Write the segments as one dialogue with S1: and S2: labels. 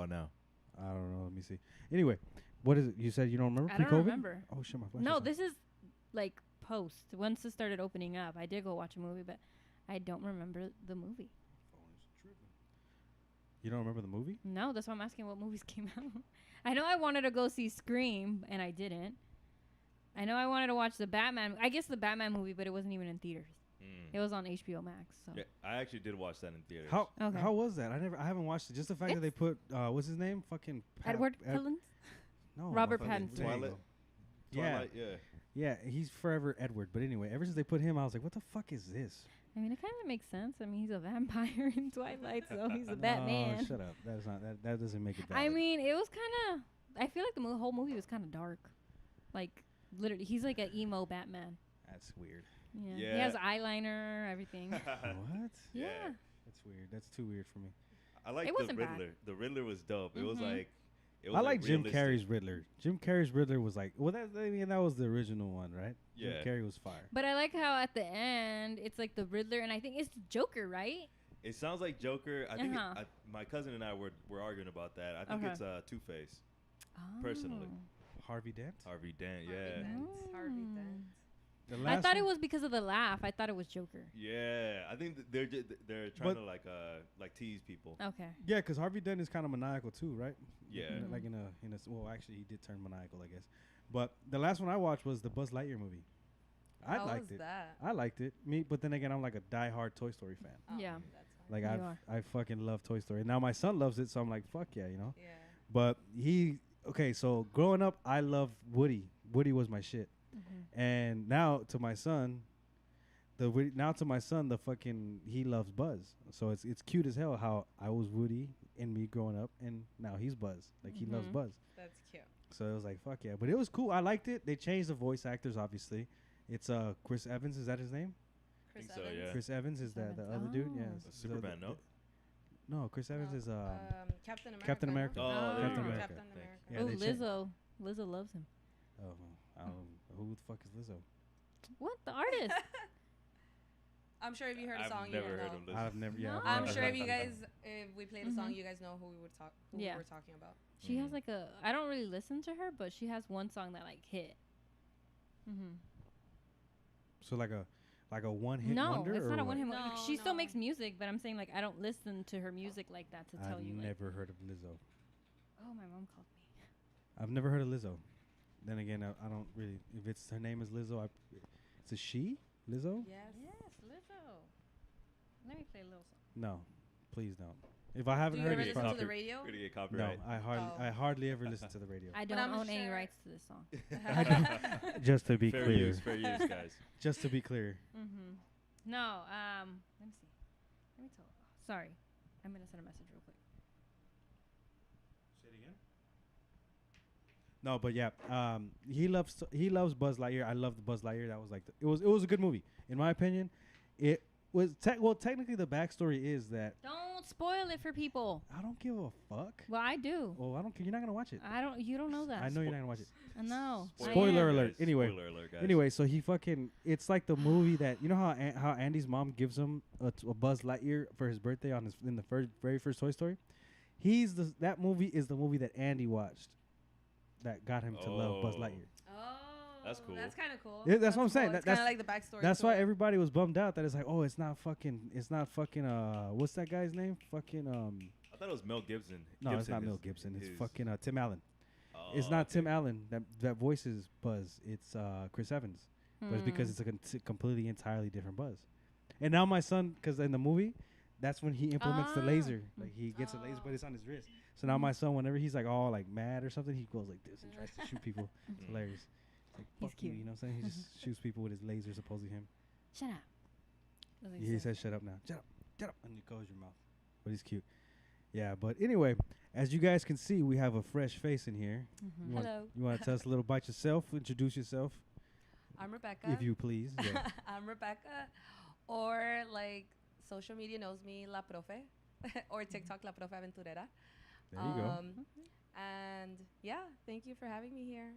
S1: about now?
S2: I don't know. Let me see. Anyway, what is it? You said you don't remember
S3: I
S2: pre-COVID?
S3: don't remember.
S2: Oh shit, my flash
S3: No,
S2: is on.
S3: this is like post. Once it started opening up, I did go watch a movie, but I don't remember the movie.
S2: Phone is tripping. You don't remember the movie?
S3: No, that's why I'm asking what movies came out. I know I wanted to go see Scream, and I didn't. I know I wanted to watch the Batman. I guess the Batman movie, but it wasn't even in theaters. It was on HBO Max. So.
S1: Yeah, I actually did watch that in theaters.
S3: Okay.
S2: How was that? I haven't watched it. Just the fact that they put what's his name? Fucking
S3: Edward Cullen?
S2: No,
S3: Robert
S2: motherfucker.
S3: Pattinson.
S2: There you
S1: Twilight?
S2: go.
S1: Twilight, yeah.
S2: Yeah, he's forever Edward. But anyway, ever since they put him, I was like, what the fuck is this?
S3: I mean, it kind of makes sense. I mean, he's a vampire in Twilight, so he's a Batman.
S2: Oh, shut up. That is not that doesn't make it valid.
S3: I mean, it was kind of. I feel like the whole movie was kind of dark. Like, literally, he's like an emo Batman.
S2: That's weird.
S3: Yeah.
S1: Yeah.
S3: He has eyeliner, everything.
S2: What?
S3: Yeah.
S2: That's weird. That's too weird for me.
S1: I like
S3: It
S1: the
S3: wasn't bad.
S1: Riddler. The Riddler was dope. It was
S3: Mhm.
S1: like. It was
S2: I like Jim
S1: realistic.
S2: Carrey's Riddler. Jim Carrey's Riddler was like, well, that was the original one, right?
S1: Yeah.
S2: Jim Carrey was fire.
S3: But I like how at the end, it's like the Riddler, and I think it's Joker, right?
S1: It sounds like Joker. I think
S3: Uh-huh.
S1: my cousin and I were arguing about that. I think
S3: Okay.
S1: it's Two-Face.
S3: Oh.
S1: Personally.
S2: Harvey Dent.
S1: Harvey Dent, yeah.
S4: Harvey Dent. Harvey
S3: Mm.
S4: Dent.
S2: The
S3: I
S2: last
S3: thought it
S2: one-
S3: was because of the laugh. I thought it was Joker.
S1: Yeah, I think they're trying
S2: But-
S1: to like tease people.
S3: Okay.
S2: Yeah, because Harvey Dent is kind of maniacal too, right?
S1: Yeah.
S2: Like in a well, actually, he did turn maniacal, I guess. But the last one I watched was the Buzz Lightyear movie. I
S4: How
S2: liked
S4: was
S2: it.
S4: that?
S2: I liked it. But then again, I'm like a diehard Toy Story fan.
S4: Oh,
S3: Yeah.
S4: That's fine.
S2: Like
S3: You
S2: I
S3: are.
S2: I fucking love Toy Story. Now my son loves it, so I'm like, fuck yeah, you know.
S4: Yeah.
S2: But so growing up, I loved Woody. Woody was my shit. And now to my son, the fucking he loves Buzz. So it's cute as hell how I was Woody in me growing up, and now he's Buzz. Like he loves Buzz.
S4: That's cute.
S2: So it was like fuck yeah. But it was cool. I liked it. They changed the voice actors, obviously. It's Chris Evans. Is that his name?
S4: Chris
S1: Think so,
S4: Evans.
S1: yeah.
S2: Chris Evans is
S3: Chris
S2: the
S3: Evans.
S2: other dude.
S3: Oh.
S2: Yeah.
S1: The Superman, no?
S2: No, Chris Evans
S4: No,
S2: is
S4: Captain America.
S2: Captain
S4: no?
S2: America.
S1: Oh,
S3: there you go.
S2: America.
S4: Captain America.
S2: Yeah,
S3: Oh,
S2: they changed-
S3: Lizzo. Lizzo loves him.
S2: Oh, I don't, who the fuck is Lizzo?
S3: What? The artist?
S4: I'm sure if you heard a
S1: I've
S4: song,
S1: never
S4: you
S1: heard
S4: know.
S1: of Lizzo.
S2: I've never. Yeah,
S3: No.
S2: I've
S4: I'm
S2: never
S4: sure
S2: heard
S4: if you
S2: of
S4: guys, if we played a song,
S3: Mhm.
S4: you guys know who we would talk. Who
S3: Yeah.
S4: we're talking about.
S3: She has like a. I don't really listen to her, but she has one song that like hit.
S2: So like a one hit
S3: No,
S2: wonder.
S3: it's
S2: or
S3: not a
S2: what?
S3: one hit.
S4: No,
S3: She still
S4: no.
S3: makes music, but I'm saying like I don't listen to her music like that to tell
S2: I've
S3: you.
S2: never heard of Lizzo.
S3: Like, oh, my mom called me.
S2: I've never heard of Lizzo. Then again, I don't really. If it's her name is Lizzo, it's a she. Lizzo?
S4: Yes.
S3: Yes, Lizzo. Let me play a little song.
S2: No, please don't. If I haven't
S4: Do you
S2: heard
S4: ever
S2: it,
S4: listen
S2: probably
S4: to the radio?
S1: We're gonna get
S2: no.
S1: copyright.
S2: I hardly ever listen to the radio.
S3: I
S4: But
S3: don't
S4: I'm
S3: own any
S4: sure-
S3: rights to this song.
S2: Just to be
S1: Fair
S2: clear.
S1: use, guys.
S2: Just to be clear.
S3: No, let me see. Let me tell. Sorry, I'm gonna send a message real quick.
S2: Say it again. No, but yeah, he loves Buzz Lightyear. I loved Buzz Lightyear. That was like it was a good movie in my opinion. It was technically the backstory is that
S3: Don't spoil it for people.
S2: I don't give a fuck.
S3: Well, I do.
S2: Oh, I don't care. You're not gonna watch it.
S3: I don't. You don't know that.
S2: I know you're not gonna watch it.
S3: I know.
S2: Spoiler alert.
S1: Guys,
S2: Anyway.
S1: Spoiler alert, guys.
S2: Anyway, so he fucking it's like the movie that you know how Andy's mom gives him a Buzz Lightyear for his birthday in the very first Toy Story. That movie is the movie that Andy watched that got him to love Buzz
S1: Oh.
S2: Lightyear.
S4: Oh,
S1: That's cool.
S4: That's kind of cool.
S2: Yeah, that's what I'm saying.
S4: Cool. It's
S2: That's
S4: kind of like the backstory.
S2: That's
S4: to
S2: why
S4: it.
S2: everybody was bummed out that it's like, oh, it's not fucking what's that guy's name? Fucking
S1: I thought it was Mel Gibson.
S2: no, it's not
S1: is
S2: Mel Gibson. It's
S1: his-
S2: fucking Tim Allen.
S1: Oh,
S2: It's not
S1: okay.
S2: Tim Allen that voices Buzz. It's Chris Evans. But it's because it's a completely entirely different Buzz. And now my son, because in the movie, that's when he implements the laser. Like he gets a laser, but it's on his wrist. So now my son, whenever he's like all like mad or something, he goes like this and tries to shoot people. It's hilarious. It's like,
S3: He's
S2: fuck you,
S3: cute.
S2: you know what I'm saying? He just shoots people with his laser, supposedly him.
S3: Shut up. That's what
S2: He
S3: said.
S2: says, "Shut up now, shut up," and you close your mouth. But he's cute. Yeah, but anyway, as you guys can see, we have a fresh face in here. You want-
S4: Hello.
S2: You want to tell us a little about yourself? Introduce yourself,
S4: I'm Rebecca.
S2: if you please. Yeah.
S4: I'm Rebecca, or like social media knows me, La Profe, or TikTok La Profe Aventurera.
S2: There you go.
S4: And yeah, thank you for having me here.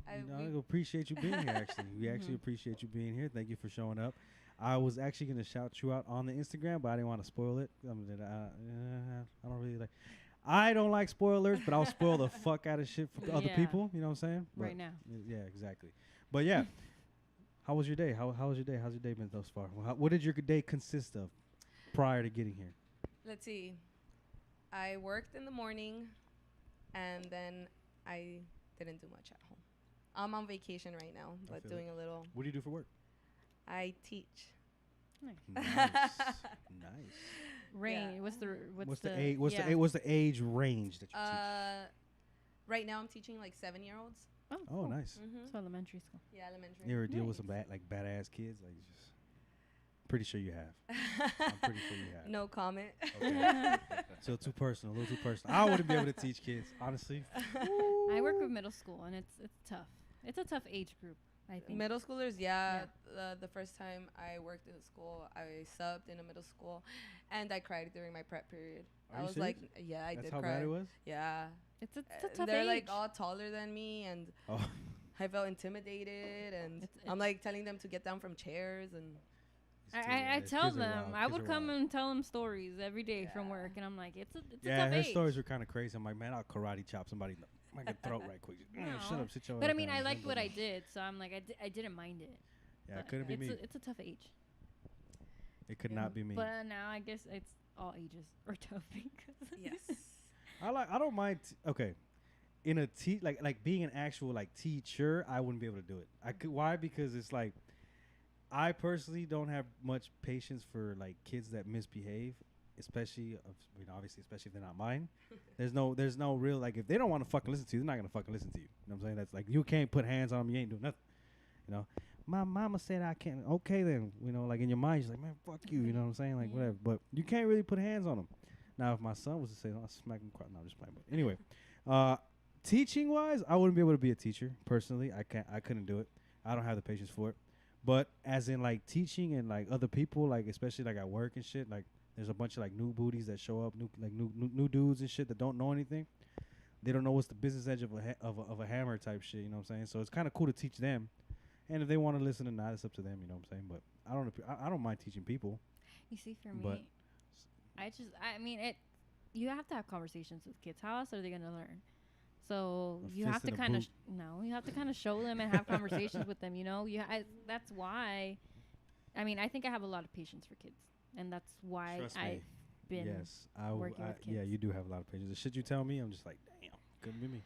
S2: I appreciate you being here. Actually, we actually appreciate you being here. Thank you for showing up. I was actually gonna shout you out on the Instagram, but I didn't want to spoil it. I don't really like. I don't like spoilers, but I'll spoil the fuck out of shit for other
S3: Yeah.
S2: people. You know what I'm saying? But
S3: Right now.
S2: Yeah, exactly. But yeah, how was your day? How was your day? How's your day been thus far? What did your day consist of prior to getting here?
S4: Let's see. I worked in the morning, and then I didn't do much at home. I'm on vacation right now, but
S2: feel
S4: doing a little.
S2: What do you do for work?
S4: I teach.
S2: Nice, nice.
S3: Rain.
S4: Yeah.
S3: What's the
S2: age? What's the age range that you teach?
S4: Right now I'm teaching like 7-year-olds.
S3: Oh,
S2: Oh,
S3: cool.
S2: nice.
S4: Mm-hmm.
S3: So elementary school.
S4: Yeah, elementary.
S2: You ever deal with
S3: Nice.
S2: some badass kids? Like, just pretty sure you have. I'm pretty sure you have.
S4: No comment.
S2: Okay. So too personal, a little too personal. I wouldn't be able to teach kids, honestly.
S3: I work with middle school, and it's tough. It's a tough age group, I think.
S4: Middle schoolers, yeah. The first time I worked in a school, I subbed in a middle school, and I cried during my prep period.
S2: Are
S4: I
S2: you
S4: was
S2: serious?
S4: like, yeah, I
S2: That's
S4: did
S2: how
S4: cry.
S2: bad it was.
S4: Yeah.
S3: It's a tough
S4: They're
S3: age.
S4: like all taller than me, and
S2: Oh,
S4: I felt intimidated, and
S3: It's-
S4: I'm like telling them to get down from chairs, and
S3: I tell them. I would come and tell them stories every day from
S4: Yeah.
S3: work, and I'm like, it's a
S2: Yeah,
S3: tough
S2: her
S3: age.
S2: stories were kind of crazy. I'm like, man, I'll karate chop somebody in the fucking throat right quick. Shut
S3: No.
S2: up, sit your
S3: But I
S2: ass
S3: mean,
S2: down.
S3: I liked
S2: Don't
S3: what
S2: do
S3: I
S2: that.
S3: did, so I'm like, I didn't mind it.
S2: Yeah, it
S3: But
S2: couldn't be me.
S3: It's a tough age.
S2: It could not be me.
S3: But now I guess it's all ages are tough because
S4: yes.
S2: I don't mind. Okay, in a like being an actual like teacher, I wouldn't be able to do it. I could. Why? Because it's like, I personally don't have much patience for like kids that misbehave, especially obviously especially if they're not mine. There's no real like, if they don't want to fucking listen to you, they're not gonna fucking listen to you. You know what I'm saying? That's like, you can't put hands on them. You ain't doing nothing. You know. My mama said I can't. Okay then, you know, like in your mind, you're like, man, fuck you. You know what I'm saying? Like
S3: Yeah.
S2: whatever. But you can't really put hands on them. Now, if my son was to say, I'll smack him. No, I'm just playing. But anyway, teaching wise, I wouldn't be able to be a teacher personally. I couldn't do it. I don't have the patience for it. But as in like teaching and like other people, like especially like at work and shit, like there's a bunch of like new booties that show up, new dudes and shit that don't know anything. They don't know what's the business edge of a hammer type shit. You know what I'm saying? So it's kind of cool to teach them. And if they want to listen or not, it's up to them. You know what I'm saying? But I don't mind teaching people.
S3: you see, for
S2: But-
S3: me, I mean, you have to have conversations with kids. How else are they gonna learn? So
S2: A
S3: you
S2: fist
S3: have to
S2: and a
S3: kind of
S2: boot.
S3: you have to kind of show them and have conversations with them. You know, that's why. I mean, I think I have a lot of patience for kids, and that's why
S2: Trust me.
S3: I've been.
S2: Yes,
S3: working with
S2: yeah,
S3: kids.
S2: you do have a lot of patience. The shit you tell me, I'm just like, damn, couldn't be me.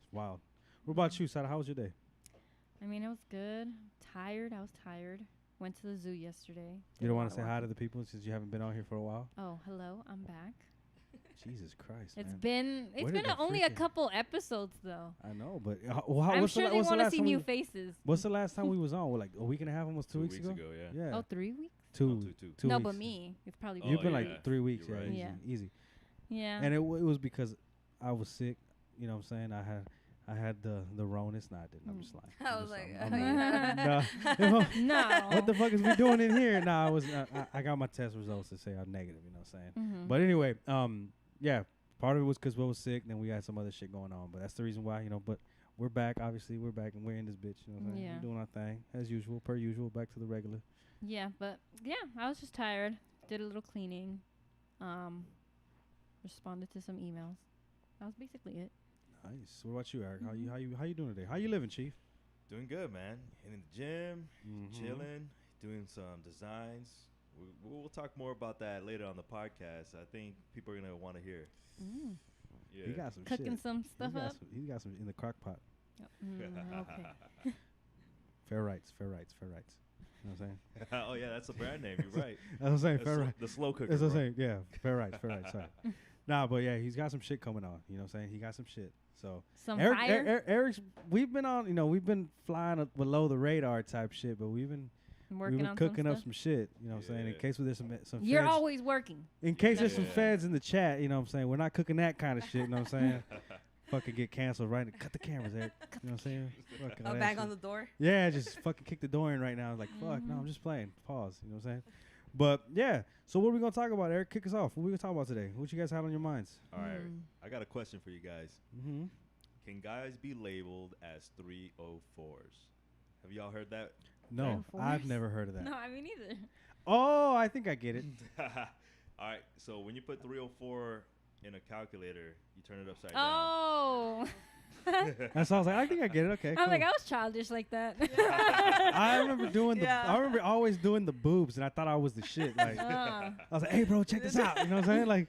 S2: It's wild. What about you, Sada? How was your day?
S3: I mean, it was good. Tired. I was tired. Went to the zoo yesterday.
S2: You don't want to say hi to the people since you haven't been on here for a while?
S3: Oh, hello. I'm back.
S2: Jesus Christ,
S3: It's
S2: man.
S3: been
S2: Where did the
S3: only a
S2: freaking-
S3: couple episodes though.
S2: I know, but
S3: I'm
S2: what's
S3: sure
S2: the,
S3: they
S2: what's the
S3: want to
S2: last
S3: see
S2: time
S3: new
S2: we,
S3: faces.
S2: What's the last time we was on? Like a week and a half, almost 2 weeks ago.
S1: Yeah.
S2: Yeah,
S3: Oh, 3 weeks?
S2: two.
S1: Two.
S3: No,
S2: weeks.
S3: but me. It's probably
S1: Oh,
S2: You've been
S1: yeah.
S2: like 3 weeks.
S1: You're
S2: Yeah,
S1: right.
S2: easy,
S3: Yeah.
S2: easy.
S3: yeah.
S2: And it was because I was sick. You know what I'm saying? I had the Ronus. Nah, I didn't. I'm just lying.
S4: I
S2: I'm
S4: was
S2: just
S4: like,
S2: lying.
S3: yeah.
S2: Nah.
S3: no.
S2: What the fuck is we doing in here? Nah, I got my test results to say I'm negative. You know what I'm saying?
S3: Mhm.
S2: But anyway, yeah, part of it was because Will was sick. Then we had some other shit going on. But that's the reason why, you know. But we're back. Obviously, we're back and we're in this bitch. You know what I'm saying?
S3: Yeah.
S2: We're doing our thing as usual, per usual. Back to the regular.
S3: Yeah, but yeah, I was just tired. Did a little cleaning. Responded to some emails. That was basically it.
S2: Nice. What about you, Eric?
S3: Mhm.
S2: How you doing today? How you living, Chief?
S1: Doing good, man. Hitting the gym,
S2: Mhm.
S1: chilling, doing some designs. We'll talk more about that later on the podcast. I think people are gonna want to hear.
S3: Mm.
S1: Yeah.
S2: He got some
S3: Cooking
S2: shit.
S3: some stuff up.
S2: He got some in the crock pot.
S3: Okay.
S2: Fair rights. You know what I'm saying?
S1: Oh yeah, that's a brand name. You're right.
S2: That's what I'm saying.
S1: That's
S2: Fair rights.
S1: the slow cooker.
S2: That's what I'm
S1: bro.
S2: saying. Yeah, fair rights. Sorry. Nah, but yeah, he's got some shit coming on. You know what I'm saying? He got some shit. So
S3: Some fire.
S2: Eric's, we've been on, you know, we've been flying below the radar type shit, but we've been
S3: Working on
S2: cooking
S3: some
S2: up
S3: stuff.
S2: some shit. You know what I'm saying? In
S1: Yeah.
S2: case there's some
S3: You're
S2: feds,
S3: always working.
S2: in case there's some
S1: Yeah.
S2: feds in the chat. You know what I'm saying? We're not cooking that kind of shit. You know what I'm saying? Fucking get canceled right. Cut the cameras, Eric. You know what I'm saying? Fucking all
S4: A
S2: that
S4: bang
S2: shit.
S4: on the door.
S2: Yeah, just fucking kick the door in right now. Like, fuck, no,
S3: Mhm.
S2: I'm just playing. Pause. You know what I'm saying? But yeah, so what are we gonna talk about, Eric? Kick us off. What are we gonna talk about today? What you guys have on your minds?
S1: All right.
S3: Mm.
S1: I got a question for you guys.
S2: Mm-hmm.
S1: Can guys be labeled as 304s? Have y'all heard that?
S2: No,
S3: 304s?
S2: I've never heard of that.
S3: No, I mean either.
S2: Oh, I think I get it.
S1: All right. So when you put 304 in a calculator, you turn it upside
S3: Oh.
S2: And so I was like, I think I get it. Okay,
S3: I'm
S2: cool.
S3: like, I was childish like that.
S2: I remember doing the.
S4: Yeah.
S2: I remember always doing the boobs, and I thought I was the shit. Like I was like, hey, bro, check this out. You know what I'm saying? Like,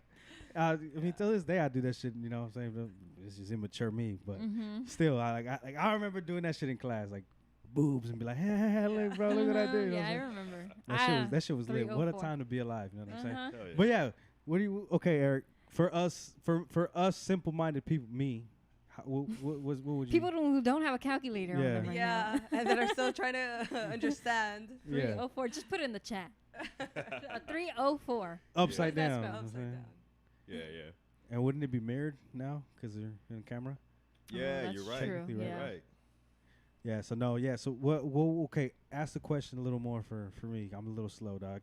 S2: I mean, till this day, I do that shit. You know what I'm saying? But it's just immature me, but still, I remember doing that shit in class, like boobs, and be like, hey, look, bro, look what I did. You know
S3: Yeah,
S2: what
S3: I
S2: I'm saying?
S3: remember.
S2: That shit was lit. What a
S3: 304.
S2: time to be alive. You know what I'm saying?
S3: Uh-huh.
S1: down.
S2: But yeah, what do you? Okay, Eric. For us, simple-minded people, me, what would you?
S3: People who don't have a calculator on
S2: Yeah.
S3: them right
S4: Yeah, and that are still trying to understand.
S3: now.
S2: Yeah.
S3: 304. Just put it in the chat. 304.
S2: Upside
S3: What does that
S2: down.
S3: spell?
S2: you know what I'm
S4: Upside
S2: saying?
S4: down.
S1: Yeah.
S2: And wouldn't it be mirrored now because they're in camera?
S1: Yeah,
S3: that's
S1: you're right.
S3: true.
S2: Technically right.
S3: Yeah.
S1: Right.
S2: Yeah. So no. Yeah. So what? Okay. Ask the question a little more for me. I'm a little slow, dog.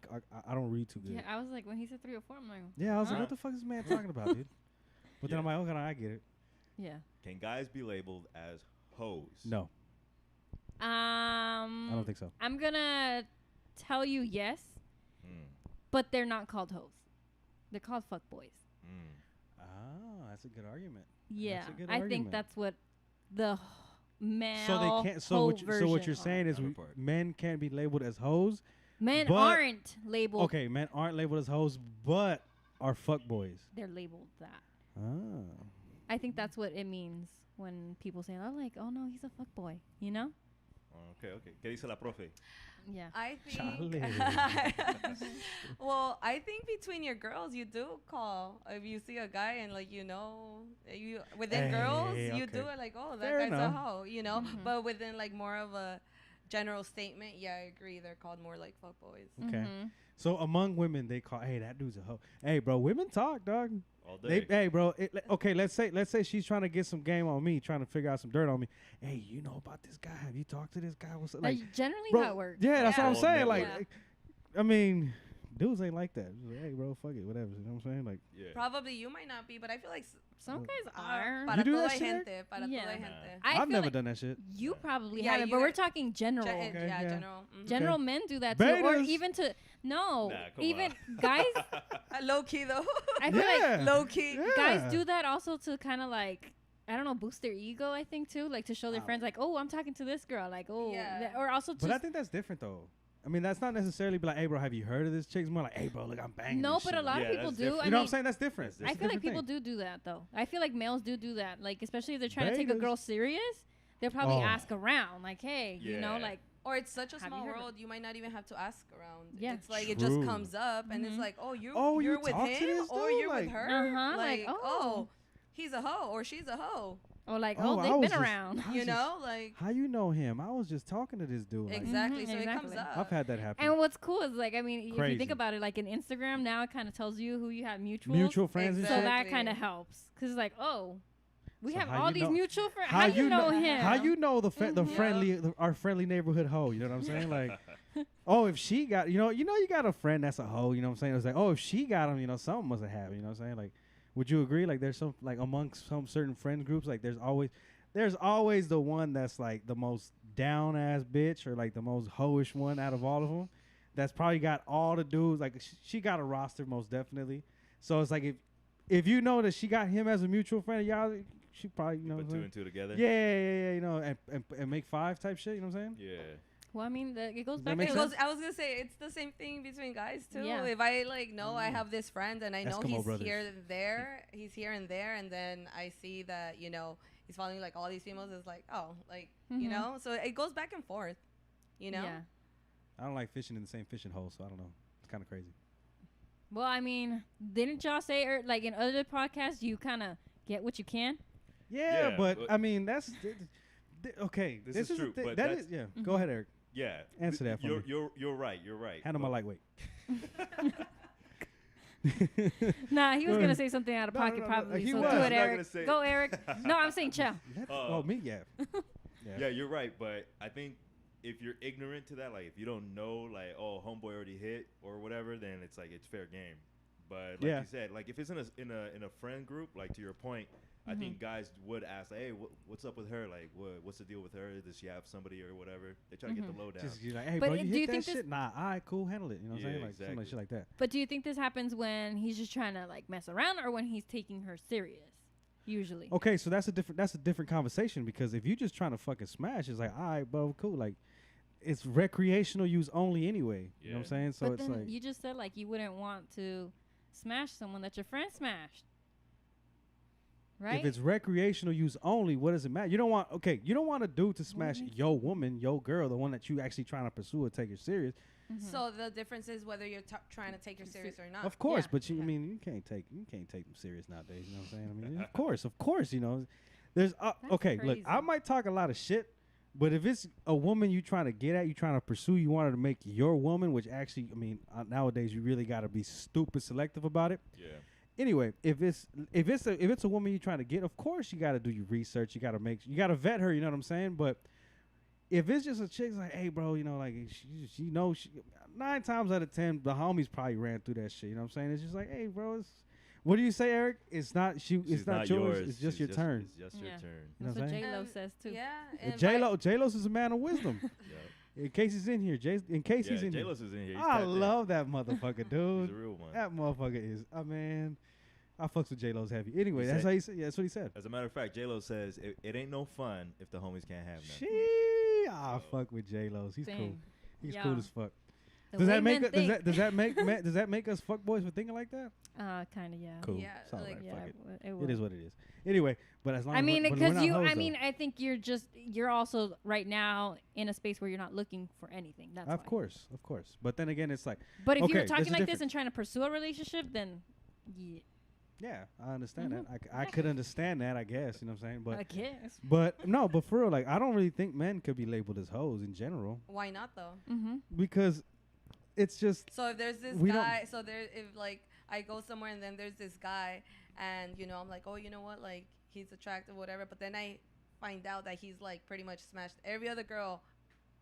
S2: I don't read too good.
S3: Yeah, I was like, when he said 304, I'm like,
S2: Yeah, I was like,
S3: huh?
S2: what the fuck is this man talking about, dude? But then
S1: Yeah.
S2: I'm like, okay, I get it.
S3: Yeah.
S1: Can guys be labeled as hoes?
S2: No, I don't think so.
S3: I'm gonna tell you yes,
S1: Mm.
S3: but they're not called hoes. They're called fuckboys.
S1: Mm.
S2: Ah, that's a good argument.
S3: Yeah,
S2: a good
S3: I
S2: argument.
S3: think that's what the male.
S2: So they can't. So
S3: hoe
S2: what? So what
S3: version
S2: you're
S3: are.
S2: saying is
S1: Counterpart.
S2: men can't be labeled as hoes.
S3: Men
S2: but-
S3: aren't labeled.
S2: Okay, men aren't labeled as hoes, but are fuck boys.
S3: They're labeled that.
S2: Ah.
S3: I think that's what it means when people say, "Oh, like, oh no, he's a fuckboy," you know?
S1: Okay. ¿Qué dice la profe?
S3: Yeah.
S4: I think.
S2: Chale.
S4: Well, I think between your girls, you do call if you see a guy and like you within girls, you do
S2: okay.
S4: it like, oh, that
S2: Fair
S4: guy's a
S2: enough.
S4: hoe, you know.
S3: Mhm.
S4: But within like more of a general statement, yeah, I agree. They're called more like fuckboys.
S2: Okay.
S3: Mhm.
S2: So among women, they call, hey, that dude's a hoe. Hey, bro, women talk, dog.
S1: All
S2: They,
S1: day.
S2: hey, bro. Okay, let's say she's trying to get some game on me, trying to figure out some dirt on me. Hey, you know about this guy? Have you talked to this guy? What's up?
S3: That's
S2: Like,
S3: generally
S2: bro,
S3: how it works.
S2: yeah, that's
S4: Yeah.
S2: what I'm
S1: Whole
S2: saying. Like,
S1: network.
S2: I mean, dudes ain't like that. Just like, hey, bro, fuck it, whatever. You know what I'm saying? Like,
S1: Yeah.
S4: Probably you might not be, but I feel like
S3: Some guys
S4: ah,
S3: are.
S4: para
S2: You do
S4: toda
S2: that shit,
S4: gente, para
S3: Yeah.
S4: toda
S3: Nah.
S4: gente.
S3: I
S2: I've
S3: feel
S2: never
S3: like
S2: done that shit.
S3: you probably
S4: Yeah,
S3: haven't,
S4: you
S3: but we're
S4: got-
S3: talking general.
S4: Gen-
S2: Okay,
S4: yeah,
S2: yeah.
S4: general.
S3: General men do that too, or
S2: Betas.
S3: even to no,
S1: Nah, come
S3: even
S1: on.
S3: guys.
S4: Low key though.
S3: I feel like
S2: Yeah.
S4: Low key.
S2: Yeah.
S3: guys do that also to kind of like, I don't know, boost their ego. I think too, like to show their
S2: Oh.
S3: friends, like, oh, I'm talking to this girl, like, oh,
S4: Yeah.
S3: or also to
S2: But I think that's different though. I mean, that's not necessarily be like, hey, bro, have you heard of this chick? It's more like, hey, bro, look, I'm banging.
S3: no,
S2: this
S3: but
S2: shit.
S3: a lot
S1: Yeah,
S3: of people
S1: that's
S3: do.
S1: different.
S3: I
S2: You know what
S3: mean,
S2: I'm saying? That's different.
S1: That's
S3: I feel like
S2: Different
S3: people
S2: thing.
S3: do that though. I feel like males do that. Like especially if they're trying to take a
S2: Betas.
S3: girl serious, they'll probably
S2: Oh.
S3: ask around, like, hey, you know,
S1: Yeah.
S3: like,
S4: Or it's such a
S3: Have you
S4: small
S3: heard of
S4: world, you might not even have to ask around.
S3: Yeah.
S4: It's like it just
S2: True.
S4: comes up, and it's
S3: Mhm.
S4: like, oh,
S2: Oh,
S4: you're
S2: you
S4: with
S2: talk to
S4: him,
S2: this
S4: or
S2: dude?
S4: you're
S2: Like-
S4: with her.
S3: Uh-huh, like,
S4: oh,
S3: oh.
S4: he's a hoe, or she's a hoe.
S3: or like,
S2: Oh,
S3: oh,
S2: I
S3: they've
S2: was
S3: been
S2: just-
S3: around.
S2: I was
S4: You
S2: just-
S4: know, like
S2: How you know him? I was just talking to this dude. Like,
S4: exactly.
S3: Mhm,
S4: So it comes
S3: exactly.
S4: up.
S2: I've had that happen.
S3: And what's cool is like, I mean, if you
S2: Crazy.
S3: think about it, like in Instagram now, it kind of tells you who you have mutuals.
S2: Mutual friends
S3: So
S2: and shit.
S3: that
S4: Exactly.
S3: kind of helps, cause it's like, oh, we
S2: So
S3: have
S2: how
S3: all
S2: you
S3: these
S2: know-
S3: mutual friends.
S2: How
S3: How you
S2: you
S3: know
S4: know-
S3: him?
S2: How you know the
S3: Mhm.
S2: friendly our friendly neighborhood hoe? You know what I'm saying? Like, oh, if she got you got a friend that's a hoe. You know what I'm saying? It's like, oh, if she got him, something must have happened. You know what I'm saying? Like, would you agree? Like, there's some like amongst some certain friend groups, like there's always the one that's like the most down ass bitch or like the most hoish one out of all of them. That's probably got all the dudes. Like she got a roster most definitely. So it's like if you know that she got him as a mutual friend, y'all, she probably
S1: You
S2: what
S1: put
S2: I'm
S1: two
S2: saying?
S1: and two together.
S2: Yeah, and make 5 type shit. You know what I'm saying?
S1: Yeah.
S3: Well, I mean, it goes
S2: Does that
S3: back.
S2: make
S3: to
S2: sense?
S4: I was gonna say it's the same thing between guys too.
S3: Yeah.
S4: If I like know I have this friend and I know
S2: Eskimo
S4: he's
S2: brothers.
S4: he's here and there, and then I see that he's following like all these females. It's like you
S3: Mhm.
S4: know. So it goes back and forth. You know.
S3: Yeah.
S2: I don't like fishing in the same fishing hole, so I don't know. It's kind of crazy.
S3: Well, I mean, didn't y'all say like in other podcasts, you kind of get what you can?
S2: Yeah,
S1: Yeah,
S2: but
S1: but-
S2: I mean that's okay.
S1: This is true,
S2: the thi-
S1: but
S2: that
S1: that's-
S2: is yeah.
S3: Mhm.
S2: Go ahead, Eric.
S1: Yeah.
S2: Answer that for
S1: you're,
S2: me.
S1: You're right. You're right.
S2: Handle my
S1: But-
S2: lightweight.
S3: Nah, he was
S2: Go
S3: gonna
S2: ahead.
S3: say something out of
S2: No,
S3: pocket
S2: no, no,
S3: probably.
S2: he
S3: So
S2: was.
S3: do
S2: I'm
S3: it,
S1: not
S3: Eric.
S1: gonna say-
S3: Go, Eric. No, I'm saying chill.
S2: Oh, me, yeah.
S1: Yeah, you're right. But I think if you're ignorant to that, like if you don't know, like, oh, homeboy already hit or whatever, then it's like it's fair game. But like
S2: Yeah.
S1: you said, like if it's in a friend group, like to your point, I think guys would ask, hey, what's up with her? Like, what's the deal with her? Does she have somebody or whatever? They try to get the lowdown.
S2: Just you're like, hey,
S3: But
S2: bro,
S3: do
S2: you
S3: you
S2: hit that
S3: think this-
S2: shit? Nah, all right, cool, handle it. You know what I'm
S1: Yeah,
S2: saying? Like something like
S1: exactly.
S2: shit like that.
S3: But do you think this happens when he's just trying to like mess around, or when he's taking her serious? Usually.
S2: Okay, so that's a different conversation, because if you just trying to fucking smash, it's like, all right, bro, cool. Like, it's recreational use only anyway. You know what I'm saying? So
S3: but
S2: it's
S3: then
S2: like,
S3: you just said like you wouldn't want to smash someone that your friend smashed. Right?
S2: if it's recreational use only, what does it matter? You don't want a dude to smash
S3: makes
S2: your woman, your girl, the one that you actually trying to pursue or take her serious.
S3: Mhm.
S4: So the difference is whether you're trying to take her serious or not.
S2: Of course,
S3: Yeah.
S2: but I
S4: Yeah.
S2: mean, you can't take them serious nowadays. You know what I'm saying? I mean, of course, you know. There's
S3: That's
S2: okay. Look, I
S3: crazy.
S2: might talk a lot of shit, but if it's a woman you trying to get at, you trying to pursue, you want her to make your woman, which actually, I mean, nowadays you really got to be stupid selective about it.
S1: Yeah.
S2: Anyway, if it's a woman you trying to get, of course you got to do your research. You got to vet her. You know what I'm saying? But if it's just a chick's like, hey, bro, you know, like she knows, 9 times out of 10, the homies probably ran through that shit. You know what I'm saying? It's just like, hey, bro, what do you say, Eric? It's not It's
S1: She's
S2: not yours. It's just
S1: She's
S2: your turn.
S1: It's just your
S3: Yeah.
S1: turn.
S2: You know
S3: That's
S2: what
S3: what
S2: I'm saying?
S3: J Lo says too.
S4: Yeah.
S2: And
S4: and
S2: J-Lo's is a man of wisdom.
S1: Yeah.
S2: In case he's in here, in case he's in here.
S1: J-Lo's is in here. He's
S2: I
S1: tapped in.
S2: love that motherfucker, dude.
S1: He's a real one.
S2: That motherfucker is, man. I fucks with J-Lo's heavy. Anyway,
S1: He
S2: that's
S1: said-
S2: how he said. Yeah, that's what he said.
S1: As a matter of fact, J-Lo says it ain't no fun if the homies can't have none.
S2: Fuck with J-Lo's. He's cool.
S3: Same.
S2: He's
S3: Yeah.
S2: cool as fuck.
S3: The
S2: Does
S3: way
S2: that make
S3: men
S2: us, does
S3: think.
S2: that make us fuck boys for thinking like that?
S3: Kind of, yeah.
S2: Cool.
S4: Yeah,
S2: It's all
S4: like-
S2: right.
S3: Yeah,
S2: Fuck it.
S3: it
S2: It is
S3: would.
S2: what it is. Anyway, but as long
S3: I
S2: as
S3: mean,
S2: we're
S3: because
S2: not hoes,
S3: I
S2: though.
S3: mean, I think you're also right now in a space where you're not looking for anything. That's
S2: of
S3: why.
S2: course. But then again, it's like,
S3: But if
S2: Okay,
S3: you're
S2: there's a
S3: talking like this
S2: difference.
S3: and trying to pursue a relationship, then yeah,
S2: yeah, I understand
S3: Mhm.
S2: that. I could understand that, I guess. You know what I'm saying?
S3: I
S2: But
S3: guess.
S2: but for real, like, I don't really think men could be labeled as hoes in general,
S4: why not though?
S3: Mm-hmm.
S2: because it's just
S4: So if there's this
S2: We don't-
S4: guy, if like I go somewhere and then there's this guy, and you know I'm like, oh, you know what, like he's attractive, whatever. But then I find out that he's like pretty much smashed every other girl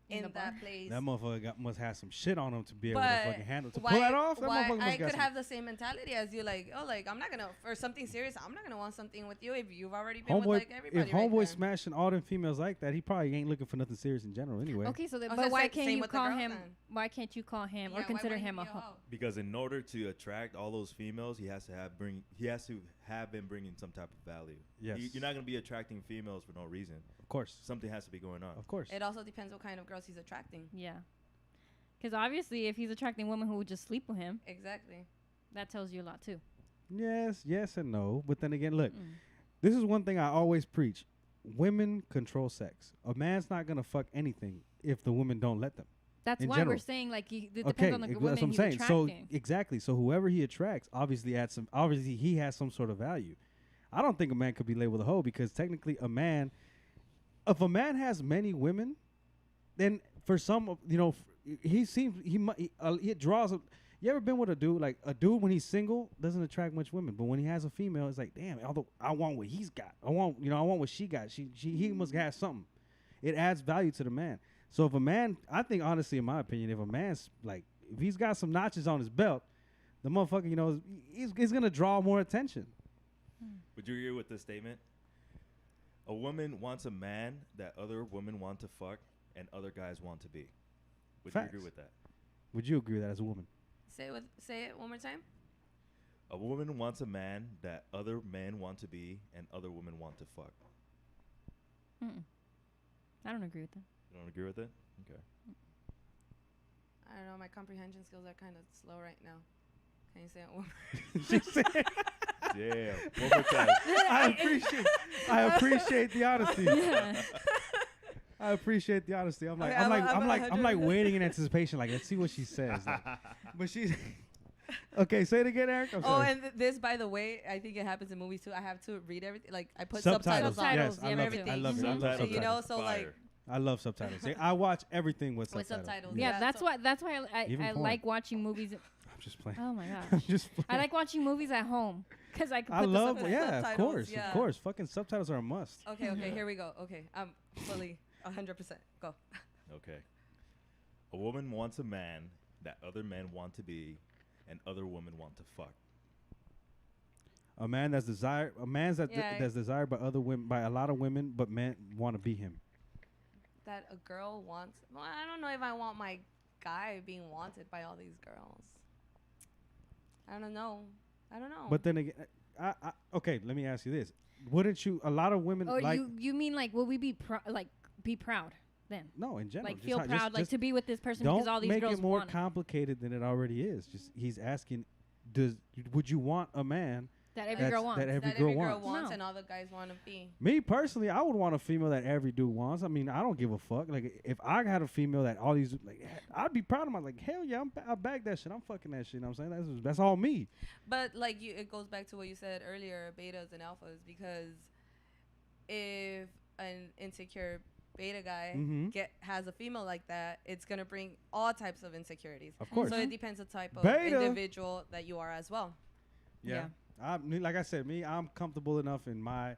S3: In
S4: in
S3: the
S4: that
S3: bar.
S4: place.
S2: that motherfucker must have some shit on him to be able
S4: But
S2: to fucking handle to
S4: why,
S2: pull that off. That
S4: why
S2: motherfucker must
S4: I
S2: got
S4: could
S2: some-
S4: have the same mentality as you, like, oh, like I'm not gonna for something serious. I'm not gonna want something with you if you've already been with
S2: Homeboy,
S4: like everybody.
S2: if
S4: right
S2: homeboy
S4: there.
S2: smashing all them females like that, he probably ain't looking for nothing serious in general anyway.
S3: Okay, so
S4: I was
S3: but
S4: gonna
S3: why
S4: say
S3: can't
S4: same
S3: you
S4: with the
S3: call
S4: girls
S3: him?
S4: then.
S3: Why can't you call him
S4: Yeah,
S3: or
S4: why
S3: consider
S4: wouldn't
S3: him
S4: he
S3: a
S4: be
S3: hoe?
S4: hoe?
S1: Because in order to attract all those females, he has to have been bringing some type of value.
S2: Yes.
S1: You're not gonna be attracting females for no reason.
S2: Of course,
S1: Something has to be going on.
S2: of course.
S4: It also depends what kind of girls he's attracting.
S3: Yeah, because obviously, if he's attracting women who would just sleep with him,
S4: Exactly.
S3: that tells you a lot too.
S2: Yes and no. But then again, look,
S3: Mm.
S2: this is one thing I always preach: women control sex. A man's not gonna fuck anything if the women don't let them.
S3: That's
S2: In
S3: why
S2: general.
S3: we're saying like it depends
S2: Okay,
S3: on the
S2: that's
S3: women
S2: what I'm
S3: he's
S2: saying.
S3: attracting.
S2: So exactly. So whoever he attracts, obviously he has some sort of value. I don't think a man could be labeled a hoe, because technically a man, if a man has many women, then for some, you know, it draws. You ever been with a dude, like a dude when he's single doesn't attract much women, but when he has a female, it's like, damn, although I want what he's got. I want what she got. He must have something. It adds value to the man. So if a man, I think honestly, in my opinion, if a man's like, if he's got some notches on his belt, the motherfucker, you know, he's gonna draw more attention.
S1: Would you agree with this statement? A woman wants a man that other women want to fuck and other guys want to be. Would
S2: Facts.
S1: you agree with that?
S2: Would you agree with that as a woman?
S4: Say it one more time.
S1: A woman wants a man that other men want to be and other women want to fuck.
S3: Mm-mm. I don't agree with that.
S1: You don't agree with it? Okay.
S4: I don't know. My comprehension skills are kind of slow right now. Can you say it one more?
S1: Damn. One more time.
S2: I appreciate the honesty.
S3: Yeah.
S2: I appreciate the honesty. I'm like,
S4: Okay,
S2: I'm
S4: I'm
S2: like
S4: 100.
S2: waiting in anticipation. Like, let's see what she says. Like, but she's okay. Say it again, Eric. I'm
S4: Oh,
S2: sorry.
S4: and this, by the way, I think it happens in movies too. I have to read everything. Like I put
S2: Subtitles.
S4: subtitles on.
S3: Subtitles,
S2: Yes, I
S3: yeah,
S2: love
S3: me
S2: it.
S3: too.
S2: I love it. I
S3: Mhm.
S2: love
S1: Subtitles
S4: You know,
S2: subtitles.
S4: so like
S1: Fire.
S2: I love subtitles. I watch everything with
S4: with
S2: subtitles.
S4: subtitles.
S3: Yeah,
S4: Yeah,
S3: that's
S4: so-
S3: why. That's why
S2: Even
S3: I
S2: porn.
S3: like watching movies.
S2: I'm just playing.
S3: Oh my
S2: I'm
S3: gosh,
S2: just playing.
S3: I like watching movies at home because I can.
S2: I
S3: Put
S2: love,
S3: the subtitles.
S2: yeah, of
S4: Subtitles,
S2: course,
S4: yeah.
S2: of course. Fucking subtitles are a must.
S4: Okay, okay, here we go. Okay, I'm fully 100%. Go.
S1: Okay. A woman wants a man that other men want to be and other women want to fuck.
S2: A man that's desired. A man's
S4: Yeah.
S2: that's desired by other women, by a lot of women, but men want to be him.
S4: That a girl wants. Well, I don't know if I want my guy being wanted by all these girls. I don't know.
S2: But then again, okay. Let me ask you this: wouldn't you? A lot of women
S3: Or
S2: like.
S3: you mean like will we be be proud then?
S2: No, in general.
S3: Like
S2: just
S3: feel
S2: how-
S3: proud like
S2: just
S3: to be with this person
S2: don't
S3: because all these
S2: make
S3: girls
S2: it more
S3: want it.
S2: complicated than it already is. Just he's asking, would you want a man
S3: That every
S2: that's-
S3: girl wants.
S2: that every
S4: that
S2: girl
S4: every girl
S2: wants.
S4: wants
S3: No.
S4: and all the guys want to be.
S2: Me personally, I would want a female that every dude wants. I mean, I don't give a fuck. Like, if I had a female that all these, like, I'd be proud of my, like, hell yeah, I bag that shit. I'm fucking that shit. You know what I'm saying? That's all me.
S4: But like it goes back to what you said earlier, betas and alphas, because if an insecure beta guy
S2: Mhm.
S4: has a female like that, it's gonna bring all types of insecurities.
S2: Of course.
S4: So it depends the type of
S2: Beta.
S4: individual that you are as well.
S3: Yeah.
S2: Like I said, I'm comfortable enough in my.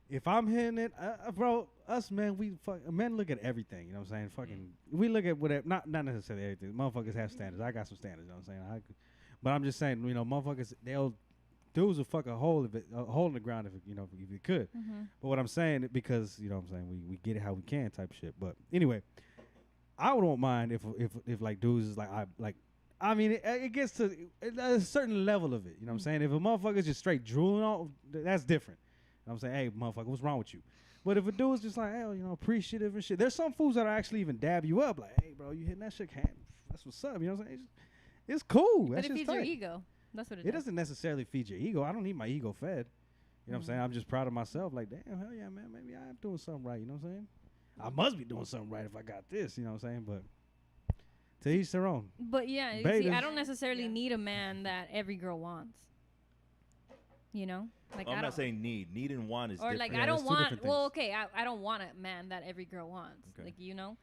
S2: If I'm hitting it, bro, us men, men look at everything. You know what I'm saying? Fucking, we look at whatever. Not necessarily everything. Motherfuckers have standards. I got some standards. You know what I'm saying? But I'm just saying, you know, motherfuckers, dudes will fuck a hole in the ground if you could.
S3: Mhm.
S2: But what I'm saying, because you know what I'm saying, we get it how we can type shit. But anyway, I wouldn't mind if like dudes is I mean, it gets to a certain level of it. You know what I'm saying? If a motherfucker's just straight drooling on, that's different. You know what I'm saying? Hey, motherfucker, what's wrong with you? But if a dude's just like, hey, you know, appreciative and shit, there's some fools that are actually even dab you up. Like, hey, bro, you hitting that shit? That's what's up. You know what I'm saying? It's cool.
S3: But
S2: That's
S3: it
S2: just
S3: feeds your
S2: tight.
S3: ego. That's what it
S2: It
S3: does.
S2: doesn't necessarily feed your ego. I don't need my ego fed. You know what I'm saying?
S3: Mhm.
S2: I'm just proud of myself. Like, damn, hell yeah, man. Maybe I'm doing something right. You know what I'm saying? I must be doing something right if I got this. You know what I'm saying? But to each their own.
S3: But yeah, you see,
S2: Betas.
S3: I don't necessarily
S4: Yeah.
S3: need a man that every girl wants. You know, like
S1: I'm
S3: I
S1: not
S3: don't,
S1: saying need and want is
S3: or
S1: different.
S3: like
S2: Yeah,
S3: I
S2: there's
S3: don't
S2: two
S3: want.
S2: different
S3: Well,
S2: things.
S3: okay, I don't want a man that every girl wants.
S1: Okay.
S3: Like you know,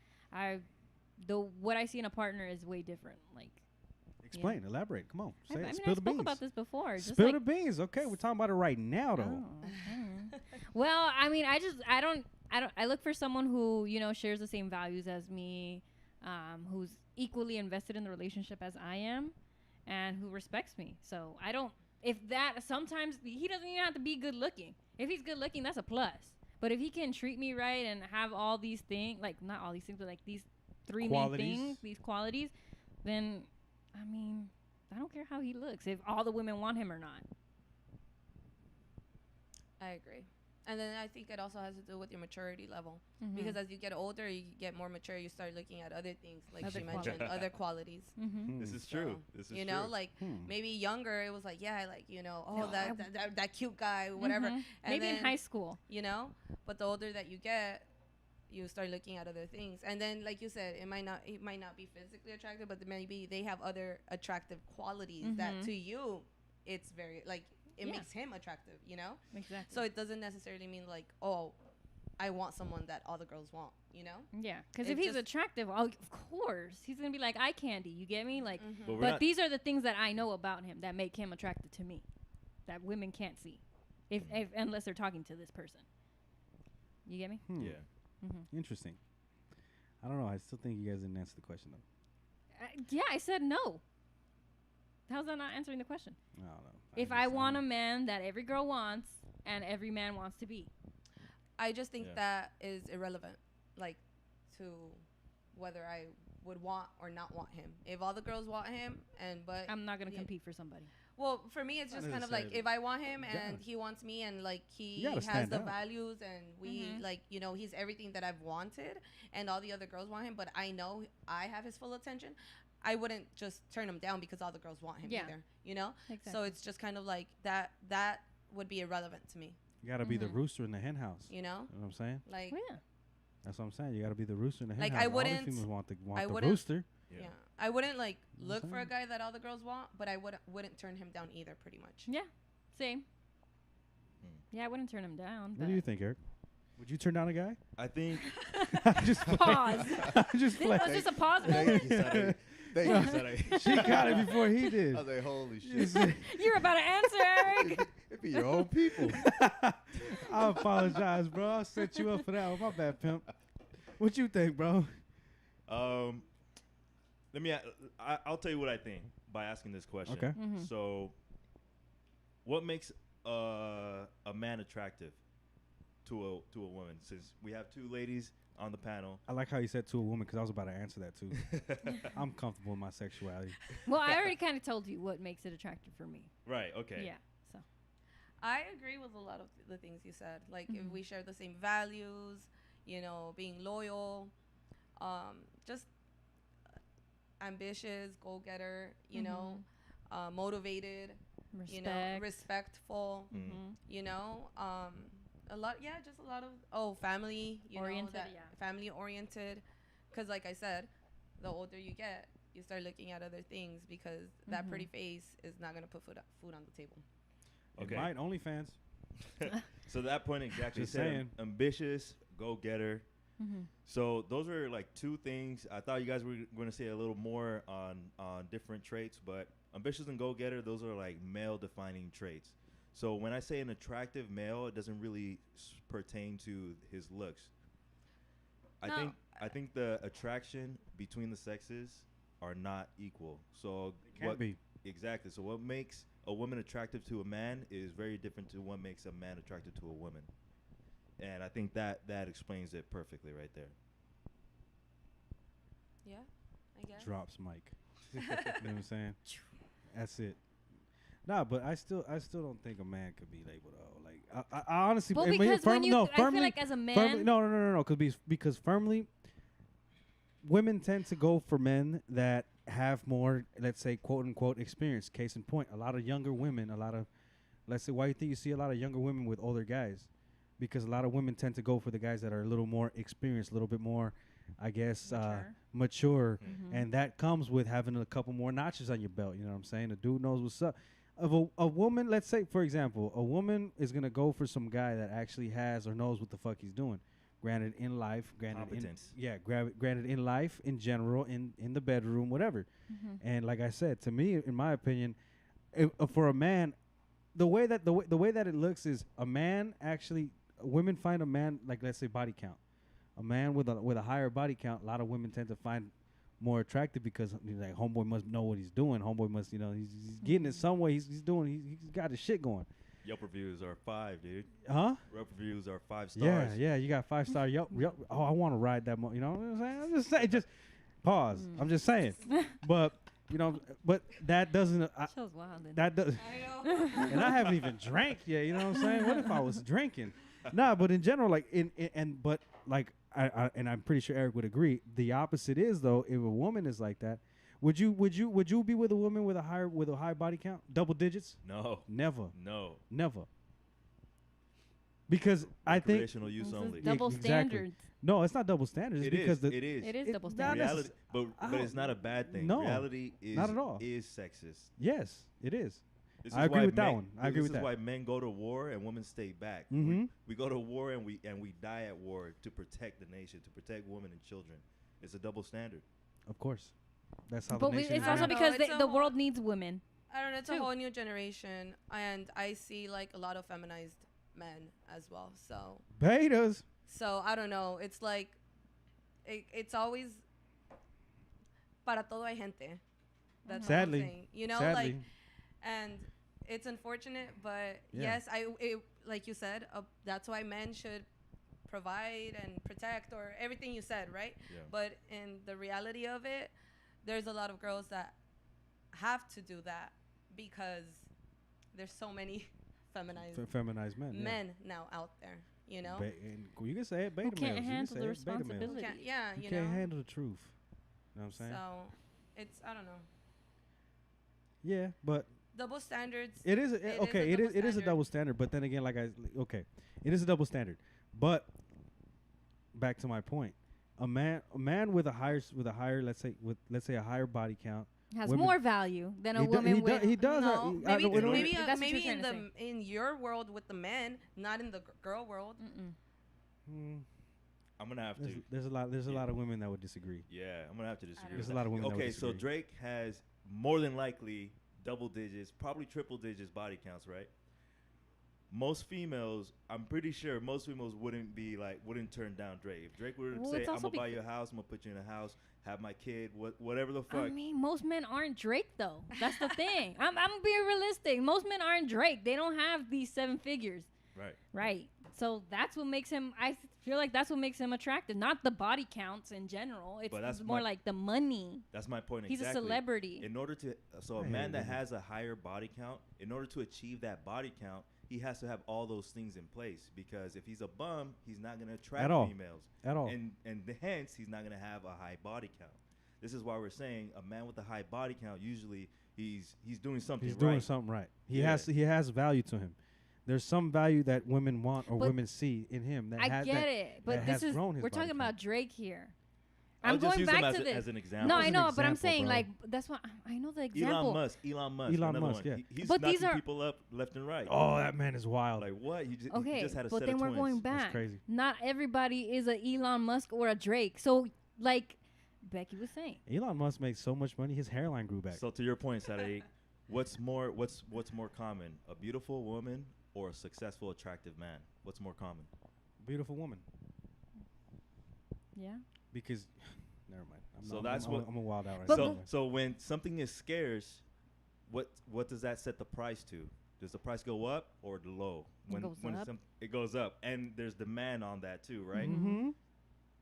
S3: what I see in a partner is way different. Like
S2: Explain, elaborate. Come on.
S3: I
S2: Say it.
S3: mean,
S2: Spill
S3: I
S2: the
S3: spoke
S2: beans.
S3: about this before. Just
S2: Spill
S3: like,
S2: the beans. Okay, we're talking about it right now, though.
S3: Oh, okay. Well, I mean, I look for someone who, you know, shares the same values as me, who's equally invested in the relationship as I am, and who respects me. So I don't, sometimes he doesn't even have to be good looking. If he's good looking, that's a plus. But if he can treat me right and have all these things, like not all these things, but like these three
S2: Qualities.
S3: main things, these qualities, then, I mean, I don't care how he looks, if all the women want him or not.
S4: I agree. And then I think it also has to do with your maturity level.
S3: Mhm.
S4: Because as you get older, you get more mature, you start looking at other things, like
S3: Other
S4: she mentioned,
S1: qualities.
S4: other qualities.
S3: Mhm.
S1: This is
S4: So,
S1: true. This is
S4: you know,
S1: true.
S4: like maybe younger, it was like, yeah, like, you know, oh,
S3: No,
S4: that cute guy, whatever.
S3: Mhm.
S4: And
S3: Maybe in
S4: then,
S3: high school.
S4: you know, but the older that you get, you start looking at other things. And then, like you said, it might not be physically attractive, but maybe they have other attractive qualities that
S3: Mhm.
S4: to you, it's very, like, it
S3: Yeah.
S4: makes him attractive, you know?
S3: Exactly.
S4: So it doesn't necessarily mean like, oh, I want someone that all the girls want, you know?
S3: yeah, because
S4: it
S3: if he's
S4: just-
S3: attractive, of course he's gonna be like eye candy. You get me? Like,
S4: Mhm.
S1: But we're
S3: but
S1: not-
S3: these are the things that I know about him that make him attractive to me, that women can't see, if unless they're talking to this person. You get me?
S2: Hmm.
S1: Yeah.
S2: Interesting. I don't know. I still think you guys didn't answer the question, though.
S3: Yeah, I said no. How's that not answering the question?
S2: I don't know.
S3: If I want a man that every girl wants and every man wants to be.
S4: I just think
S1: Yeah.
S4: that is irrelevant, like, to whether I would want or not want him. If all the girls want him, but
S3: I'm not gonna
S4: Yeah.
S3: compete for somebody.
S4: well, for me, it's
S2: Not
S4: just kind of like
S2: necessarily.
S4: if I want him
S2: Yeah.
S4: and he wants me and like he
S2: You gotta
S4: has
S2: stand
S4: the
S2: out.
S4: values and we
S3: Mhm.
S4: like, you know, he's everything that I've wanted and all the other girls want him, but I know I have his full attention, I wouldn't just turn him down because all the girls want him
S3: Yeah.
S4: either, you know?
S3: Exactly.
S4: So it's just kind of like that would be irrelevant to me,
S2: You gotta be the
S3: Mhm.
S2: rooster in the hen house.
S4: you know?
S2: You know what I'm saying?
S4: Like,
S3: Oh, yeah.
S2: That's what I'm saying. You gotta be the rooster in the hen
S4: Like,
S2: house.
S4: I
S2: All the
S4: wouldn't-
S2: females want the
S4: I
S2: the
S4: wouldn't-
S2: rooster.
S4: yeah.
S1: Yeah.
S4: I wouldn't like
S2: I'm
S4: look for a
S2: saying.
S4: guy that all the girls want, but I wouldn't turn him down either, pretty much.
S3: Yeah. Same.
S1: Hmm.
S3: Yeah, I wouldn't turn him down.
S2: What do you think, Eric? Would you turn down a guy?
S1: I think.
S2: I'm just
S3: Pause.
S2: I'm just
S3: This
S2: playing.
S3: was just a pause
S1: Thank
S3: moment.
S1: you, Saturday. Thank you, Saturday.
S2: She got it before he did.
S1: I was like, holy
S2: She
S1: shit.
S2: said-
S3: You were about to answer, Eric.
S1: It be your own people.
S2: I apologize, bro. I set you up for that one. My bad, pimp. What you think, bro?
S1: Let me. I'll tell you what I think by asking this question.
S2: Okay.
S3: Mhm.
S1: So, what makes a man attractive to a woman? Since we have two ladies on the panel.
S2: I like how you said to a woman because I was about to answer that too. I'm comfortable in my sexuality.
S3: Well, I already kind of told you what makes it attractive for me.
S1: Right. Okay.
S3: Yeah. So.
S4: I agree with a lot of the things you said. Like if we share the same values, you know, being loyal, just ambitious, goal-getter, you know, motivated, you know, respectful, you know, a lot, just a lot of family, you
S3: oriented,
S4: know, family oriented, because like I said, the older you get, you start looking at other things because that pretty face is not gonna put food on the table.
S1: Okay.
S2: Right, OnlyFans.
S1: So that point exactly.
S2: Just
S1: said
S2: saying.
S1: Ambitious, go-getter. So those are like two things. I thought you guys were going to say a little more on different traits, but ambitious and go-getter, those are like male-defining traits. So when I say an attractive male, it doesn't really pertain to his looks. I think the attraction between the sexes are not equal. So
S2: Can't be.
S1: Exactly. So what makes a woman attractive to a man is very different to what makes a man attracted to a woman. And I think that explains it perfectly right there.
S4: Yeah, I guess.
S2: Drops mic. You know what I'm saying? That's it. Nah, but I still don't think a man could be labeled. Like I honestly,
S3: Well,
S2: I mean,
S3: because when you, I
S2: firmly,
S3: feel like as a man,
S2: firmly, no, because firmly, women tend to go for men that have more, let's say, quote unquote, experience. Case in point, a lot of younger women, let's say, why you think you see a lot of younger women with older guys? Because a lot of women tend to go for the guys that are a little more experienced, a little bit more, I guess, mature. And that comes with having a couple more notches on your belt. You know what I'm saying? The dude knows what's up. Of a woman, let's say, for example, a woman is going to go for some guy that actually has or knows what the fuck he's doing. Granted, in life,
S1: Competence.
S2: granted in life, in general, in the bedroom, whatever. And like I said, to me, in my opinion, for a man, the way that it looks is women find a man, like, let's say, body count. A man with a higher body count, a lot of women tend to find more attractive because like homeboy must know what he's doing. Homeboy must, he's getting it some way. He's got his shit going.
S1: Yelp reviews are 5, dude.
S2: Huh?
S1: Yelp reviews are 5 stars.
S2: Yeah, you got 5-star Yelp. Oh, I want to ride that. You know what I'm saying? I'm just saying. Just pause. I'm just saying. But but that doesn't.
S3: Show's wild.
S2: That does.
S4: I know.
S2: And I haven't even drank yet. You know what I'm saying? What if I was drinking? Nah, but in general, like and I'm pretty sure Eric would agree. The opposite is though, if a woman is like that, would you be with a woman with a high body count, double digits?
S1: No.
S2: Never.
S1: No.
S2: Never. Because I think
S1: Recreational use only.
S3: Double
S2: exactly.
S3: standards.
S2: No, it's not double standards.
S1: It
S2: because
S1: is. It is.
S3: It is
S2: It-
S3: double
S2: not
S3: standards.
S1: Reality, but it's not a bad thing.
S2: No,
S1: Reality is
S2: not at all.
S1: is sexist.
S2: Yes, it is.
S1: This
S2: I
S1: is
S2: agree
S1: why
S2: with that
S1: men-
S2: one. I agree with
S1: This
S2: that.
S1: is why men go to war and women stay back.
S2: Mhm.
S1: We go to war and we die at war to protect the nation, to protect women and children. It's a double standard.
S2: Of course. That's how
S3: But
S2: the nation
S3: it's
S2: is
S4: I
S3: also
S4: don't
S2: ran.
S4: know,
S3: because
S4: it's a
S3: the
S4: whole-
S3: world needs women.
S4: I don't know. It's
S3: Too.
S4: a whole new generation, and I see like a lot of feminized men as well.
S2: Betas.
S4: So I don't know. It's like, it's always para todo hay gente. That's what I'm
S2: Sadly.
S4: saying. You know,
S2: Sadly.
S4: like, and it's unfortunate, but
S2: Yeah.
S4: yes, like you said, that's why men should provide and protect or everything you said, right?
S1: Yeah.
S4: But in the reality of it, there's a lot of girls that have to do that because there's so many feminized
S2: Feminized men. yeah.
S4: men now out there, you know?
S2: And you can say it, beta
S3: Who can't
S2: males. You can
S3: handle
S2: say
S3: the
S2: it, beta males.
S3: responsibility.
S4: Yeah,
S2: You
S4: you
S2: can't
S4: know?
S2: handle the truth. You know what I'm saying?
S4: So it's, I don't know.
S2: Yeah, but
S4: Double standards.
S2: it is
S4: It is a
S2: okay. It
S4: double
S2: is a
S4: standard.
S2: double standard. But then again, it is a double standard. But back to my point, a man with a higher, let's say a higher body count
S3: Has
S2: women-
S3: more value than a
S2: he do-
S3: woman
S2: he do-
S3: with.
S2: he does.
S4: No,
S2: I
S4: maybe
S2: don't- we don't-
S4: maybe
S3: That's what
S4: maybe
S3: you're
S4: in
S3: trying to
S4: in your world with the men, not in the girl world.
S2: Mm,
S1: I'm gonna have to.
S2: there's a lot. There's a
S1: Yeah.
S2: lot of women that would disagree.
S1: Yeah, I'm gonna have to disagree.
S2: There's
S1: with
S2: a lot of
S1: that.
S2: women that would
S1: Okay, so
S2: disagree.
S1: Drake has more than likely double digits, probably triple digits body counts, right? most females, I'm pretty sure most females wouldn't turn down Drake. If Drake would say, I'm gonna buy you a house, I'm gonna put you in a house, have my kid, whatever the fuck.
S3: I mean, most men aren't Drake though. That's the thing. I'm being realistic. Most men aren't Drake. They don't have these 7 figures. Right. So that's what makes him. I feel like that's what makes him attractive. Not the body counts in general. It's more like the money.
S1: That's my point.
S3: He's a celebrity.
S1: In order to, a man that has a higher body count, in order to achieve that body count, he has to have all those things in place, because if he's a bum, he's not going to attract females
S2: at all,
S1: and hence he's not going to have a high body count. This is why we're saying a man with a high body count, usually he's doing something.
S2: He's doing something right. He has value to him. There's some value that women want or women see in him.
S3: I get it, but we're talking about Drake here. I'm
S1: going
S3: back to this
S1: as an example.
S3: No, I know, but I'm saying, bro. Like, that's what I know the example.
S1: Elon Musk, yeah. He's knocking people up left and right.
S2: Oh, that man is wild.
S1: Like, what? He just had a
S3: but
S1: set
S3: then
S1: of
S3: we're
S1: twins.
S3: going back.
S2: That's crazy.
S3: Not everybody is a Elon Musk or a Drake. So, like Becky was saying,
S2: Elon Musk makes so much money, his hairline grew back.
S1: So, to your point, Saturday, what's more common, a beautiful woman or a successful, attractive man? What's more common?
S2: Beautiful woman.
S3: Yeah.
S2: Because, never mind. I'm a wild out right
S1: now. So when something is scarce, what does that set the price to? Does the price go up or low?
S3: It goes up.
S1: It goes up, and there's demand on that too, right?
S2: Mm-hmm.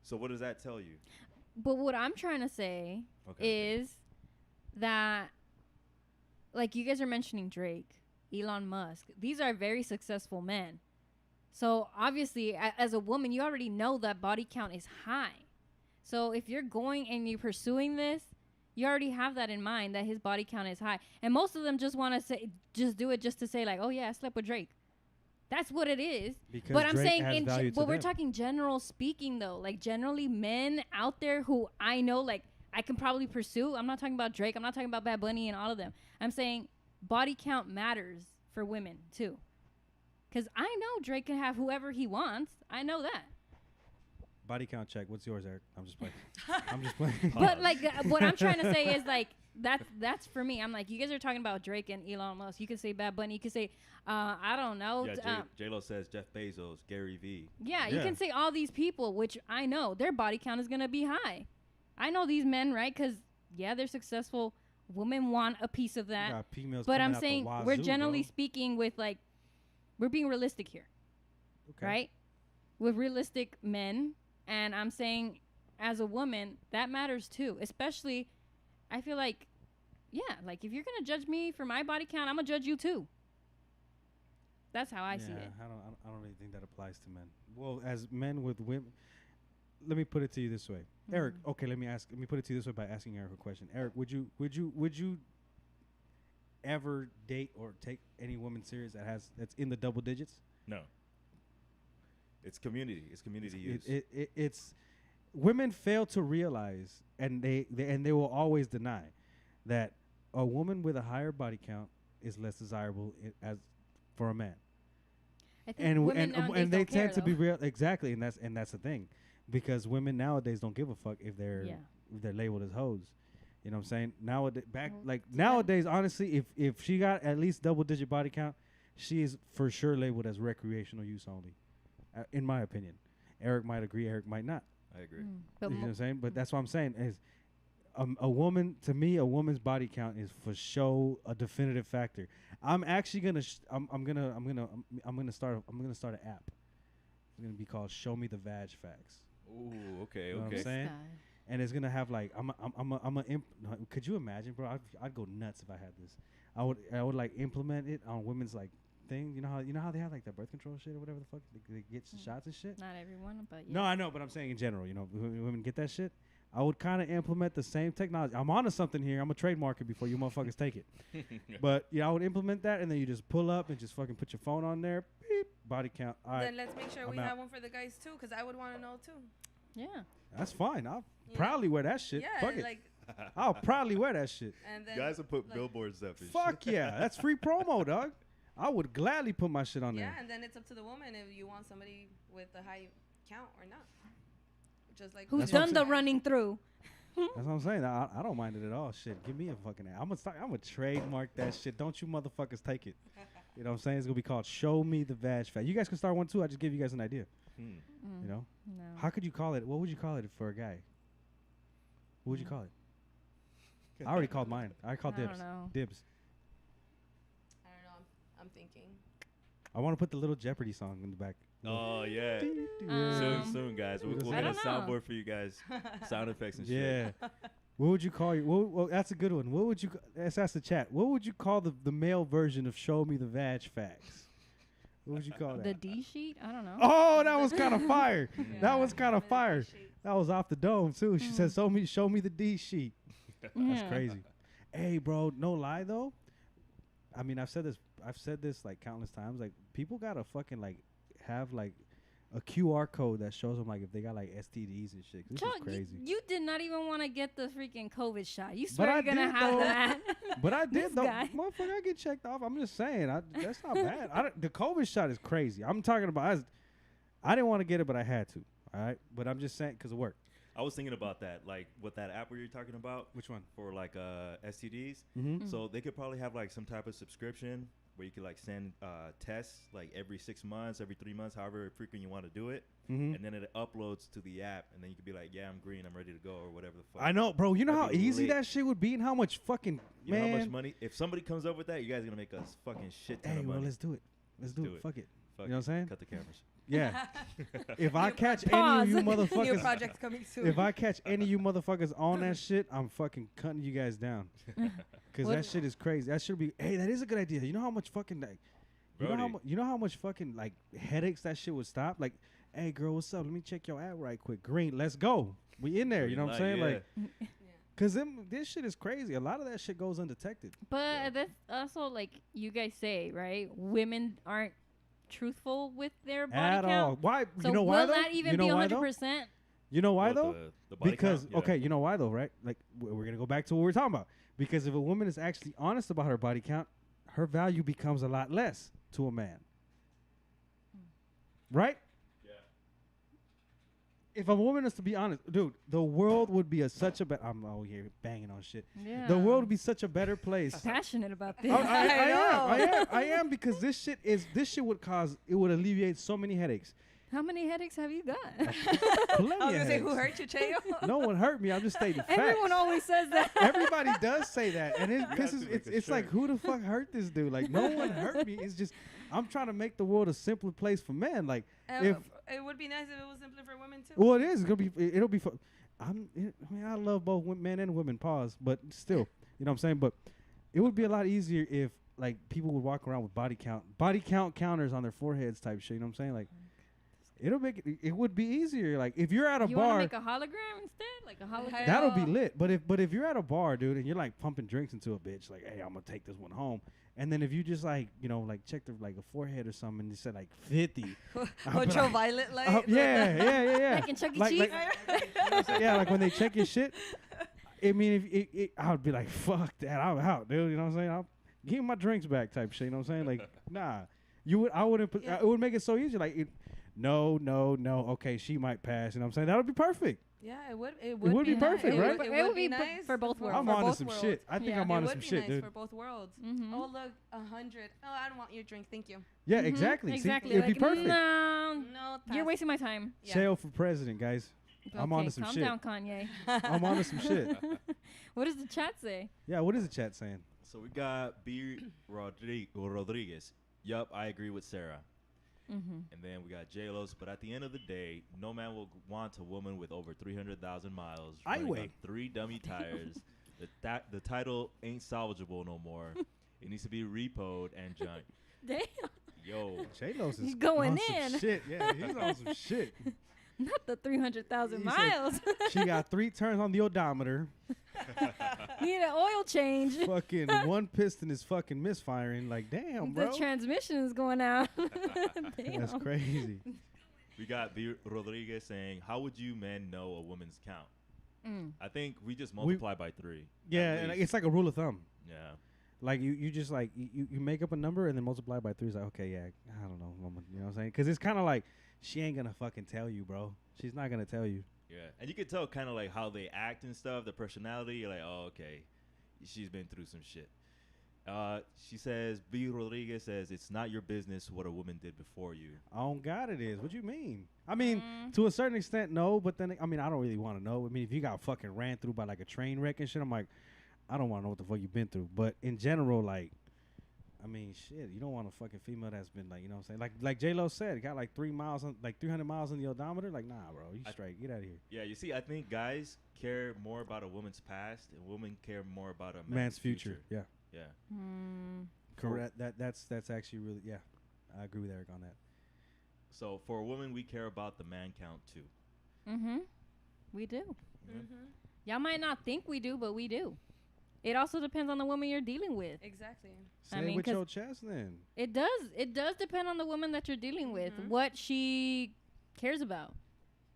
S1: So what does that tell you?
S3: But what I'm trying to say is that, like, you guys are mentioning Drake, Elon Musk. These are very successful men. So obviously, as a woman, you already know that body count is high. So if you're going and you're pursuing this, you already have that in mind, that his body count is high. And most of them just want to do it just to say, like, oh yeah, I slept with Drake. That's what it is.
S2: Because
S3: but I'm
S2: Drake
S3: saying, but we're talking general speaking though. Like, generally, men out there who I know, like, I can probably pursue. I'm not talking about Drake. I'm not talking about Bad Bunny and all of them. I'm saying body count matters for women too. Because I know Drake can have whoever he wants. I know that.
S2: Body count check. What's yours, Eric? I'm just playing.
S3: But like, what I'm trying to say is, like, that's for me. I'm like, you guys are talking about Drake and Elon Musk. You could say Bad Bunny. You could say, I don't know.
S1: Yeah, J-Lo says Jeff Bezos, Gary Vee.
S3: Yeah, you can say all these people, which I know their body count is gonna be high. I know these men, right? Because they're successful. Women want a piece of that. But I'm saying we're generally speaking with, like, we're being realistic here, right? With realistic men. And I'm saying, as a woman, that matters too. Especially, I feel like, like, if you're gonna judge me for my body count, I'm gonna judge you too. That's how I see it.
S2: I don't really think that applies to men. Well, as men with women, let me put it to you this way, Eric. Okay, let me put it to you this way by asking Eric a question. Eric, would you ever date or take any woman serious that's in the double digits?
S1: No. It's community. It's community use.
S2: It's women fail to realize, and they will always deny that a woman with a higher body count is less desirable as for a man.
S3: I think
S2: and they tend to be real, exactly, and that's the thing, because women nowadays don't give a fuck if they're labeled as hoes. You know what I'm saying? Nowadays, honestly, if she got at least double digit body count, she is for sure labeled as recreational use only. In my opinion. Eric might agree, Eric might not.
S1: I agree.
S2: You know what I'm saying? But that's what I'm saying is a woman, to me, a woman's body count is for sure a definitive factor. I'm actually gonna I'm gonna start an app. It's gonna be called Show Me the Vag Facts.
S1: Ooh, okay,
S2: you know what I'm saying? And it's gonna have, like, could you imagine, bro? I'd go nuts if I had this. I would like implement it on women's, like, thing. You know how they have, like, the birth control shit or whatever the fuck, they get shots and shit.
S3: Not everyone, but yeah.
S2: No, I know, but I'm saying in general, women get that shit. I would kind of implement the same technology. I'm onto something here. I'm gonna trademark it before you motherfuckers take it. But I would implement that, and then you just pull up and just fucking put your phone on there. Beep, body count. All right.
S4: Then let's make sure we have one for the guys too, because I would want to know too.
S3: Yeah.
S2: That's fine. I'll proudly wear that shit.
S4: Yeah,
S2: fuck it.
S4: like.
S2: I'll proudly wear that shit.
S4: And then
S1: guys will put billboards up. And
S2: fuck
S1: shit.
S2: Yeah, that's free promo, dog. I would gladly put my shit on there.
S4: Yeah, and then it's up to the woman if you want somebody with a high count or not. Just like
S3: who's done the running through.
S2: That's what I'm saying. I don't mind it at all. Shit, give me a fucking. I'm gonna trademark that shit. Don't you motherfuckers take it. You know what I'm saying? It's gonna be called "Show Me the Vag Fact." You guys can start one too. I just give you guys an idea. You know,
S3: No.
S2: how could you call it? What would you call it for a guy? What would you call it? I already called mine. I called
S3: I
S2: dibs.
S3: don't know.
S2: Dibs.
S4: I don't know. I'm thinking.
S2: I want to put the little Jeopardy song in the back.
S1: Oh yeah.
S3: Um,
S1: soon, guys. We'll
S2: I
S1: get a
S3: don't know.
S1: soundboard for you guys. Sound effects and shit.
S2: Yeah. What would you call your? Well, that's a good one. What would you? Let's ask the chat. What would you call the male version of "Show Me the Vag Facts"? What would you call that?
S3: The D sheet? I don't know.
S2: Oh, that was kind of fire.
S4: Yeah.
S2: That was kind of
S4: Really
S2: fire.
S4: appreciate-
S2: That was off the dome too. She said, show me the D sheet." That's
S3: Yeah.
S2: crazy. Hey, bro, no lie though. I mean, I've said this like countless times. Like, people gotta fucking like have like a QR code that shows them like if they got like STDs and shit. 'Cause This
S3: Joe,
S2: is crazy.
S3: You did not even want to get the freaking COVID shot. You
S2: But
S3: swear
S2: I
S3: you're gonna
S2: did,
S3: have
S2: though.
S3: that.
S2: But I
S3: This
S2: did though,
S3: guy.
S2: motherfucker. I get checked off. I'm just saying, that's not bad. The COVID shot is crazy. I'm talking about. I didn't want to get it, but I had to. All right, but I'm just saying because it worked.
S1: I was thinking about that, like with that app where you're talking about
S2: Which one?
S1: for like STDs.
S2: Mm-hmm.
S1: So they could probably have like some type of subscription where you could like send tests like every 6 months, every 3 months, however frequent you want to do it,
S2: Mm-hmm.
S1: and then it uploads to the app, and then you could be like, yeah, I'm green, I'm ready to go, or whatever the fuck.
S2: I know, bro. You know how
S1: That'd be
S2: easy
S1: lit.
S2: that shit would be, and how much fucking
S1: You know
S2: man.
S1: how much money? If somebody comes up with that, you guys are gonna make us fucking shit ton
S2: Hey,
S1: of
S2: well,
S1: money.
S2: let's do it. Let's do it. Fuck it.
S1: Fuck
S2: you know what I'm saying?
S1: Cut the cameras.
S2: Yeah. If I catch any
S3: Pause.
S2: of you
S4: New
S2: motherfuckers,
S4: project coming soon.
S2: if I catch any of you motherfuckers on that shit, I'm fucking cutting you guys down. Cause
S3: What-
S2: that shit is crazy. That should be. Hey, that is a good idea. You know how much fucking like.
S1: Brody.
S2: You know how much fucking like headaches that shit would stop. Like, hey girl, what's up? Let me check your app right quick. Green, let's go. We in there. You know what I'm saying?
S1: yeah.
S2: Like, cause this shit is crazy. A lot of that shit goes undetected.
S3: But
S1: Yeah.
S3: that's also like you guys say, right? Women aren't truthful with their body
S2: At all.
S3: count.
S2: Why?
S3: So
S2: you know why
S3: will
S2: though?
S3: that even
S2: you know
S3: be
S2: why though?
S3: 100%?
S2: You know why
S1: What,
S2: though?
S1: the body
S2: Because
S1: count? Yeah.
S2: okay, you know why though, right? Like we're gonna go back to what we were talking about. Because if a woman is actually honest about her body count, her value becomes a lot less to a man. Right?
S1: Yeah.
S2: If a woman is to be honest, dude, the world would be such a better. I'm out here banging on shit.
S3: Yeah.
S2: The world would be such a better place.
S3: passionate about this.
S2: I am because this shit would alleviate so many headaches.
S3: How many headaches have you got?
S2: Plenty
S4: I was
S2: of
S4: gonna say, who
S2: headaches.
S4: hurt you, Cheo?
S2: No one hurt me. I'm just stating facts.
S3: Everyone always says that.
S2: Everybody does say that, and it
S1: You have to
S2: pisses.
S1: make a
S2: It's like,
S1: shirt.
S2: who the fuck hurt this dude? Like, no one hurt me. It's just I'm trying to make the world a simpler place for men. Like, if
S4: It would be nice if it was simpler for women too.
S2: well, it is. It's gonna be. It'll be. I mean, I love both men and women. Pause, but still, you know what I'm saying. But it would be a lot easier if like people would walk around with body count counters on their foreheads, type shit. You know what I'm saying? Like, it'll make it would be easier. Like if you're at a
S3: You want to
S2: bar.
S3: make a hologram instead? Like a hologram?
S2: That'll be lit. But if you're at a bar, dude, and you're like pumping drinks into a bitch, like, hey, I'm gonna take this one home. And then if you just like, you know, like check the like a forehead or something, and you said like 50. I'll be
S4: Ultraviolet light.
S2: yeah.
S3: Like in Chuck E.
S2: Like-
S3: Cheese?
S2: like- yeah, like when they check your shit. I mean, if I would be like, fuck that, I'm out, dude. You know what I'm saying? I'll give me my drinks back, type shit. You know what I'm saying? Like, nah, I wouldn't put.
S4: Yeah.
S2: It would make it so easy. Like, no. Okay, she might pass. You know what I'm saying? That would be perfect.
S4: Yeah, it would. It
S2: would be
S4: nice.
S2: perfect, right?
S3: It
S4: It
S3: would be
S4: nice
S3: for both worlds.
S2: I'm
S4: for
S2: on to
S4: both
S2: some
S4: worlds.
S2: shit. I think
S3: Yeah.
S2: I'm
S4: It
S2: on to
S4: would
S2: some
S4: be
S2: shit,
S4: nice
S2: dude.
S4: for both worlds.
S3: Mhm.
S4: Oh look, 100. Oh, I don't want your drink, thank you.
S2: Yeah,
S3: Mhm.
S2: exactly.
S3: Exactly.
S2: See, it'd
S3: like,
S2: be perfect.
S3: No,
S4: No,
S3: you're
S4: pass.
S3: wasting my time.
S4: Yeah.
S2: Shale for president, guys. I'm
S3: okay,
S2: onto some
S3: calm
S2: shit.
S3: down, Kanye.
S2: I'm on to some shit.
S3: What does the chat say?
S2: Yeah, what is the chat saying?
S1: So we got B. Rodriguez. Yup, I agree with Sarah.
S3: Mm-hmm.
S1: And then we got J-Los. But at the end of the day, no man will want a woman with over 300,000 miles.
S2: I
S1: running on
S2: wait.
S1: 3 dummy tires. The title ain't salvageable no more. It needs to be repoed and junk.
S3: Damn,
S1: Yo,
S2: J-Los is
S3: He's going
S2: on some
S3: in.
S2: shit. Yeah, he's on some shit.
S3: not the 300,000
S2: He said-
S3: miles.
S2: She got 3 turns on the odometer.
S3: Need an oil change.
S2: Fucking one piston is fucking misfiring. Like, damn,
S3: The
S2: bro.
S3: transmission is going out. Damn.
S2: That's crazy.
S1: we got B. Rodriguez saying, how would you men know a woman's count?
S3: Mm.
S1: I think we just multiply by 3.
S2: Yeah,
S1: at
S2: and
S1: least.
S2: it's like a rule of thumb.
S1: Yeah.
S2: Like you just like you make up a number and then multiply by 3. It's like, okay, yeah, I don't know, woman. You know what I'm saying? Because it's kind of like she ain't gonna fucking tell you, bro. She's not gonna tell you.
S1: Yeah, and you can tell kind of like how they act and stuff, their personality. You're like, oh, okay, she's been through some shit. She says, B. Rodriguez says, it's not your business what a woman did before you.
S2: On God it is. What you mean? I mean, to a certain extent, no. But then, I mean, I don't really want to know. I mean, if you got fucking ran through by like a train wreck and shit, I'm like, I don't want to know what the fuck you've been through. But in general, like, I mean, shit, you don't want a fucking female that's been like, you know what I'm saying? Like J-Lo said, got like 300 miles on the odometer. Like, nah, bro, you straight. Get out of here.
S1: Yeah, you see, I think guys care more about a woman's past, and women care more about a
S2: man's future. Yeah.
S1: Yeah.
S2: Correct. That's actually really, yeah. I agree with Eric on that.
S1: So for a woman, we care about the man count too.
S3: We do. Y'all might not think we do, but we do. It also depends on the woman you're dealing with.
S4: Exactly.
S2: Say it with your chest then.
S3: It does. It does depend on the woman that you're dealing with, what she cares about.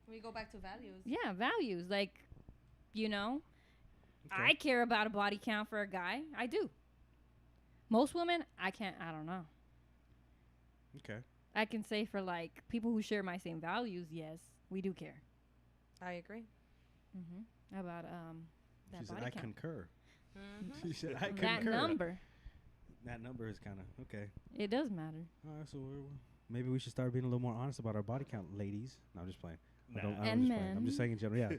S4: We go back to values.
S3: Yeah, values. Like, you know,
S2: Okay.
S3: I care about a body count for a guy. I do. Most women, I don't know.
S2: Okay.
S3: I can say for like people who share my same values, yes, we do care.
S4: I agree.
S3: About that
S2: She said,
S3: body
S2: I
S3: count.
S2: concur. She said, I
S3: That
S2: concur.
S3: number.
S2: That number is kind of, okay.
S3: It does matter.
S2: All right, so maybe we should start being a little more honest about our body count, ladies. No, I'm just playing.
S1: Nah.
S3: And
S2: I'm just saying in general. Yeah,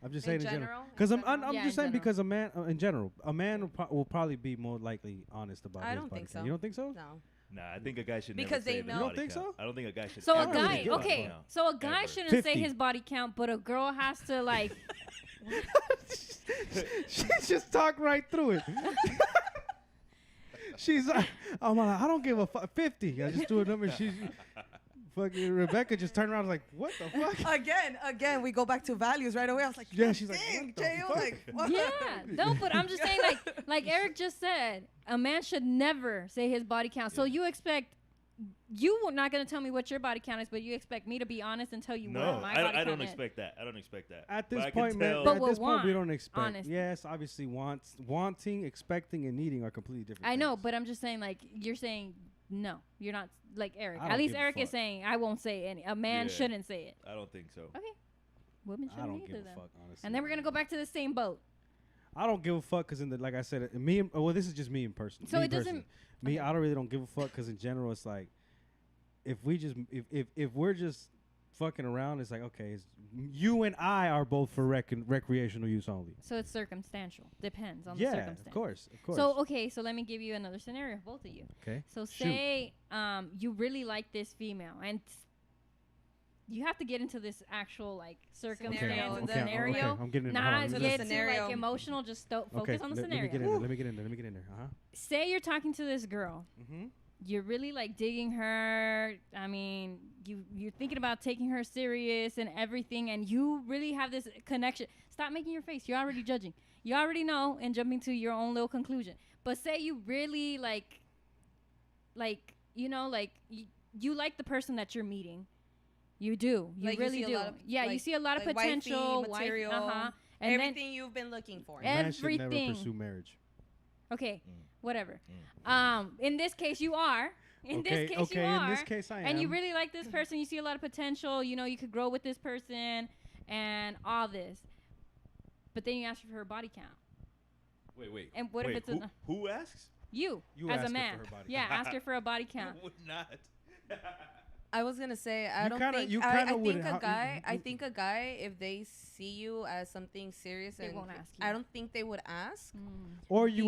S2: I'm just saying in general.
S4: In
S2: Because I'm
S4: general?
S3: Yeah,
S2: just
S3: in
S2: saying
S3: general.
S2: because a man in general, a man will probably be more likely honest about
S4: I
S2: his
S4: don't
S2: body
S4: think
S2: count.
S4: so.
S2: You don't think so?
S4: No.
S1: Nah, I think a guy should
S4: Because
S1: never say
S4: they
S1: the
S4: know.
S2: You don't
S1: body
S2: think
S1: count.
S2: so?
S1: I don't think a guy should.
S3: So a
S1: ever
S2: really
S3: guy,
S2: get
S1: body
S3: okay.
S1: count.
S3: So a guy
S1: Ever.
S3: shouldn't say
S2: 50.
S3: his body count, but a girl has to like.
S2: She just talked right through it. She's like, I'm like, I don't give a fuck. 50. I just threw a number. She's fucking Rebecca just turned around and was like, what the fuck?
S4: Again, we go back to values right away. I was like,
S2: Yeah, she's like,
S4: dang,
S2: what the
S4: J.O.,
S2: fuck?
S4: like, what?
S3: Yeah, no, but I'm just saying, like Eric just said, a man should never say his body count. So you expect. You were not going to tell me what your body count is, but you expect me to be honest and tell you
S1: No,
S3: what my body count
S1: I don't
S3: is.
S1: expect that. I don't expect that.
S2: At
S1: But
S2: this
S1: I can
S2: point, man,
S1: tell-
S3: But
S2: at
S3: we'll
S2: this point, we
S3: want
S2: don't expect.
S3: honesty.
S2: Yes, obviously, wanting, expecting, and needing are completely different.
S3: I know,
S2: things.
S3: but I'm just saying, like, you're saying no. You're not, like Eric.
S2: I
S3: At
S2: don't
S3: least
S2: give a
S3: Eric is
S2: fuck.
S3: saying, I won't say any. A man
S1: Yeah.
S3: shouldn't say it.
S1: I don't think so.
S3: Okay. Women
S2: I
S3: shouldn't
S2: don't
S3: either,
S2: give a
S3: then.
S2: fuck, honestly.
S3: And then we're going to go back to the same boat.
S2: I don't give a fuck because like I said, me. Well, this is just me in person.
S3: So
S2: me
S3: it doesn't-
S2: personally. Me,
S3: okay.
S2: I don't really don't give a fuck because in general, it's like if we're just fucking around, it's like okay, you and I are both for recreational use only.
S3: So it's circumstantial. Depends on the
S2: Yeah,
S3: circumstance.
S2: of course.
S3: So, okay, so let me give you another scenario, both of you.
S2: Okay.
S3: So
S2: Shoot.
S3: say you really like this female and you have to get into this actual like circumstance
S4: Scenario.
S3: and
S4: Okay,
S3: scenario.
S2: I'm getting into
S3: Not
S4: me
S3: get
S4: just-
S3: too like
S4: Scenario.
S3: emotional, just focus on the
S2: let
S3: scenario.
S2: me get in there. Let me get in there.
S3: Say you're talking to this girl.
S2: Mm-hmm.
S3: You're really like digging her. I mean, you're thinking about taking her serious and everything, and you really have this connection. Stop making your face. You're already judging. You already know and jumping to your own little conclusion. But say you really like you know, like you like the person that you're meeting. You do. You
S4: Like, you
S3: really
S4: see a
S3: do.
S4: lot of,
S3: Yeah, you
S4: like-
S3: see a lot of
S4: like wifey
S3: potential.
S4: material,
S3: And
S4: everything you've been looking for.
S3: And-
S2: Man should never
S3: Everything.
S2: pursue marriage.
S3: okay,
S1: Mm.
S3: whatever. In this case, you are. In this case, you are.
S2: In this case, I am.
S3: And you really like this person. You see a lot of potential. You know, you could grow with this person and all this. But then you ask her for her body count.
S1: Wait.
S3: And what if
S1: Wait,
S3: it's
S1: who asks?
S3: you
S2: You
S3: as
S2: ask
S3: a
S2: her
S3: man?
S2: for her body
S3: Yeah,
S2: count.
S3: ask her for a body count.
S1: I would not.
S4: I was gonna say I
S2: You
S4: don't
S2: kinda-
S4: think
S2: you
S4: I
S2: kinda would
S4: think a
S2: how-
S4: guy
S2: you-
S4: I think a guy if they see you as something serious
S3: They
S4: and
S3: won't ask
S4: I
S3: you.
S4: don't think they would ask.
S2: Or you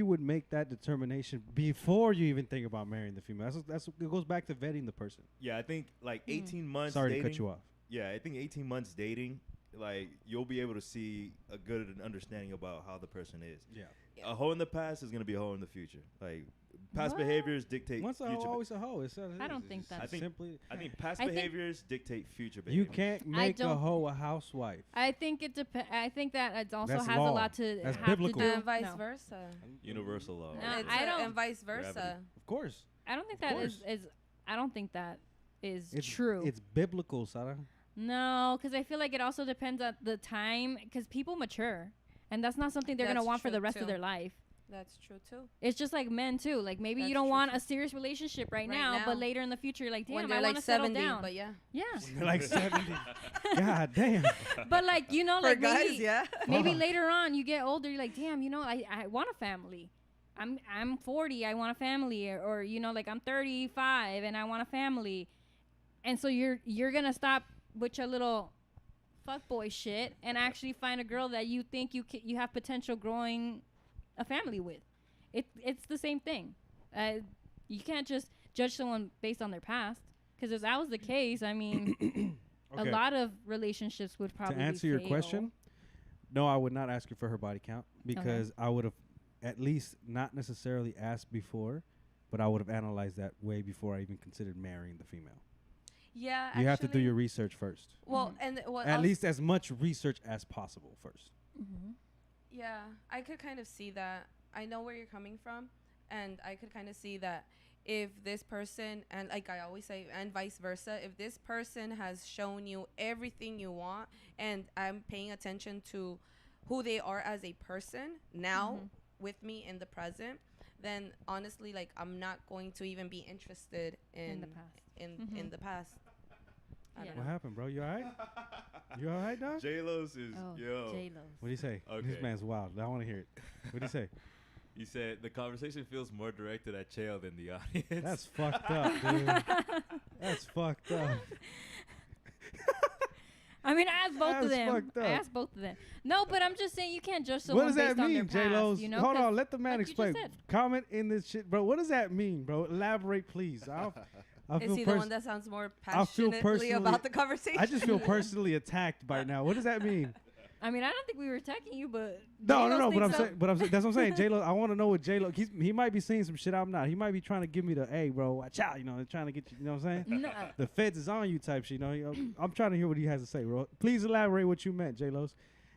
S2: would make that determination before you even think about marrying the female. That's it goes back to vetting the person.
S1: Yeah, I think like 18 months.
S2: Sorry
S1: dating,
S2: to cut you off.
S1: Yeah, I think 18 months dating, like you'll be able to see a good understanding about how the person is.
S2: Yeah.
S1: A hoe in the past is gonna be a hoe in the future. Like past
S3: What?
S1: behaviors dictate
S2: Once a
S1: future.
S2: hoe, always a hoe. It's not,
S3: I don't
S2: it's
S3: think
S2: just
S3: that's-
S2: simply.
S1: I think past
S3: I think-
S1: behaviors dictate future behaviors.
S2: You can't make a
S3: don't-
S2: hoe a housewife.
S3: I think it depends. I think that it also
S2: That's
S3: has
S2: law.
S3: a lot to
S2: That's
S3: have
S2: biblical.
S3: to do.
S4: And vice
S3: No.
S4: versa.
S1: Universal law.
S3: No,
S4: It's
S3: I don't-
S4: and vice versa.
S1: Gravity.
S2: Of course.
S3: I don't think
S2: Of
S3: that is
S2: course.
S3: I don't think that is
S2: It's
S3: true.
S2: It's biblical, Sarah.
S3: No, because I feel like it also depends on the time. Because people mature, and that's not something they're gonna
S4: That's
S3: want for
S4: true,
S3: the rest
S4: too.
S3: of their life.
S4: That's true too.
S3: It's just like men too. Like maybe
S4: That's
S3: you don't
S4: true,
S3: want
S4: too.
S3: a serious relationship right,
S4: Right
S3: now,
S4: now.
S3: but later in the future, you're like, damn,
S4: When
S3: I
S4: they're
S3: want
S4: like
S3: to settle
S4: 70,
S3: down.
S4: but yeah.
S3: Yeah,
S2: You're like 70. God damn.
S3: but like you know,
S4: For
S3: like
S4: guys,
S3: maybe,
S4: yeah.
S3: maybe
S2: Fuck.
S3: later on you get older, you're like, damn, you know, I want a family. I'm 40, I want a family, or you know, like I'm 35 and I want a family, and so you're gonna stop with your little fuckboy shit and actually find a girl that you think you have potential growing a family with. It's the same thing. You can't just judge someone based on their past, because if that was the case, I mean, a lot of relationships would probably
S2: to answer your question. No, I would not ask her for her body count, because I would have at least not necessarily asked before, but I would have analyzed that way before I even considered marrying the female.
S4: Yeah,
S2: you have to do your research first.
S4: Well, and
S2: at least as much research as possible first.
S4: Yeah, I could kind of see that. I know where you're coming from, and I could kind of see that if this person, and like I always say, and vice versa, if this person has shown you everything you want, and I'm paying attention to who they are as a person now with me in the present, then honestly, like, I'm not going to even be interested in the past. In the past.
S2: What happened, bro? You all right? You all right, dog?
S1: J-Lo's is, yo.
S3: J-Lo's.
S2: What do you say?
S1: Okay.
S2: This man's wild. I want to hear it. What do you say?
S1: He said the conversation feels more directed at Chael than the audience.
S2: That's fucked up, dude. That's fucked up.
S3: I mean, I asked both of them. No, but I'm just saying you can't judge someone based on their past. What does that mean, J-Lo's? You know,
S2: hold on, let the man explain. Comment in this shit, bro. What does that mean, bro? Elaborate, please.
S4: Is he the one that sounds more passionately about the conversation?
S2: I just feel personally attacked by now. What does that mean?
S3: I mean, I don't think we were attacking you, but
S2: no. But I'm saying, that's what I'm saying. J-Lo, I want to know what J-Lo. He might be saying some shit I'm not. He might be trying to give me the, hey, bro, watch out. You know, trying to get you. You know what I'm saying?
S3: No.
S2: The feds is on you type shit. You know, I'm trying to hear what he has to say, bro. Please elaborate what you meant, J-Lo's.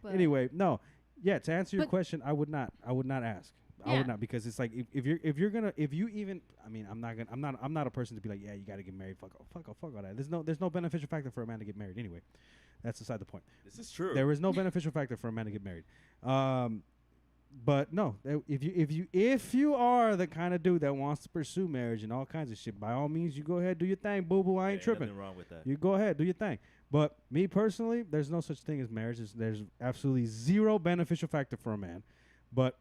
S2: Anyway, no. Yeah, to answer your question, I would not ask. I would not, because it's like if you even, I mean, I'm not a person to be like, yeah, you got to get married. Fuck all that. There's no beneficial factor for a man to get married anyway. That's beside the point.
S1: This is true.
S2: There is no beneficial factor for a man to get married. But no, if you are the kind of dude that wants to pursue marriage and all kinds of shit, by all means, you go ahead, do your thing, boo boo. I ain't tripping.
S1: Nothing wrong with that.
S2: You go ahead, do your thing. But me personally, there's no such thing as marriage. There's absolutely zero beneficial factor for a man. But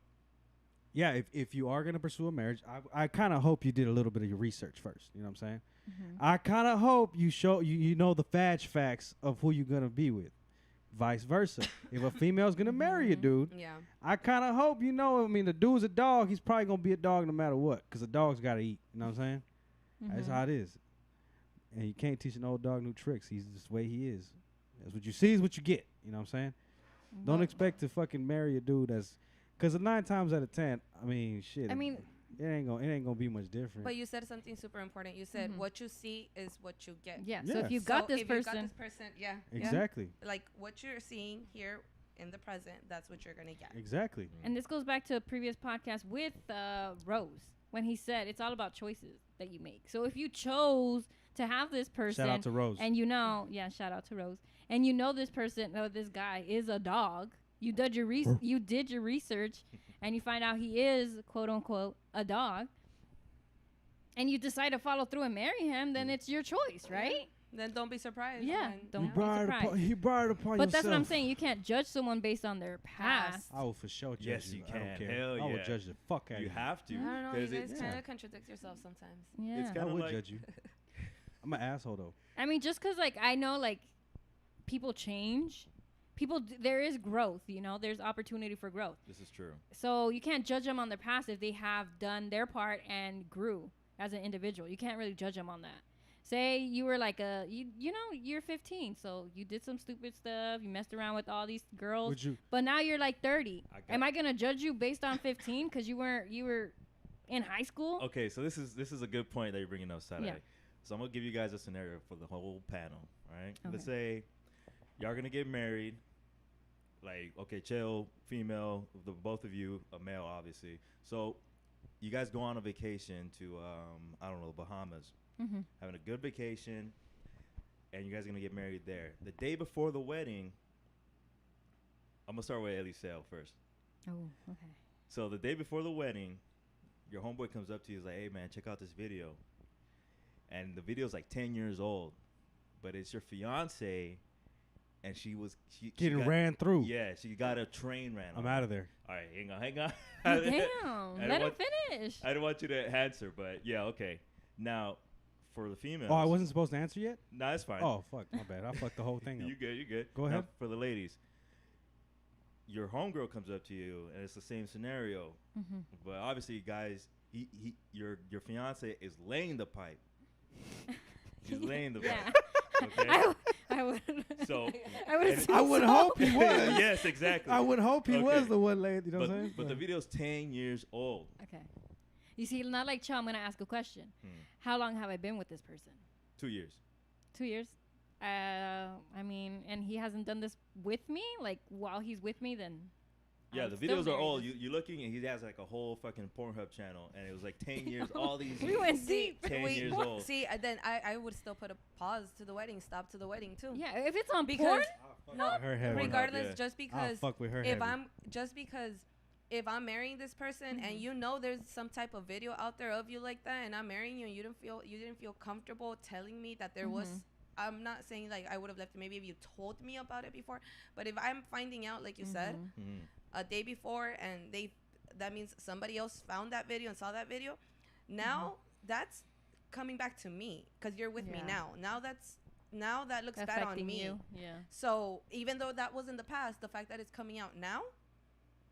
S2: yeah, if you are gonna pursue a marriage, I kind of hope you did a little bit of your research first. You know what I'm saying? I kind of hope you show you know the facts of who you're gonna be with. Vice versa. If a female's gonna marry a dude, I kind of hope you know. I mean, the dude's a dog. He's probably gonna be a dog no matter what, because a dog's gotta eat. You know what I'm saying? That's how it is. And you can't teach an old dog new tricks. He's just the way he is. That's what you see is what you get. You know what I'm saying? Don't expect to fucking marry a dude that's, because 9 times out of 10, I mean, shit. I mean, it ain't gonna be much different.
S4: But you said something super important. You said what you see is what you get.
S3: Yeah. So if you got this person,
S2: exactly.
S4: Like what you're seeing here in the present, that's what you're gonna get.
S2: Exactly.
S3: And this goes back to a previous podcast with Rose, when he said it's all about choices that you make. So if you chose to have this person,
S2: shout out to Rose,
S3: and you know, shout out to Rose, and you know this person, this guy is a dog. You did your research, and you find out he is, quote unquote, a dog, and you decide to follow through and marry him, then it's your choice, right?
S4: Then don't be surprised.
S3: Yeah, don't be surprised.
S2: He brought it upon
S3: But that's what I'm saying. You can't judge someone based on their past.
S2: I will for sure judge
S1: yes, you can.
S2: I don't care.
S1: Hell
S2: I will judge the fuck out of you.
S1: You have to.
S4: I don't know. You guys kind of contradict yourself sometimes.
S3: Yeah.
S1: It's
S2: I
S1: kind of
S2: would
S1: like
S2: judge you. I'm an asshole, though.
S3: I mean, just because, like, I know, like, people change. There is growth, you know. There's opportunity for growth.
S1: This is true.
S3: So you can't judge them on their past if they have done their part and grew as an individual. You can't really judge them on that. Say you were like you're 15, so you did some stupid stuff. You messed around with all these girls, but now you're like 30. Am I gonna judge you based on 15 because you were in high school?
S1: Okay, so this is a good point that you're bringing up, Saturday.
S3: Yeah.
S1: So I'm gonna give you guys a scenario for the whole panel. All right.
S3: Okay.
S1: Let's say y'all gonna get married. Like, okay, Chael, female, the both of you, a male, obviously. So you guys go on a vacation to I don't know, Bahamas. Having a good vacation, and you guys are gonna get married there. The day before the wedding, I'm gonna start with Eliseo first.
S3: Oh, okay.
S1: So the day before the wedding, your homeboy comes up to you, he's like, "Hey man, check out this video," and the video's like 10 years old, but it's your fiance and she
S2: Getting
S1: got,
S2: ran through.
S1: Yeah, she got a train ran.
S2: I'm
S1: on
S2: out
S1: her.
S2: of there.
S1: All right, hang on.
S3: Damn. Let him finish.
S1: I didn't want you to answer, but yeah, okay. Now, for the females.
S2: Oh, I wasn't supposed to answer yet?
S1: No, it's fine.
S2: Oh, fuck. My bad. I fucked the whole thing up.
S1: You good.
S2: Go
S1: Now,
S2: ahead.
S1: for the ladies, your homegirl comes up to you, and it's the same scenario.
S3: Mm-hmm.
S1: But obviously, guys, your fiance is laying the pipe. He's laying the
S3: Yeah.
S1: pipe. Okay.
S3: I would.
S1: So
S3: I would.
S1: and-
S3: assume
S2: I would
S3: so.
S2: hope he was.
S1: Yes, exactly.
S2: I would hope he
S1: Okay.
S2: was the one lady. You know what I'm saying?
S1: But the video's 10 years old.
S3: Okay. You see, not like Cho, I'm gonna ask a question. How long have I been with this person?
S1: 2 years.
S3: 2 years. I mean, and he hasn't done this with me. Like while he's with me, then.
S1: Yeah,
S3: I'm
S1: the
S3: still
S1: videos are
S3: married.
S1: old. You're looking, and he has like a whole fucking Pornhub channel, and it was like 10 years. All these.
S3: We went deep.
S1: 10 years old.
S4: See, then I would still put a pause to the wedding, stop to the wedding too.
S3: Yeah, if it's on
S4: Because
S3: porn.
S4: no,
S2: Her head.
S4: regardless,
S1: yeah.
S4: just
S2: I'll
S4: because
S2: fuck with her
S4: if
S2: heavy.
S4: if I'm marrying this person and you know there's some type of video out there of you like that, and I'm marrying you and you didn't feel comfortable telling me that there was. I'm not saying like I would have left it maybe if you told me about it before, but if I'm finding out like you said
S1: Mhm.
S4: a day before and that means somebody else found that video and saw that video, now that's coming back to me because you're with me
S3: Yeah.
S4: now that looks bad on
S3: Affecting
S4: me.
S3: you. Yeah.
S4: So even though that was in the past, the fact that it's coming out now,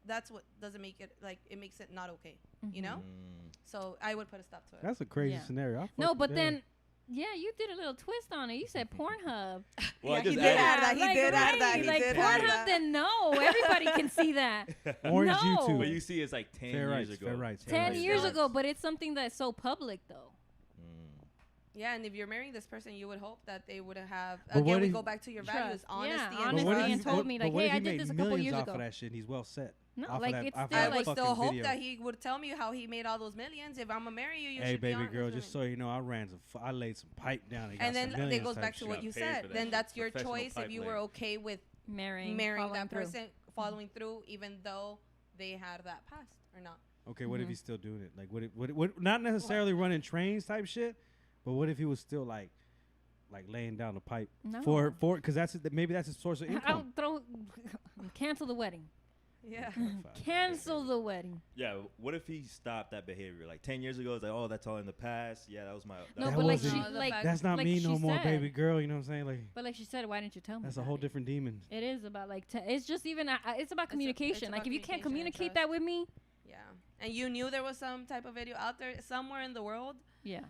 S4: that's what doesn't make it like it makes it not okay. You know.
S1: Mm.
S4: So I would put a stop to it.
S2: That's a crazy
S3: Yeah.
S2: scenario. I'll
S3: No,
S2: fuck
S3: but
S2: with
S3: then, yeah, you did a little twist on it. You said Pornhub.
S1: Well, I
S4: Yeah,
S1: just
S4: he did
S1: added-
S4: add that. He
S3: like,
S4: did add that.
S3: right,
S4: He
S3: like
S4: did add
S3: Pornhub,
S4: that.
S3: then no, everybody can see that.
S2: Orange
S3: No.
S2: YouTube.
S1: But you see, it's like 10
S2: Fair
S1: years
S2: rights,
S1: ago.
S2: fair rights,
S3: 10
S2: Right.
S3: years
S4: Yes.
S3: ago, but it's something that's so public, though.
S1: Mm.
S4: Yeah, and if you're marrying this person, you would hope that they would have.
S2: But what
S4: Again, we
S2: if-
S4: go back to your
S3: Trust.
S4: values, honesty,
S3: Yeah,
S4: and
S2: But
S3: honesty
S2: what if
S3: and
S2: he's-
S3: told
S2: what-
S3: me,
S2: but
S3: like,
S2: what
S3: hey,
S2: if
S3: I
S2: he
S3: did
S2: made
S3: this a couple
S2: millions
S3: years
S2: off
S3: ago.
S2: of that shit and he's well set?
S3: No,
S2: off of
S3: like
S2: that-
S3: it's
S2: off of
S3: still
S4: I
S2: that
S3: like
S4: would still
S2: fucking
S4: hope
S2: video.
S4: that he would tell me how he made all those millions. If I'm gonna marry you, you
S2: Hey,
S4: should be
S2: baby
S4: honest
S2: girl,
S4: with
S2: just
S4: me.
S2: so you know, I laid some pipe down. And, got
S4: And then
S2: some
S4: it
S2: millions
S4: goes
S2: type
S4: back to
S2: shit.
S4: what you
S1: Got paid
S4: said.
S1: for that
S4: Then
S1: shit.
S4: that's your
S1: Professional
S4: choice
S1: pipe
S4: if you
S1: layer.
S4: were okay with
S3: marrying
S4: marrying
S3: following
S4: that
S3: through.
S4: person, following through, even though they had that past or not.
S2: Okay, what if he's still doing it? Like, would not necessarily running trains type shit, but what if he was still like laying down the pipe
S3: No.
S2: for because maybe that's his source of
S3: I'll
S2: income.
S3: throw, cancel the wedding.
S4: Yeah.
S3: Cancel the wedding.
S1: Yeah, what if he stopped that behavior? Like 10 years ago, it's like, oh, that's all in the past. Yeah, that was my.
S3: No,
S2: That
S3: but like she,
S2: wasn't-
S4: No, the
S3: like
S4: fact-
S2: That's not
S3: like
S2: me
S3: she
S2: no more,
S3: said.
S2: baby girl. You know what I'm saying? Like,
S3: But like she said, why didn't you tell me?
S2: that's a
S3: about
S2: whole
S3: it?
S2: different demon.
S3: It is about like it's just even it's about
S4: It's
S3: communication.
S4: about
S3: Like if you can't
S4: communication and
S3: communicate
S4: trust.
S3: that with me,
S4: Yeah. And you knew there was some type of video out there somewhere in the world,
S3: yeah.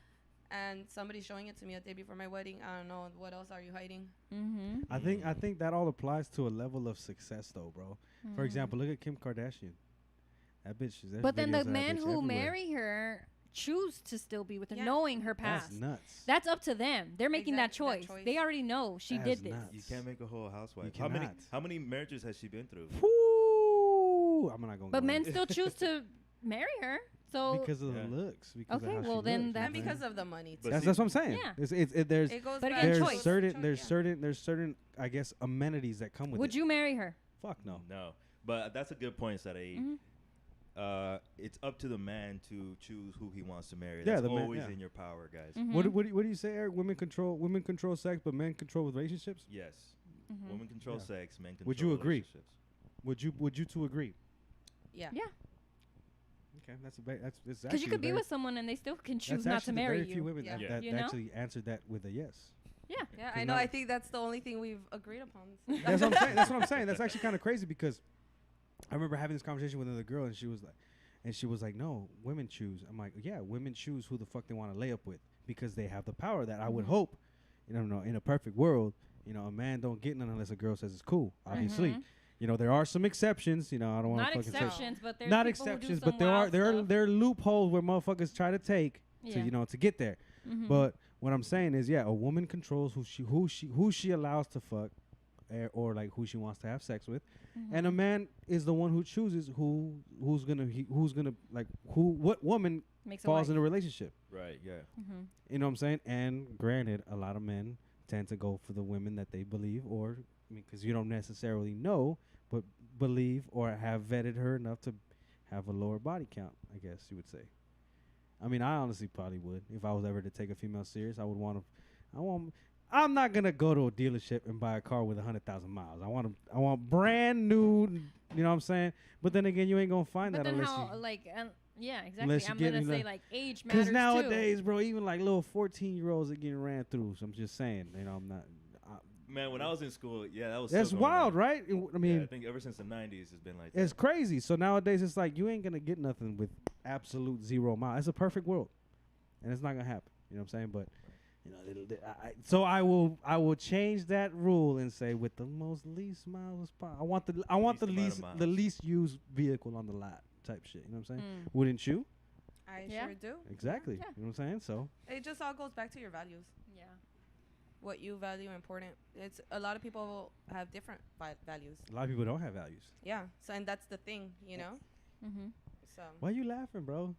S4: and somebody's showing it to me a day before my wedding. I don't know. What else are you hiding?
S3: Mm-hmm.
S2: I think that all applies to a level of success though, bro. For example, look at Kim Kardashian. That bitch. There's
S3: But then
S2: videos
S3: the
S2: of that
S3: men
S2: bitch
S3: who
S2: everywhere.
S3: marry her choose to still be with her,
S4: Yeah.
S3: knowing her
S2: That's
S3: past.
S2: nuts.
S3: That's up to them. They're making that
S4: Exactly, that
S3: choice.
S4: choice.
S3: They already know she
S2: That's
S3: did this.
S2: nuts.
S1: You can't make a whole housewife.
S2: You
S1: How many?
S2: cannot.
S1: How many marriages has she been through?
S2: Woo! I'm not gonna.
S3: But
S2: go
S3: men
S2: there.
S3: still choose to marry her. So
S2: because of
S1: Yeah.
S2: the looks. Because
S3: Okay,
S2: of how
S3: well,
S2: she
S3: then
S2: looks,
S3: that's-
S4: And
S2: you know what I'm
S4: because
S2: saying?
S4: of the money.
S1: But
S4: Too.
S2: That's
S1: see-
S2: what I'm saying.
S3: Yeah.
S2: There's
S4: It goes
S3: But
S4: back
S3: again,
S2: there's
S3: choice.
S2: certain there's
S4: yeah.
S2: certain I guess amenities that come with
S3: would
S2: it.
S3: you marry her?
S2: Fuck no.
S1: No, but that's a good point, Saeed.
S3: Mhm.
S1: It's up to the man to choose who he wants to marry.
S2: Yeah,
S1: That's
S2: the man-
S1: always
S2: yeah.
S1: in your power, guys.
S3: Mhm.
S2: What do you say, Eric? Women control sex, but men control relationships.
S1: Yes,
S3: Mhm.
S1: women control
S2: Yeah.
S1: sex, men control
S2: Would you agree?
S1: relationships.
S2: Would you two agree?
S4: Yeah.
S3: Yeah,
S2: Okay, that's
S3: because you
S2: actually
S3: could be
S2: very-
S3: with someone and they still can
S2: that's
S3: choose not to
S2: actually
S3: marry
S2: very
S3: you.
S2: few women
S4: Yeah.
S1: Yeah.
S2: that
S3: You know?
S2: actually answered that with a yes.
S3: Yeah.
S4: Yeah,
S2: Cause
S4: I know.
S2: now-
S4: I think that's the only thing we've agreed upon.
S2: That's what I'm saying. That's what I'm saying. That's actually kind of crazy because I remember having this conversation with another girl and she was like, no, women choose. I'm like, yeah, women choose who the fuck they want to lay up with because they have the power that I would
S3: Mhm.
S2: hope, in a perfect world, a man don't get none unless a girl says it's cool. Obviously,
S3: Mhm.
S2: there are some exceptions. I don't want
S3: Not
S2: to fucking
S3: exceptions, but there's
S2: not
S3: people who do
S2: exceptions,
S3: some
S2: but there
S3: wild
S2: are
S3: stuff.
S2: there are loopholes where motherfuckers try to take
S3: Yeah.
S2: to get there.
S3: Mhm.
S2: But what I'm saying is, yeah, a woman controls who she allows to fuck, or like who she wants to have sex with, and a
S3: Mhm.
S2: man is the one who chooses who's gonna like what woman
S3: makes a
S2: falls
S3: wife.
S2: in a relationship.
S1: Right? Yeah.
S3: Mhm.
S2: You know what I'm saying? And granted, a lot of men tend to go for the women that they believe, or because you don't necessarily know, but believe or have vetted her enough to have a lower body count. I guess you would say. I mean, I honestly probably would if I was ever to take a female serious. I would want to. I'm not gonna go to a dealership and buy a car with 100,000 miles. I want brand new. You know what I'm saying? But then again, you ain't gonna find
S3: But
S2: that
S3: then
S2: unless
S3: how,
S2: you.
S3: like, yeah, exactly.
S2: Unless you
S3: I'm
S2: get
S3: gonna
S2: me,
S3: say
S2: like-
S3: like age matters
S2: Because nowadays, bro, even like little 14-year-olds are getting ran through. So I'm just saying, you know, I'm not.
S1: Man, when I was in school, yeah, that was.
S2: That's
S1: still going on.
S2: wild, right? I mean,
S1: I think ever since the '90s, it's been like that.
S2: it's crazy. So nowadays, it's like you ain't gonna get nothing with absolute 0 mile. It's a perfect world, and it's not gonna happen. You know what I'm saying? But you know, so I will change that rule and say with the most least miles possible. I want the
S1: Least amount of
S2: the
S1: miles.
S2: least used vehicle on the lot type shit. You know what I'm saying?
S3: Mm.
S2: Wouldn't you?
S4: I
S3: Yeah.
S4: sure do.
S2: Exactly.
S3: Yeah.
S2: You know what I'm saying? So
S4: It just all goes back to your values.
S3: Yeah.
S4: What you value important. It's a lot of people have different values.
S2: a lot of people don't have values.
S4: Yeah. So and that's the thing, you know.
S3: Mm-hmm.
S4: So
S2: Why you laughing, bro?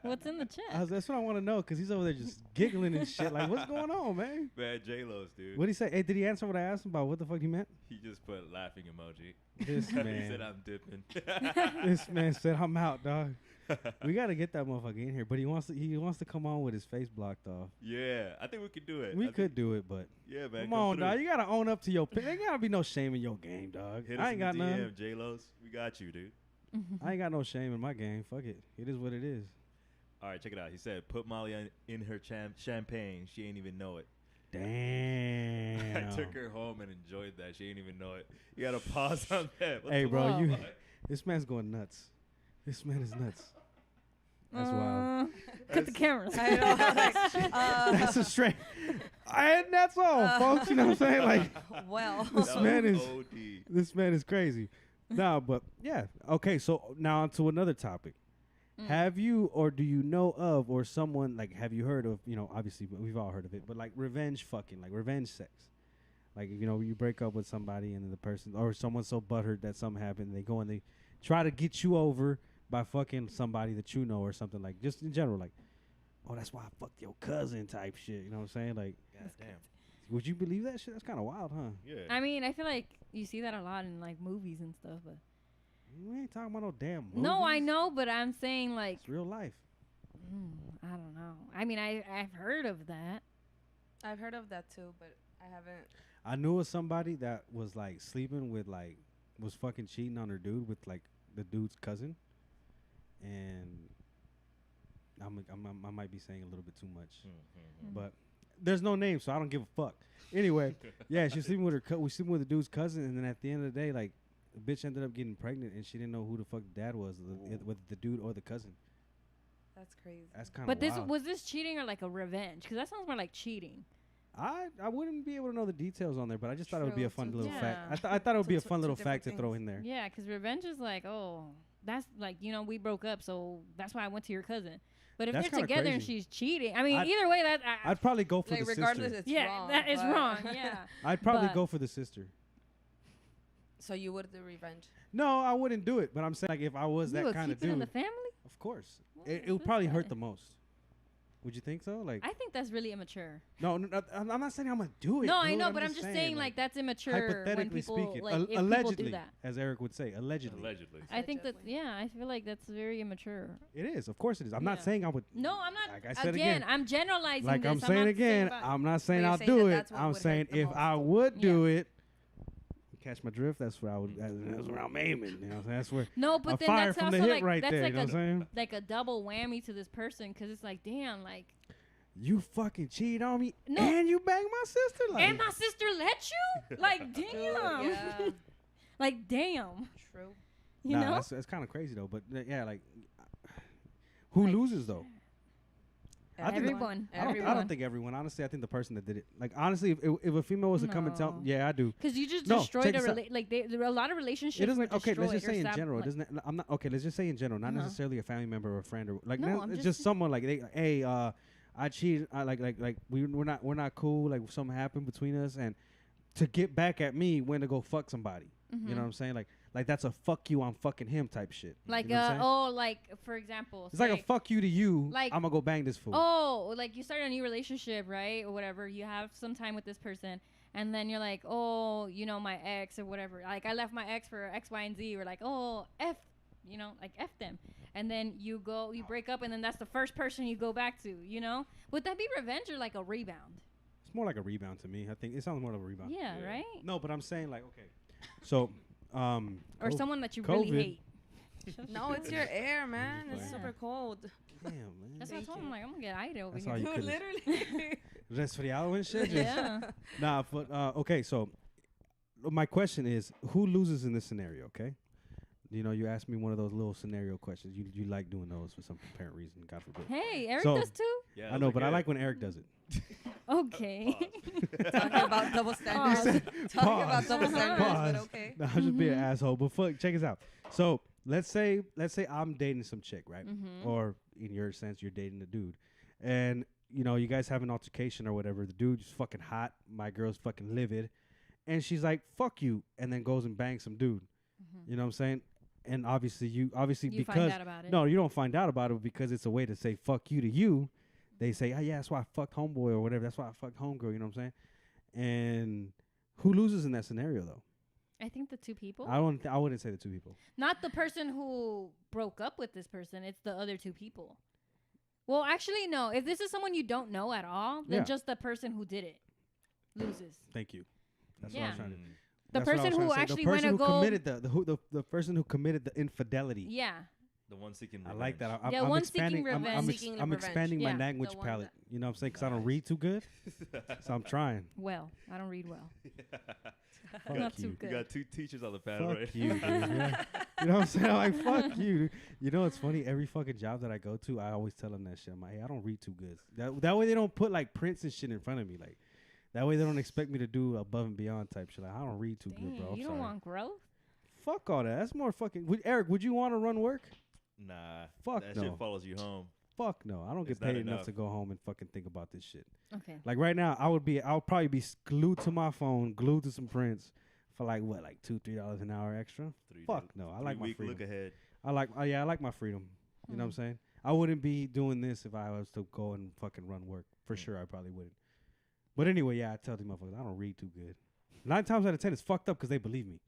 S3: What's in the chat?
S2: That's what I want to know because he's over there just giggling and shit. Like, what's going on, man?
S1: Man, J-Lo's, dude.
S2: What did he say? Hey, did he answer what I asked him about? What the fuck he meant?
S1: He just put laughing emoji.
S2: This
S1: He said,
S2: man.
S1: I'm dipping.
S2: This man said, "I'm out, dog." We gotta get that motherfucker in here, but he wants to come on with his face blocked off.
S1: Yeah, I think we could do it.
S2: We
S1: I think-
S2: could do it, but
S1: Yeah, man.
S2: come on,
S1: through.
S2: dog. You gotta own up to your. There gotta be no shame in your game, dog.
S1: Hit
S2: I
S1: us
S2: ain't
S1: in
S2: got
S1: the
S2: none.
S1: DM, J-Lo's. We got you, dude.
S2: I ain't got no shame in my game. Fuck it. It is what it is.
S1: All right, check it out. He said, put Molly in her champagne. She ain't even know it.
S2: Damn.
S1: I took her home and enjoyed that. She ain't even know it. You got to pause on that. What
S2: Hey,
S1: the
S2: bro,
S1: fuck?
S2: this man's going nuts. This man is nuts. That's wild.
S3: Cut the cameras.
S4: I know.
S2: That's a straight. And that's all, folks. You know what I'm saying? Like,
S4: Well.
S2: This
S1: That
S2: man
S1: was
S2: is-
S1: OD.
S2: this man is crazy. No, but yeah. Okay, so now on to another topic.
S3: Mm.
S2: Have you or do you know of or someone like have you heard of, you know, obviously we've all heard of it, but like revenge fucking, like revenge sex. Like, you know, you break up with somebody and then the person or someone's so butthurt that something happened, they go and they try to get you over by fucking somebody that you know or something, like just in general, like, oh, that's why I fucked your cousin type shit. You know what I'm saying? Like,
S1: God damn.
S2: would you believe that shit? That's kind of wild, huh?
S1: Yeah.
S3: I mean, I feel like you see that a lot in like movies and stuff. But
S2: We ain't talking about no damn movies.
S3: no, I know, but I'm saying like,
S2: It's real life.
S3: I don't know. I mean, I've heard of that.
S4: I've heard of that too, but I haven't.
S2: I knew of somebody that was like sleeping with like was fucking cheating on her dude with like the dude's cousin, and I might be saying a little bit too much, but there's no name, so I don't give a fuck. Anyway, yeah, she was sleeping with her. We sleeping with the dude's cousin, and then at the end of the day, like the bitch ended up getting pregnant, and she didn't know who the fuck the dad was, whether the dude or the cousin.
S4: That's crazy.
S2: That's kind of.
S3: But this
S2: wild.
S3: was this cheating or like a revenge? Because that sounds more like cheating.
S2: I wouldn't be able to know the details on there, but I just thought it would be a
S4: True,
S2: fun
S4: two
S2: little fact.
S3: Yeah.
S2: I thought it would be a
S4: Two
S2: fun little
S4: different
S2: fact to throw
S4: things.
S2: in there.
S3: Yeah, because revenge is like, oh, that's like, you know, we broke up, so that's why I went to your cousin. But if
S2: That's
S3: they're
S2: kinda
S3: together and
S2: crazy.
S3: she's cheating, I mean,
S2: I'd-
S3: either way, that
S2: I'd probably go for
S4: Like
S2: the
S4: regardless,
S2: sister.
S4: it's
S3: yeah,
S4: wrong.
S3: that is
S4: but-
S3: wrong. Yeah.
S2: I'd probably
S3: but-
S2: go for the sister.
S4: So you would do revenge.
S2: No, I wouldn't do it. But I'm saying, like, if I was
S3: You
S2: that
S3: would
S2: kind of
S3: keep it in the
S2: dude,
S3: family?
S2: of course,
S3: What
S2: it
S3: is
S2: would
S3: this
S2: probably hurt
S3: guy?
S2: the most. Would you think so? Like,
S3: I think that's really immature.
S2: no, I'm not saying I'm gonna do it.
S3: No, I
S2: dude.
S3: know, but I'm just saying like that's immature when
S2: hypothetically
S3: people
S2: speaking,
S3: like if people
S2: allegedly,
S3: do that.
S2: as Eric would say, allegedly.
S1: Allegedly.
S3: I think that
S4: Allegedly.
S3: yeah, I feel like that's very immature.
S2: It is, of course, it is. I'm not
S3: Yeah.
S2: saying I would.
S3: No, I'm not.
S2: Like I said
S3: again,
S2: again,
S3: I'm generalizing.
S2: like
S3: this.
S2: I'm saying
S3: not
S2: again,
S3: about-
S2: I'm not saying
S4: you're
S2: I'll
S4: saying
S2: do
S4: that
S2: it.
S4: that's what
S2: I'm
S4: would hurt
S2: saying
S4: the
S2: if
S4: most.
S2: I would do it, catch my drift. That's where I would. That's where I'm aiming. You know, what I'm saying? That's where
S3: no,
S2: a
S3: but then
S2: fire
S3: that's
S2: from
S3: also
S2: the hip
S3: like
S2: right
S3: that's
S2: there.
S3: like
S2: You know what I'm saying?
S3: like a double whammy to this person because it's like damn, like
S2: You fucking cheat on me
S3: No.
S2: and you bang my sister. Like,
S3: and my sister let you, like damn,
S4: Yeah.
S3: like damn,
S4: True.
S3: you know.
S2: that's kind of crazy though. But yeah, like, who
S3: Like-
S2: loses though? I think-
S3: Everyone.
S2: I don't think everyone. Honestly, I think the person that did it. Like honestly, if a female was to come and tell,
S3: No.
S2: yeah, I do.
S3: Because you just
S2: No,
S3: destroyed
S2: check
S3: a
S2: this out.
S3: like there are a lot of relationships.
S2: It doesn't.
S3: were
S2: Okay, let's
S3: destroyed
S2: just
S3: or
S2: say in
S3: sab-
S2: general. It
S3: like-
S2: doesn't. I'm not okay. Let's just say in general, not
S3: Uh-huh.
S2: necessarily a family member or a friend or like.
S3: No, I'm
S2: it's
S3: just
S2: just someone like they. Hey, I cheated. I like we're not cool. Like something happened between us, and to get back at me, went to go fuck somebody. You know
S3: Mhm.
S2: what I'm saying? Like that's a fuck you, I'm fucking him type shit.
S3: Like
S2: you know what I'm saying?
S3: oh, like for example,
S2: It's like a
S3: say-
S2: fuck you to you.
S3: like-
S2: I'm gonna go bang this fool.
S3: Oh, like you start a new relationship, right? Or whatever. You have some time with this person. And then you're like, oh, you know, my ex or whatever. Like, I left my ex for X, Y, and Z. Or like, oh, F, you know, like F them. And then you break up, and then that's the first person you go back to, you know? Would that be revenge or like a rebound?
S2: more like a rebound to me. I think it sounds more like a rebound.
S3: Yeah,
S1: Yeah.
S3: right?
S2: No, but I'm saying like, okay, so
S3: Or someone that you
S2: COVID.
S3: really hate.
S4: No, it's your air, man. It's
S3: Yeah.
S4: super cold.
S2: damn man,
S3: That's what I told him. I'm like, I'm gonna get Ida over
S2: That's
S3: here.
S2: all you
S4: Dude,
S2: could've-
S4: literally.
S2: resfriado and shit. Just-
S3: Yeah.
S2: Nah, but okay. So my question is, who loses in this scenario? Okay, you know, you asked me one of those little scenario questions. You like doing those for some apparent reason. God forbid.
S3: Hey, Eric
S2: So-
S3: does too.
S1: Yeah,
S2: I
S1: those
S2: know,
S1: are
S2: but I
S1: good.
S2: like when Eric does it.
S3: Okay.
S4: Talking about double standards. Talking about
S2: Pause.
S4: double standards,
S2: Pause.
S4: but okay.
S2: No, I'm just being an asshole. But fuck, check this out. So let's say I'm dating some chick, right?
S3: Mhm.
S2: Or in your sense, you're dating a dude, and you know you guys have an altercation or whatever. The dude's fucking hot, my girl's fucking livid, and she's like, "Fuck you," and then goes and bangs some dude.
S3: Mhm.
S2: You know what I'm saying? And obviously
S3: You
S2: because
S3: find out about it.
S2: no, you don't find out about it because it's a way to say "fuck you" to you. They say, "Oh yeah, that's why I fucked homeboy or whatever. That's why I fucked homegirl." You know what I'm saying? And who loses in that scenario though?
S3: I think the two people.
S2: I wouldn't say the two people.
S3: Not the person who broke up with this person. It's the other two people. Well, actually, no. If this is someone you don't know at all, then
S2: Yeah.
S3: just the person who did it loses.
S2: Thank you. That's what I
S3: Yeah.
S2: was trying to.
S1: Mm.
S3: The
S2: that's what I
S3: person
S2: was trying
S3: who
S2: to say.
S3: actually
S2: the
S3: went
S2: person
S3: to
S2: who
S3: go.
S2: committed the person who committed the infidelity.
S3: Yeah.
S1: The one seeking
S2: I
S1: revenge.
S2: like that.
S3: Yeah,
S2: I'm
S3: one seeking
S2: expanding. I'm
S3: revenge.
S4: Seeking
S2: I'm
S4: revenge.
S2: expanding my
S3: Yeah.
S2: language
S4: The one
S2: palette.
S4: that-
S2: You know what I'm saying? Because I don't
S1: Nice.
S2: read too good, so I'm trying.
S3: Well, I don't read well.
S2: Fuck
S3: Not
S2: you.
S3: too good.
S1: You got two teachers on the panel,
S2: Fuck
S1: right?
S2: you, dude. Yeah. You know what I'm saying? I'm like, fuck you. Dude. You know what's funny? Every fucking job that I go to, I always tell them that shit. I'm like, hey, I don't read too good. That way they don't put like prints and shit in front of me. Like, that way they don't expect me to do above and beyond type shit. Like, I don't read too good,
S3: Dang,
S2: bro. I'm
S3: you
S2: sorry.
S3: don't want growth?
S2: Fuck all that. That's more fucking. Eric, would you want to run work?
S1: Nah.
S2: Fuck
S1: that
S2: no.
S1: shit follows you home.
S2: Fuck no. I don't get
S1: It's not
S2: paid enough
S1: enough.
S2: to go home and fucking think about this shit.
S3: Okay.
S2: Like right now, I'll probably be glued to my phone, glued to some prints for like what, like $2-3 an hour extra. Fuck no. I like my
S1: Week
S2: freedom.
S1: look ahead.
S2: I like my freedom. You know what I'm saying? I wouldn't be doing this if I was to go and fucking run work. For sure, I probably wouldn't. But anyway, yeah, I tell these motherfuckers I don't read too good. 9 times out of 10, it's fucked up because they believe me.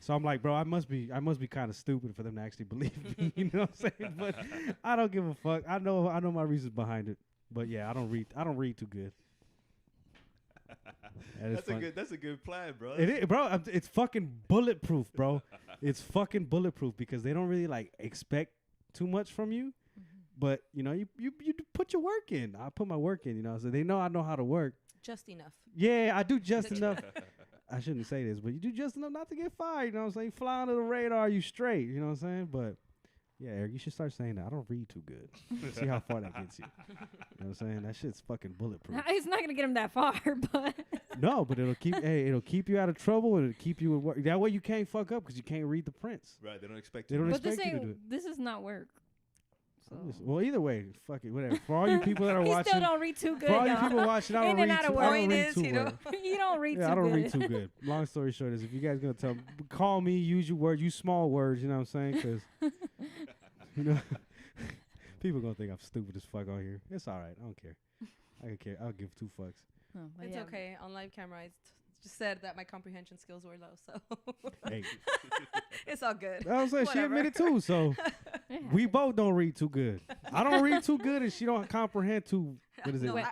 S2: So I'm like, bro, I must be kind of stupid for them to actually believe me. You know what I'm saying? But I don't give a fuck. I know my reasons behind it. But yeah, I don't read too good. That is fun.
S1: That's a good plan, bro.
S2: It is, bro. It's fucking bulletproof, bro. It's fucking bulletproof because they don't really like expect too much from you. But you know, you put your work in. I put my work in. You know, so they know I know how to work.
S4: Just enough.
S2: Yeah, I do just enough. I shouldn't say this, but you do just enough not to get fired. You know what I'm saying? Fly under the radar, you straight. You know what I'm saying? But yeah, Eric, you should start saying that. I don't read too good. See how far that gets you. You know what I'm saying? That shit's fucking bulletproof.
S3: It's not gonna get him that far, but
S2: No, but it'll keep you out of trouble. It'll keep you at work. That way you can't fuck up because you can't read the prints.
S1: Right, they don't expect
S2: They
S1: you.
S2: don't
S3: but this
S2: expect you to do
S3: ain't.
S2: it.
S3: This is not work. So.
S2: Well, either way, fuck it, whatever. For all you people that are
S3: He
S2: watching,
S3: still don't read too good.
S2: for all you
S3: y'all.
S2: people watching, I
S3: In
S2: don't
S3: and
S2: read
S3: out of
S2: too.
S3: work.
S2: I don't
S4: Point
S2: read
S4: is,
S2: too
S4: you know,
S2: well.
S3: You don't read
S2: Yeah,
S3: too
S2: I don't
S3: good.
S2: read too good. Long story short is, if you guys gonna call me, use your words, use small words. You know what I'm saying? Because you know, people gonna think I'm stupid as fuck on here. It's all right. I don't care. I don't care. I'll give 2 fucks.
S3: Oh, but
S4: It's
S3: yeah.
S4: okay. On live camera, I just said that my comprehension skills were low, so
S2: Hey,
S4: it's all good.
S2: I was saying she
S4: Whatever.
S2: admitted too. So
S3: It
S2: we
S3: happens.
S2: both don't read too good. I don't read too good, and she don't comprehend too. What is it?
S4: No,
S3: Wait.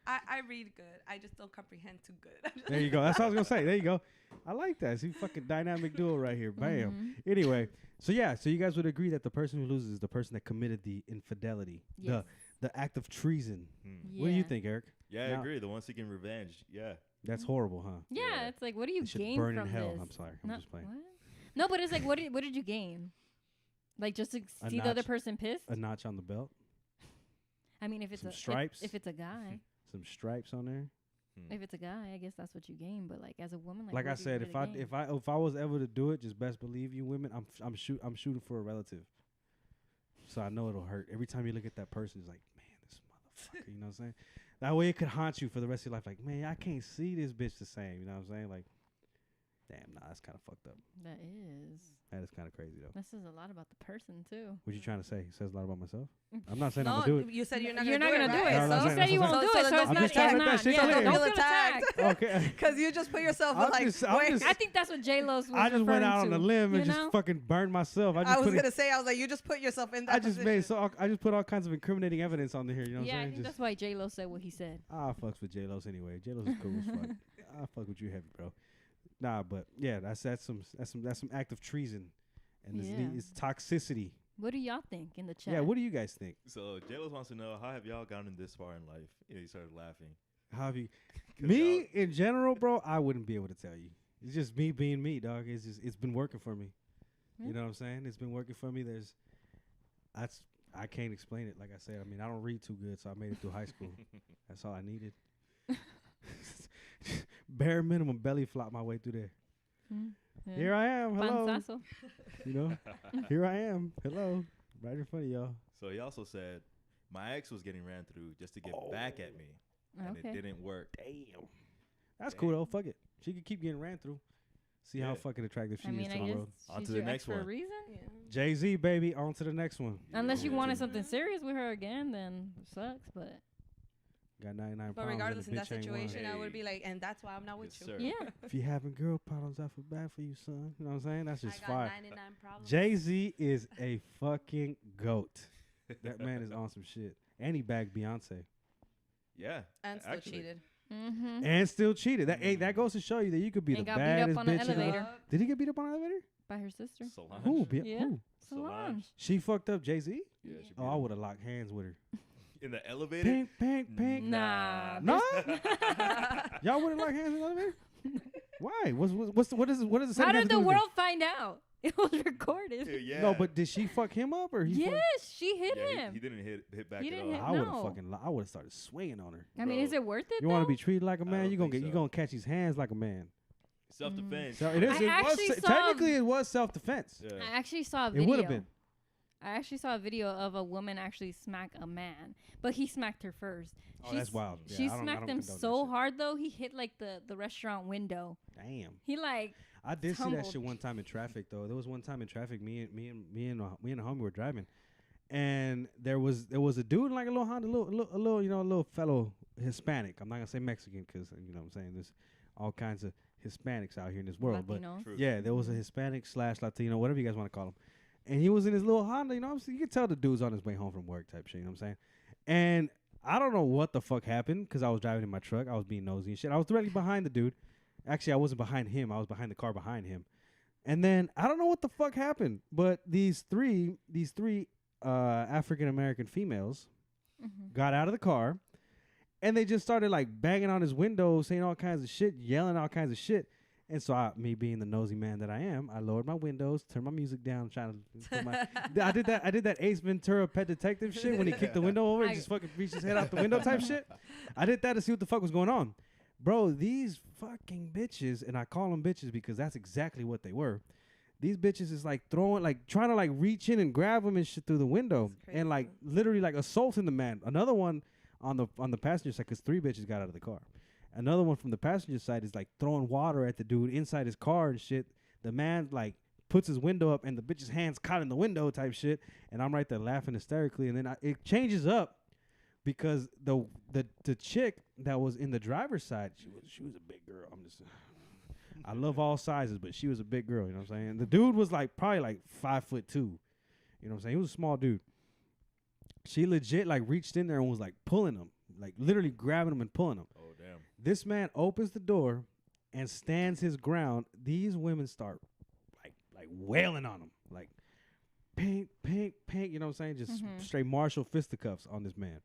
S4: I read good. I just don't comprehend too good.
S2: There you go. That's what I was gonna say. There you go. I like that. See, fucking dynamic duo right here. Bam.
S3: Mhm.
S2: Anyway, so yeah, so you guys would agree that the person who loses is the person that committed the infidelity,
S3: Yes.
S2: the act of treason.
S1: Hmm.
S2: What do you
S3: Yeah.
S2: think, Eric?
S1: Yeah, I
S2: Now-
S1: agree. The one seeking revenge. Yeah.
S2: That's horrible, huh?
S3: Yeah,
S1: Yeah.
S3: it's like, what do you
S2: They should
S3: gain
S2: burn
S3: from
S2: in hell.
S3: this?
S2: I'm sorry. I'm
S3: No-
S2: just playing.
S3: What? No, but it's like, what did you gain? Like just to
S2: A
S3: see the other
S2: notch.
S3: person pissed?
S2: A notch on the belt,
S3: I mean, if it's
S2: some
S3: a
S2: stripes.
S3: if it's a guy,
S2: some stripes on there.
S1: Hmm.
S3: if it's a guy, I guess that's what you gain. But like as a woman, like,
S2: Like I
S3: what do you
S2: said,
S3: really gain?
S2: if I was ever to do it, just best believe you women, I'm shooting for a relative. So I know it'll hurt. Every time you look at that person, it's like, man, this motherfucker. You know what I'm saying? That way it could haunt you for the rest of your life. Like, man, I can't see this bitch the same. You know what I'm saying? Like, Damn, nah, that's kind of fucked up.
S3: That is.
S2: That is kind of crazy though.
S3: That says a lot about the person too.
S2: What you trying to say? It says a lot about myself. I'm not saying I'm
S4: No,
S2: gonna do it.
S4: you said you're not
S3: You're
S4: gonna
S3: not
S4: do
S3: gonna
S4: it.
S3: do it.
S2: No,
S3: So
S2: I'm
S3: you
S2: saying
S3: said you
S2: that's
S3: won't do
S4: what-
S3: it. So
S4: so
S3: it's
S4: I'm
S3: not.
S4: just trying to
S3: It's
S2: let that
S3: not.
S2: shit
S3: Yeah,
S2: go in.
S3: don't
S4: Feel
S3: feel
S4: attacked.
S3: attacked.
S2: Okay.
S4: Because you just put yourself
S2: I'm
S4: like,
S2: just- I'm
S4: wait.
S2: just-
S3: I think that's what J Lo's was
S2: I just went out on
S3: referring
S2: a
S3: to,
S2: limb and
S3: you
S2: just
S3: know?
S2: fucking burned myself.
S4: I was gonna say, I was like, you just put yourself in that
S2: I just
S4: position.
S2: made I just put all kinds of incriminating evidence on here. You know what
S3: Yeah, I
S2: I'm
S3: think
S2: saying?
S3: that's why J Lo said what he said.
S2: I fucks with J-Lo's anyway. J-Lo's is cool as fuck. I fuck with you heavy, bro. Nah, but yeah, that's some act of treason, and
S3: Yeah.
S2: it's toxicity.
S3: What do y'all think in the chat?
S2: Yeah, what do you guys think?
S1: So J-Lo wants to know, how have y'all gotten this far in life? Yeah, he started laughing.
S2: How have you?
S1: 'Cause
S2: Me
S1: y'all-
S2: in general, bro, I wouldn't be able to tell you. It's just me being me, dog. It's been working for me.
S3: Yeah.
S2: You know what I'm saying? It's been working for me. I can't explain it. Like I said, I mean, I don't read too good, so I made it through high school. That's all I needed. Bare minimum belly flop my way through there.
S3: Yeah.
S2: Here I am. Hello.
S3: Panzazo.
S2: You know, here I am. Hello. Right in front of y'all.
S1: So he also said, my ex was getting ran through just to get back at me, and it
S3: Okay.
S1: didn't work.
S2: Damn. That's cool though. Fuck it. She could keep getting ran through. See how
S1: Yeah.
S2: fucking attractive she
S3: I mean,
S2: is
S3: I
S2: to the
S3: guess
S2: world.
S1: On
S3: she's
S1: to the
S3: your
S1: next
S3: ex for a
S1: one.
S3: reason.
S4: Yeah.
S2: Jay-Z, baby. On to the next one.
S3: Unless you
S1: Yeah.
S3: wanted something serious with her again, then it sucks. But
S2: Got 99
S4: But
S2: problems.
S4: regardless, in
S2: and
S4: that
S2: the bitch ain't one.
S4: situation, I would
S1: Hey.
S4: be like, and that's why I'm not with
S1: Yes,
S4: you.
S1: sir.
S3: yeah,
S2: If you having girl problems, I feel bad for you, son. You know what I'm saying? That's just
S4: I got
S2: fire.
S4: 99 problems.
S2: Jay-Z is a fucking goat. That man is on some shit. And he bagged Beyonce.
S1: Yeah.
S4: And still
S1: actually.
S4: cheated.
S3: mm-hmm.
S2: And still cheated. That goes to show you that you could be
S3: And
S2: the
S3: got beat up
S2: baddest
S3: on the
S2: bitch in the
S3: elevator.
S2: world. Did he get beat up on the elevator?
S3: By her sister.
S1: Solange.
S2: Who?
S3: Yeah.
S2: Who?
S3: Solange.
S2: She fucked up Jay-Z?
S1: Yeah, she
S2: Oh,
S1: beat
S2: I
S1: him.
S2: would have locked hands with her.
S1: In the elevator?
S2: Pink, pink, pink.
S3: Nah.
S2: No? Y'all wouldn't lock hands in the elevator? Why? What does it say?
S3: How did the world find out? It was recorded.
S1: Yeah.
S2: No, but did she fuck him up or he?
S3: Yes, she hit
S1: Yeah,
S3: him.
S1: he didn't hit back
S3: He
S1: at
S3: didn't
S1: all.
S3: hit-
S2: I would have
S3: No.
S2: fucking. I would have started swinging on her.
S3: I mean,
S1: Bro.
S3: is it worth it?
S2: You want to
S3: though?
S2: be treated like a man?
S1: don't
S2: You gonna
S1: think
S2: you
S1: so.
S2: gonna catch his hands like a man.
S1: Self-defense.
S2: So it is.
S3: I
S2: It was
S3: actually saw-
S2: technically it was self-defense.
S1: Yeah.
S3: I actually saw a
S2: It
S3: video.
S2: would have been.
S3: I actually saw a video of a woman actually smack a man, but he smacked her first.
S2: Oh, that's wild. Yeah,
S3: She
S2: I don't
S3: smacked him
S2: condone that
S3: so
S2: shit.
S3: hard though, he hit like the restaurant window.
S2: Damn.
S3: He like
S2: I did see that
S3: tumbled.
S2: shit one time in traffic though. There was one time in traffic. Me and a homie were driving, and there was a dude in like a little Honda, a little a little fellow Hispanic. I'm not gonna say Mexican because you know what I'm saying there's all kinds of Hispanics out here in this world, but
S3: Latinos.
S1: True.
S2: yeah, there was a Hispanic / Latino, whatever you guys want to call him. And he was in his little Honda, you know what I'm saying? You could tell the dude's on his way home from work type shit, you know what I'm saying? And I don't know what the fuck happened because I was driving in my truck. I was being nosy and shit. I was directly behind the dude. Actually, I wasn't behind him. I was behind the car behind him. And then I don't know what the fuck happened, but these three African American females
S3: Mhm.
S2: got out of the car and they just started like banging on his window, saying all kinds of shit, yelling all kinds of shit. And so me being the nosy man that I am, I lowered my windows, turned my music down, trying to put my I did that Ace Ventura Pet Detective shit when he kicked the window over and just fucking reached his head out the window type shit. I did that to see what the fuck was going on. Bro, these fucking bitches, and I call them bitches because that's exactly what they were. These bitches is like trying to like reach in and grab him and shit through the window
S4: That's
S2: and like
S4: crazy.
S2: literally like assaulting the man. Another one on the passenger side, because 3 bitches got out of the car. Another one from the passenger side is like throwing water at the dude inside his car and shit. The man like puts his window up and the bitch's hands caught in the window type shit. And I'm right there laughing hysterically. And then it changes up because the chick that was in the driver's side, she was a big girl. I love all sizes, but she was a big girl. You know what I'm saying? The dude was like probably like 5'2". You know what I'm saying? He was a small dude. She legit like reached in there and was like pulling him, like literally grabbing him and pulling him.
S1: Oh, damn.
S2: This man opens the door and stands his ground. These women start like wailing on him, like pink, pink, pink. You know what I'm saying? Just
S3: Mhm.
S2: straight Marshall fisticuffs on this man.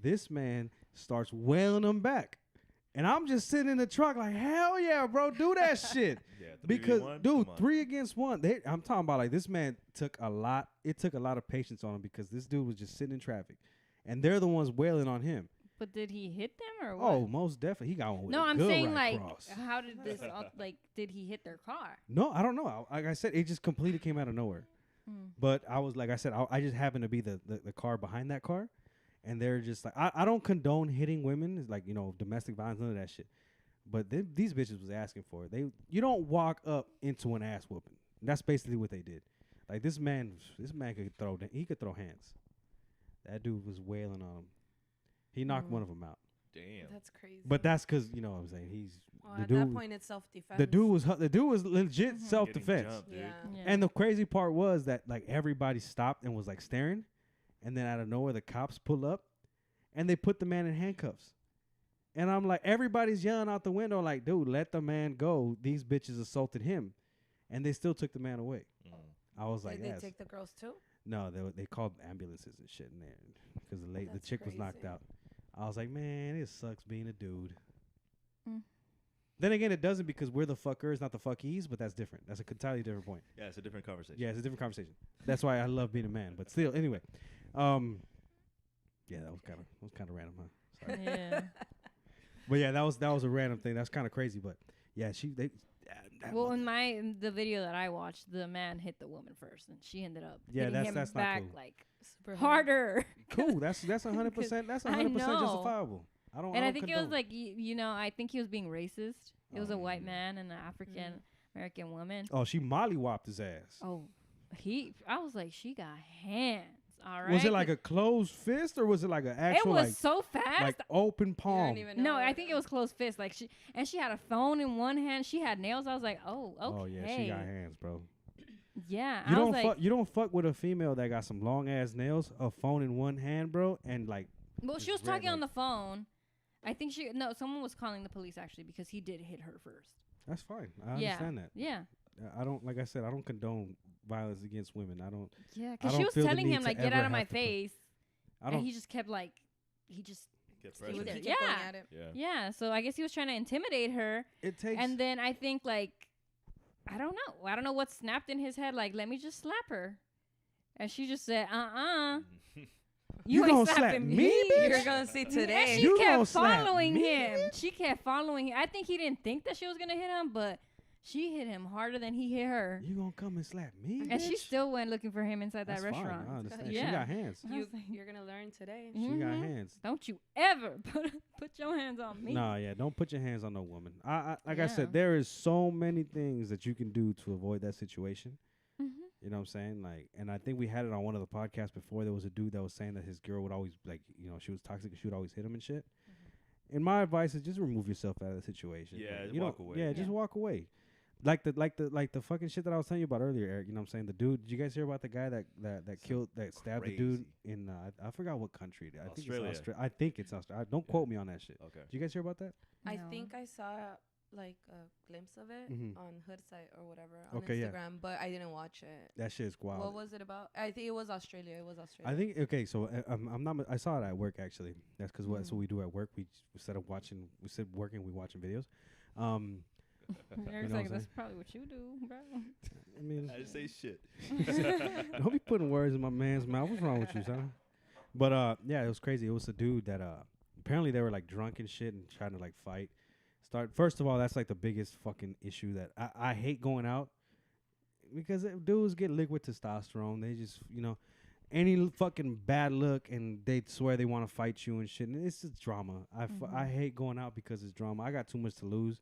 S2: This man starts wailing them back, and I'm just sitting in the truck like, hell yeah, bro, do that shit.
S1: Yeah,
S2: Because
S1: 3v1?
S2: dude,
S1: Come on.
S2: 3 against 1. I'm talking about like this man took a lot. It took a lot of patience on him because this dude was just sitting in traffic, and they're the ones wailing on him.
S3: But did he hit them or what?
S2: Oh, most definitely, he got one with
S3: no,
S2: a
S3: I'm
S2: good
S3: saying
S2: right
S3: like,
S2: cross.
S3: how did this like? Did he hit their car?
S2: No, I don't know. Like I said, it just completely came out of nowhere.
S3: Hmm.
S2: But I was like I said, I just happened to be the car behind that car, and they're just like I don't condone hitting women, like domestic violence, none of that shit. But these bitches was asking for it. You don't walk up into an ass whooping. That's basically what they did. Like this man could throw. He could throw hands. That dude was wailing on him. He knocked one of them out.
S1: Damn.
S4: That's crazy.
S2: But that's because you know what I'm saying. He's
S4: well,
S2: the
S4: at
S2: dude.
S4: that point, it's self-defense.
S2: The dude was legit self
S1: Getting
S2: defense.
S1: jumped, dude.
S4: Yeah.
S3: Yeah.
S2: And the crazy part was that like everybody stopped and was like staring, and then out of nowhere the cops pull up, and they put the man in handcuffs. And I'm like, everybody's yelling out the window like, dude, let the man go. These bitches assaulted him, and they still took the man away.
S1: Mm.
S2: I was like,
S4: Did they
S2: yes.
S4: take the girls too?
S2: No, they called ambulances and shit in there because the
S4: That's
S2: chick was knocked
S4: crazy.
S2: out. I was like, man, it sucks being a dude.
S3: Mm.
S2: Then again, it doesn't because we're the fuckers, not the fuckies, but that's different. That's a entirely different point.
S1: Yeah, it's a different conversation.
S2: Yeah, it's a different conversation. That's why I love being a man. But still, anyway, yeah, that was kind of random, huh? Sorry.
S3: Yeah.
S2: But yeah, that was a random thing. That's kind of crazy. But yeah,
S3: Well, in the video that I watched, the man hit the woman first, and she ended up
S2: Yeah,
S3: hitting him
S2: that's not
S3: back
S2: cool.
S3: like
S4: Super hard.
S3: harder.
S2: cool. That's 100%. That's
S3: I
S2: 100%
S3: know.
S2: justifiable. I don't.
S3: And I
S2: don't
S3: think it was
S2: condone.
S3: like I think he was being racist. It was a white
S2: Mm.
S3: man and an African American woman.
S2: Oh, she mollywopped his ass.
S3: Oh, I was like, she got hands. All right.
S2: Was it like a closed fist or was it like an
S3: It
S2: actual
S3: was
S2: like
S3: so fast.
S2: like open
S4: You
S2: palm?
S4: don't even know
S3: No,
S4: what
S3: I think it was closed fist. Like she had a phone in one hand. She had nails. I was like, oh, okay.
S2: Oh yeah, she got hands, bro.
S3: Yeah,
S2: You
S3: I
S2: don't
S3: was like,
S2: you don't fuck with a female that got some long ass nails, a phone in one hand, bro, and like
S3: well, she was
S2: red,
S3: talking on the
S2: like-
S3: phone. I think someone was calling the police actually because he did hit her first.
S2: that's fine. I
S3: Yeah.
S2: understand that.
S3: Yeah,
S2: I don't like I said I don't condone violence against women. I don't.
S3: yeah,
S2: I
S3: because
S2: don't
S3: she was
S2: feel the
S3: telling
S2: need
S3: him
S2: to
S3: like, get
S2: ever
S3: out of my
S2: have to put-
S3: face,
S2: I
S3: and
S2: don't.
S3: he just kept like, he just
S1: Get
S3: Stay
S1: pressure.
S3: there.
S4: He kept going
S3: Yeah.
S4: at it.
S1: Yeah.
S3: yeah. So I guess he was trying to intimidate her.
S2: It takes.
S3: And then I think like I don't know what snapped in his head, like, let me just slap her. And she just said,
S2: You
S3: ain't
S2: gonna
S3: slapping
S2: slap me, bitch?
S4: You're gonna see
S3: And
S4: today.
S3: she
S2: You gonna
S3: kept
S2: slap
S3: following
S2: me,
S3: him. She kept following him. I think he didn't think that she was gonna hit him, but she hit him harder than he hit her.
S2: You gonna come and slap me?
S3: And she
S2: bitch?
S3: still went looking for him inside
S2: That's
S3: that
S2: fine.
S3: restaurant.
S2: I understand. She
S3: Yeah.
S2: got hands.
S3: I was like,
S4: You're gonna learn today.
S2: She got
S3: mhm.
S2: hands.
S3: Don't you ever put your hands on me.
S2: Nah, yeah, don't put your hands on no woman. I like I said,
S3: Yeah.
S2: there is so many things that you can do to avoid that situation.
S3: Mhm.
S2: You know what I'm saying? Like, and I think we had it on one of the podcasts before. There was a dude that was saying that his girl would always like, you know, she was toxic and she would always hit him and shit. And my advice is just remove yourself out of the situation.
S1: Yeah,
S2: Like,
S1: just walk
S2: don't-
S1: away.
S2: Yeah, just
S3: Yeah.
S2: walk away. Like the fucking shit that I was telling you about earlier, Eric. You know what I'm saying? The dude. Did you guys hear about the guy that killed, that stabbed the dude
S1: crazy.
S2: in? I forgot what country. I think
S1: Australia.
S2: it's Australia. I think it's Australia. Don't
S1: Yeah.
S2: quote me on that shit.
S1: Okay.
S2: Did you guys hear about that?
S4: I
S3: No.
S4: think I saw like a glimpse of it
S2: Mhm.
S4: on Hood site or whatever on
S2: Okay, yeah.
S4: Instagram, but I didn't watch it.
S2: That shit is wild.
S4: What was it about? I think it was Australia. It was Australia.
S2: I think okay, so I'm not. I saw it at work actually. That's because that's
S3: Mhm.
S2: what we do at work. We instead of watching, we working, we watching videos.
S3: Eric's
S2: know what
S3: like,
S2: I'm
S3: that's probably what you do, bro.
S2: I mean,
S1: I didn't say shit.
S2: don't be putting words in my man's mouth. What's wrong with you, son? But yeah, it was crazy. It was a dude that apparently they were like drunk and shit and trying to like fight. First of all, that's like the biggest fucking issue that I hate going out because dudes get liquid testosterone. They just any fucking bad look and they swear they want to fight you and shit. And it's just drama. I hate going out because it's drama. I got too much to lose.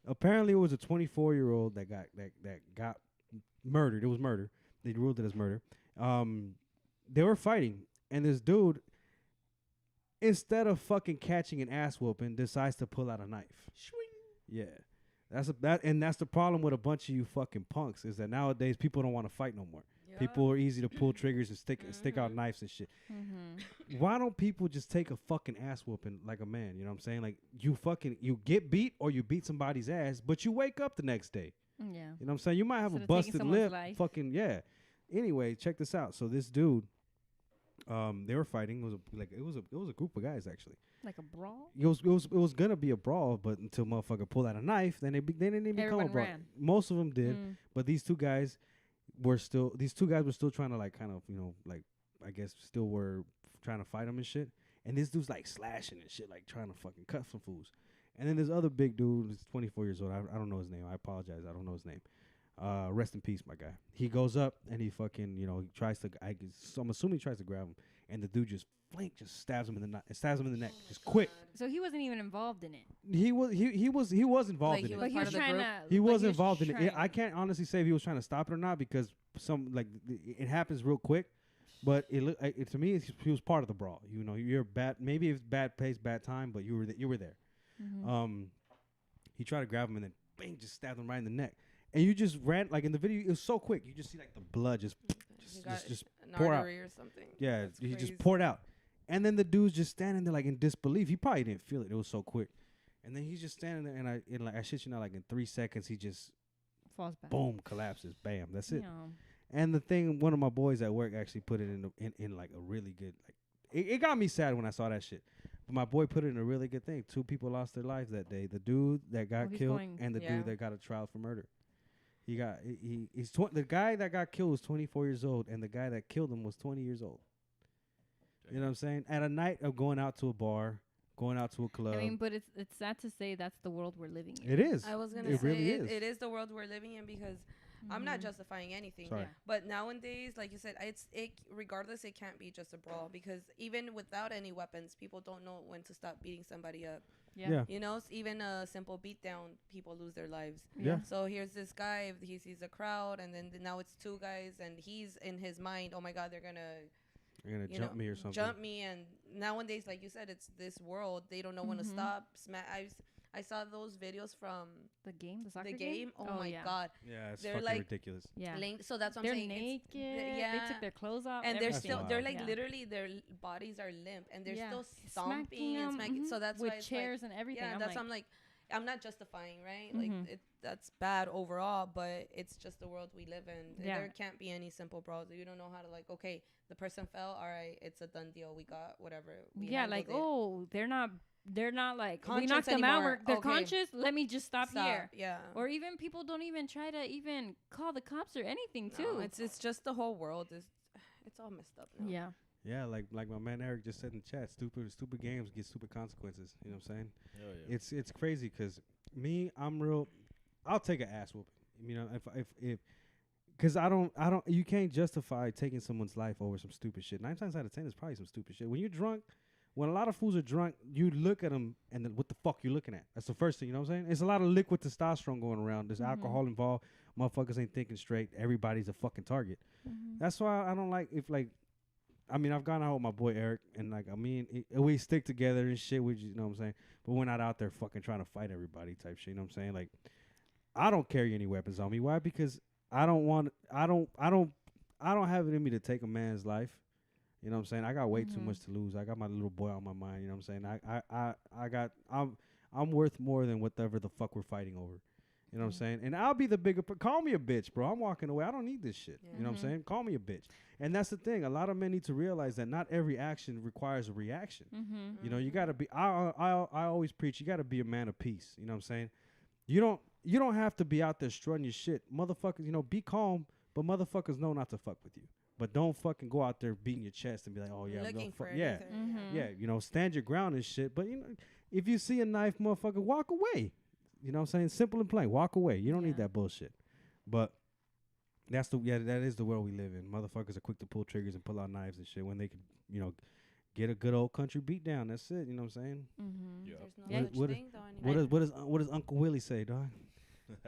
S2: Apparently, it was a 24-year-old that got murdered. It was murder. They ruled it as murder. They were fighting, and this dude, instead of fucking catching an ass whooping, decides to pull out a knife. Yeah, that's the problem with a bunch of you fucking punks is that nowadays people don't want to fight no more.
S4: Yeah.
S2: People are easy to pull triggers and stick out
S4: Mhm.
S2: knives and shit.
S3: Mm-hmm.
S2: Why don't people just take a fucking ass whooping like a man? You know what I'm saying? Like you get beat or you beat somebody's ass, but you wake up the next day.
S3: Yeah.
S2: You know what I'm saying? You might have
S3: Instead
S2: a
S3: of taking
S2: busted
S3: someone's
S2: lip.
S3: life.
S2: Fucking yeah. Anyway, check this out. So this dude, they were fighting. It was a group of guys actually.
S3: Like a brawl?
S2: It was gonna be a brawl, but until motherfucker pulled out a knife, then they didn't even become a
S3: Everyone
S2: brawl.
S3: ran.
S2: Most of them did,
S3: Mm.
S2: but these two guys were still trying to like kind of like I guess still were trying to fight him and shit. And this dude's like slashing and shit, like trying to fucking cut some fools. And then this other big dude, who's 24 years old. I don't know his name. I apologize. I don't know his name. Rest in peace, my guy. He goes up and he fucking, you know, he tries to. I'm assuming he tries to grab him, and the dude just just stabs him in the neck, just quick.
S3: So he wasn't even involved in it.
S2: He was involved
S4: Like,
S2: in
S4: he
S2: it.
S3: But he
S4: part
S3: was
S4: of the
S3: trying
S4: group?
S3: to.
S2: He
S3: but
S2: was involved in it.
S3: trying-
S2: I can't honestly say if he was trying to stop it or not because it happens real quick. But to me, he was part of the brawl. You know, you're bad. Maybe it's bad pace, bad time, but you were there.
S3: Mhm.
S2: He tried to grab him and then bang, just stabbed him right in the neck. And you just ran like in the video. It was so quick. You just see like the blood just
S4: He got
S2: just
S4: an
S2: pour out.
S4: artery or something.
S2: yeah.
S4: That's
S2: He
S4: crazy.
S2: just poured out. And then the dude's just standing there like in disbelief. He probably didn't feel it. It was so quick. And then he's just standing there, and I shit you not, like in 3 seconds, he just
S3: Falls back.
S2: boom collapses. Bam. That's it.
S3: Yeah.
S2: And the thing, one of my boys at work actually put it in like a really good, like, it got me sad when I saw that shit. But my boy put it in a really good thing. 2 people lost their lives that day. The dude that got
S3: he's
S2: killed
S3: going-
S2: and the
S4: Yeah.
S2: dude that got a trial for murder. The guy that got killed was 24 years old, and the guy that killed him was 20 years old. You know what I'm saying? At a night of going out to a bar, going out to a club.
S3: I mean, but it's sad to say that's the world we're living in.
S2: It is.
S4: I was gonna
S2: It
S4: say
S2: really is.
S4: it is the world we're living in because I'm not
S3: Mhm.
S4: justifying anything.
S2: Sorry.
S3: Yeah.
S4: But nowadays, like you said, regardless, it can't be just a brawl because even without any weapons, people don't know when to stop beating somebody up.
S2: Yeah.
S4: You know, even a simple beatdown, people lose their lives.
S2: Yeah.
S4: So here's this guy, he sees a crowd, and then now it's 2 guys, and he's in his mind, oh my God, they're gonna
S2: You're going to
S4: you
S2: jump
S4: know,
S2: me or something.
S4: jump me. And nowadays, like you said, it's this world. They don't know when to
S3: Mhm.
S4: stop. I saw those videos from
S3: The game, the soccer
S4: the game. Oh, my
S3: yeah.
S4: God.
S2: Yeah, it's
S4: They're
S2: fucking
S4: like-
S2: ridiculous.
S3: Yeah.
S4: So that's what
S3: They're
S4: I'm saying.
S3: naked.
S4: yeah.
S3: They took their clothes off.
S4: And they're
S2: That's
S4: still,
S2: wild.
S4: they're like
S3: Yeah.
S4: literally, their bodies are limp, and they're
S3: Yeah.
S4: still
S3: Smacking
S4: stomping and
S3: 'em,
S4: smacking. So
S3: mhm,
S4: that's
S3: with
S4: why it's
S3: chairs and everything.
S4: yeah,
S3: I'm
S4: that's
S3: like,
S4: I'm like, I'm not justifying, right?
S3: Mhm.
S4: Like that's bad overall, but it's just the world we live in.
S3: Yeah.
S4: There can't be any simple brawls. You don't know how to like. Okay, the person fell. All right, it's a done deal. We got whatever. We
S3: yeah, like
S4: handled it.
S3: they're not like we
S4: Conscious
S3: knocked them out.
S4: anymore.
S3: They're
S4: Okay.
S3: conscious. Let me just stop here.
S4: Yeah.
S3: Or even people don't even try to even call the cops or anything
S4: No,
S3: too.
S4: it's just the whole world is. It's all messed up now.
S3: Yeah.
S2: Yeah, like my man Eric just said in the chat, stupid games get stupid consequences. You know what I'm saying?
S1: Hell yeah.
S2: It's crazy because I'll take an ass whooping. You know, if because I don't you can't justify taking someone's life over some stupid shit. 9 times out of 10 is probably some stupid shit. When you're drunk, when a lot of fools are drunk, you look at them and then what the fuck you looking at? That's the first thing, you know what I'm saying? It's a lot of liquid testosterone going around. There's alcohol involved. Motherfuckers ain't thinking straight. Everybody's a fucking target. That's why I don't like I've gone out with my boy Eric and like we stick together and shit. We just, you know what I'm saying? But we're not out there fucking trying to fight everybody type shit. You know what I'm saying? Like I don't carry any weapons on me. Why? Because I don't have it in me to take a man's life. You know what I'm saying? I got way too much to lose. I got my little boy on my mind. You know what I'm saying? I'm worth more than whatever the fuck we're fighting over. You know what I'm saying? And I'll be the bigger. Call me a bitch, bro. I'm walking away. I don't need this shit. You know what I'm saying? Call me a bitch. And that's the thing. A lot of men need to realize that not every action requires a reaction.
S3: Mm-hmm.
S2: You know, you gotta be. I always preach. You gotta be a man of peace. You know what I'm saying? You don't have to be out there strutting your shit, motherfuckers. You know, be calm, but motherfuckers know not to fuck with you. But don't fucking go out there beating your chest and be like, oh yeah,
S4: Looking for
S2: yeah,
S4: anything.
S3: Mhm.
S2: yeah. You know, stand your ground and shit. But you know, if you see a knife, motherfucker, walk away. You know what I'm saying? Simple and plain. Walk away. You don't need
S3: Yeah.
S2: that bullshit. But that is the world we live in. Motherfuckers are quick to pull triggers and pull out knives and shit when they could, you know, get a good old country beat down. That's it. You know what I'm saying?
S3: Mm-hmm.
S1: Yeah.
S4: There's no
S3: Yeah.
S4: such
S2: What-
S4: thing though anymore.
S2: What does Uncle Willie say, dog?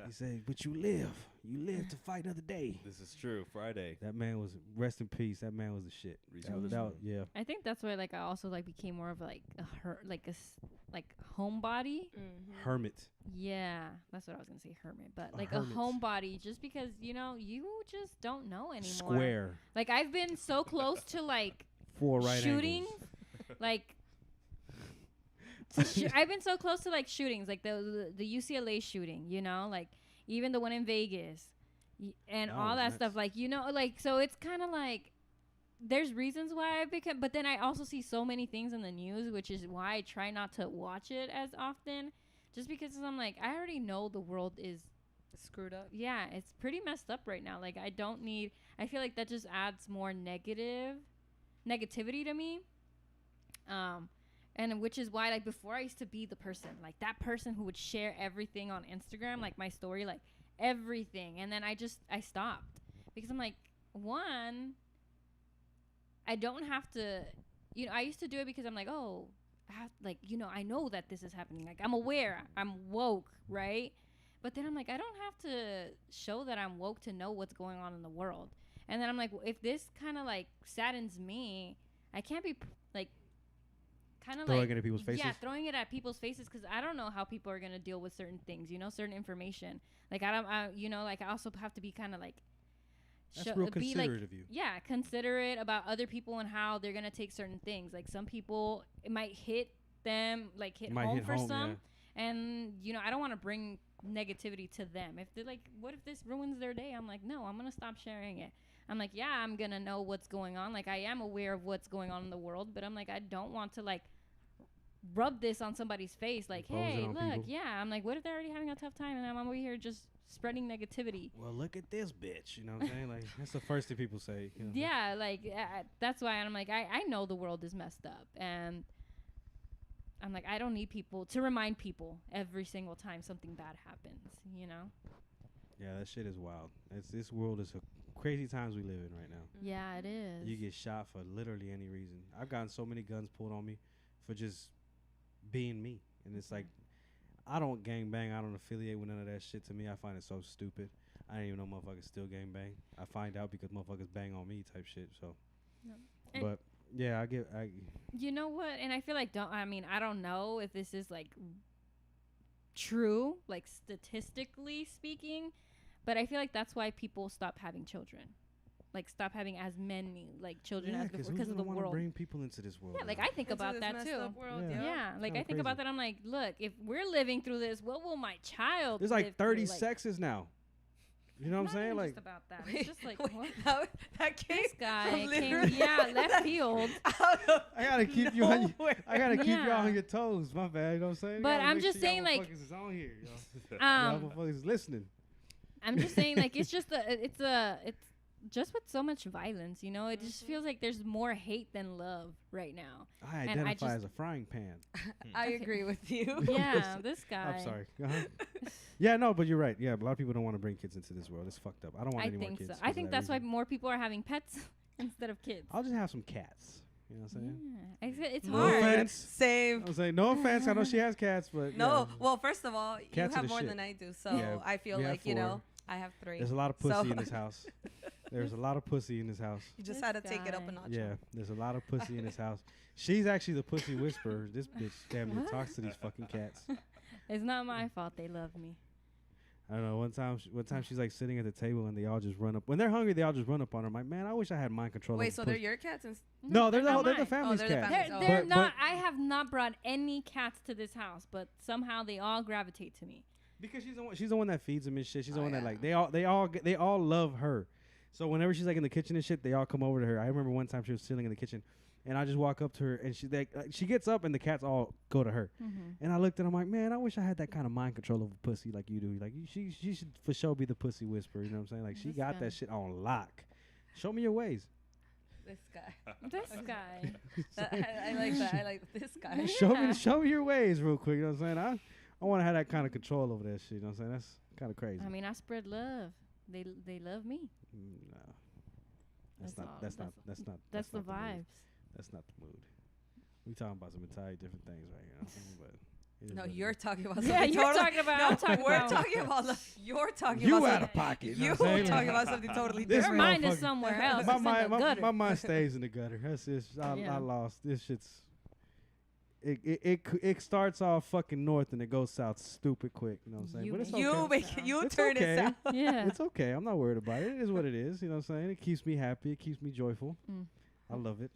S2: He said, "But you live to fight another day."
S1: This is true. Friday.
S2: That man was rest in peace. That man was the shit.
S1: Reese
S2: That,
S1: Witherspoon.
S2: yeah.
S3: I think that's why I also became more of like homebody.
S4: Mhm.
S2: Hermit.
S3: Yeah, that's what I was gonna say, hermit, but
S2: A
S3: like
S2: hermit.
S3: a homebody, just because you just don't know anymore.
S2: Square.
S3: Like I've been so close to like
S2: 4 right
S3: shootings,
S2: angles.
S3: like I've been so close to like shootings, like the UCLA shooting, like even the one in Vegas, and
S2: That
S3: all
S2: was
S3: that
S2: nuts.
S3: stuff, like like so it's kind of like there's reasons why I become, but then I also see so many things in the news, which is why I try not to watch it as often, just because I'm like I already know the world is
S4: Screwed up.
S3: yeah, it's pretty messed up right now. Like I feel like that just adds more negativity to me. And which is why, like, before I used to be the person, like that person who would share everything on Instagram, like my story, like everything. And then I stopped because I'm like, one, I don't have to, I used to do it because I'm like, oh, I know that this is happening. Like, I'm aware, I'm woke, right? But then I'm like, I don't have to show that I'm woke to know what's going on in the world. And then I'm like, if this kind of like saddens me, I can't be like kind of like
S2: throwing it at people's faces.
S3: Yeah, throwing it at people's faces because I don't know how people are gonna deal with certain things, certain information. Like I also have to be kind of like
S2: that's real considerate of you.
S3: Yeah, considerate about other people and how they're gonna take certain things. Like some people, it might hit them, like hit home for some, and I don't want to bring negativity to them. If they're like, what if this ruins their day? I'm like, no, I'm gonna stop sharing it. I'm like, yeah, I'm gonna know what's going on. Like I am aware of what's going on in the world, but I'm like, I don't want to like rub this on somebody's face. Like, hey, look, people. Yeah. I'm like, what if they're already having a tough time and I'm over here just spreading negativity?
S2: Well, look at this bitch. You know what I'm saying? Like that's the first thing people say.
S3: Yeah, like that's why I'm like, I know the world is messed up, and I'm like, I don't need people to remind people every single time something bad happens.
S2: Yeah, that shit is wild. This world is a crazy times we live in right now.
S3: Yeah, it is.
S2: You get shot for literally any reason. I've gotten so many guns pulled on me for just being me. And it's like, I don't gang bang. I don't affiliate with none of that shit. To me, I find it so stupid. I didn't even know motherfuckers still gang bang. I find out because motherfuckers bang on me type shit. So,
S3: yeah.
S2: But yeah,
S3: you know what? And I feel like I don't know if this is like true, like statistically speaking, but I feel like that's why people stop having children, like stop having as many like children as before because of the world.
S2: Bring people into this world.
S3: Yeah, like I think about that too. Yeah, like I think about that. I'm like, look, if we're living through this, what will my child?
S2: There's like 30 sexes now. You know what I'm saying? Like
S3: just about that. It's just like what?
S4: That came
S3: this guy came, left field.
S2: I gotta keep you on. I gotta keep you on your toes. My bad. You know what I'm saying?
S3: But I'm just saying, like,
S2: is on here. Y'all motherfuckers is listening.
S3: I'm just saying, like, it's just with so much violence, it just feels like there's more hate than love right now.
S2: I identify as a frying pan.
S4: I agree with you.
S3: Yeah, this guy.
S2: I'm sorry. Yeah, no, but you're right. Yeah, a lot of people don't want to bring kids into this world. It's fucked up. I don't want any more kids.
S3: I think that's why more people are having pets instead of kids.
S2: I'll just have some cats. You know what I'm saying?
S3: Yeah. It's
S2: no
S3: hard.
S2: Offense.
S4: Same.
S2: I'm saying no offense. I know she has cats, but
S4: no. Yeah. Well, first of all,
S2: cats
S4: you have more than I do, so
S2: yeah,
S4: I feel like I have 3.
S2: There's a lot of pussy in this house. There's a lot of pussy in this house.
S4: You just had to take it up a notch.
S2: Yeah, there's a lot of pussy in this house. She's actually the pussy whisperer. This bitch damn near talks to these fucking cats.
S3: It's not my fault they love me.
S2: I don't know. One time she's like sitting at the table and they all just run up. When they're hungry, they all just run up on her. I'm like, man, I wish I had mind control.
S4: Wait, so they're your cats?
S2: No, they're the family's cats.
S3: They're not. I have not brought any cats to this house, but somehow they all gravitate to me.
S2: Because she's the one that feeds them and shit. She's the one that like they all love her. So whenever she's like in the kitchen and shit, they all come over to her. I remember one time she was sitting in the kitchen, and I just walk up to her, and she gets up, and the cats all go to her. Mm-hmm. And I looked at her, I'm like, man, I wish I had that kind of mind control over pussy like you do. Like she should for sure be the pussy whisperer. You know what I'm saying? Like she got that shit on lock. Show me your ways.
S4: This guy.
S3: This guy.
S4: I like that. I like this guy.
S2: Yeah. Show me your ways real quick. You know what I'm saying? I want to have that kind of control over that shit. You know what I'm saying? That's kind of crazy.
S3: I mean, I spread love. They love me.
S2: No. That's the vibes. That's not the mood. We talking about some entirely different things right now. But
S4: no, you're talking about
S3: something. Yeah, you're talking about.
S4: No, we're talking about. You're talking about.
S2: You out of pocket.
S4: You're talking about something totally different.
S3: Your mind is somewhere else.
S2: My mind stays in the gutter. That's just I lost. This shit's. It starts off fucking north and it goes south stupid quick. You know what I'm saying? But it's okay.
S4: You turn it south.
S3: Yeah.
S2: It's okay. I'm not worried about it. It is what it is. You know what I'm saying? It keeps me happy. It keeps me joyful. I love it.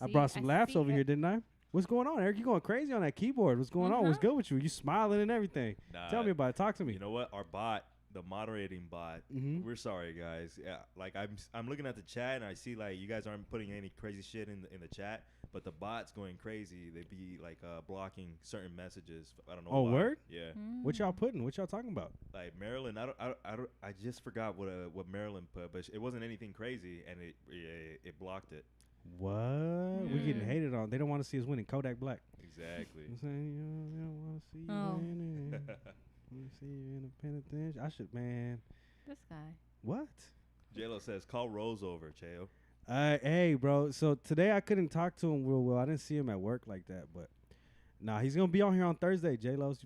S2: I brought some laughs over here, didn't I? What's going on, Eric? You going crazy on that keyboard. What's going on? What's good with you? You smiling and everything. Tell me about it. Talk to me.
S1: You know what? Our bot, the moderating bot, we're sorry, guys. Yeah, like I'm looking at the chat and I see like you guys aren't putting any crazy shit in the chat. But the bot's going crazy. They be like blocking certain messages. I don't know.
S2: Oh, word?
S1: Yeah.
S2: What y'all putting? What y'all talking about?
S1: Like Maryland. I just forgot what Maryland put, but it wasn't anything crazy, and it blocked it.
S2: What? We getting hated on. They don't want to see us winning. Kodak Black.
S1: Exactly.
S2: I'm saying you don't want to see you winning. Let me see you in a penitentiary. I should, man.
S3: This guy.
S2: What?
S1: J-Lo says, call Rose over, Cheo.
S2: Hey, bro. So today I couldn't talk to him real well. I didn't see him at work like that, but nah, he's gonna be on here on Thursday. J-Lo's,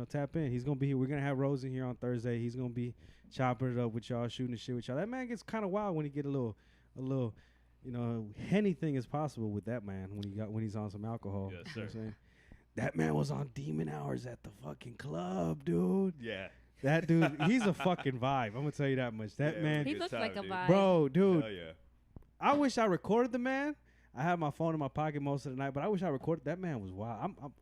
S2: tap in. He's gonna be here. We're gonna have Rose in here on Thursday. He's gonna be chopping it up with y'all, shooting the shit with y'all. That man gets kind of wild when he get a little, anything is possible with that man when he's on some alcohol.
S1: Yes,
S2: You know what
S1: sir.
S2: I'm saying? That man was on Demon Hours at the fucking club, dude.
S1: Yeah.
S2: That dude, he's a fucking vibe. I'm gonna tell you that much. That
S1: Yeah,
S2: man,
S3: He
S1: Good
S3: looked
S1: time,
S3: like a
S1: dude.
S3: vibe.
S2: bro, dude.
S1: Hell yeah.
S2: I wish I recorded the man. I had my phone in my pocket most of the night, but I wish I recorded. That man was wild. I'm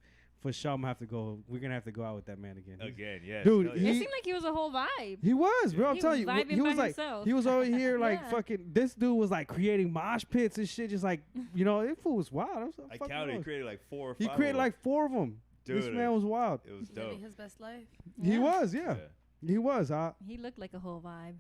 S2: for sure. I'm gonna have to go. We're gonna have to go out with that man again.
S1: Again, yes.
S2: Dude,
S1: hell
S3: It
S1: yeah.
S2: he-
S3: seemed like he was a whole vibe.
S2: He was, bro. I'm
S3: He
S2: telling
S3: was
S2: you,
S3: vibing
S2: he was
S3: by
S2: like,
S3: himself.
S2: he was over here like
S3: Yeah.
S2: fucking. This dude was like creating mosh pits and shit, just like it fool was wild.
S1: I counted. He created like 4 or 5.
S2: He created
S1: of
S2: like 4 of them.
S1: Dude,
S2: This man was wild.
S1: It was dope.
S4: Living his best life.
S2: He
S3: Yeah.
S2: was, yeah. He was.
S3: He looked like a whole vibe.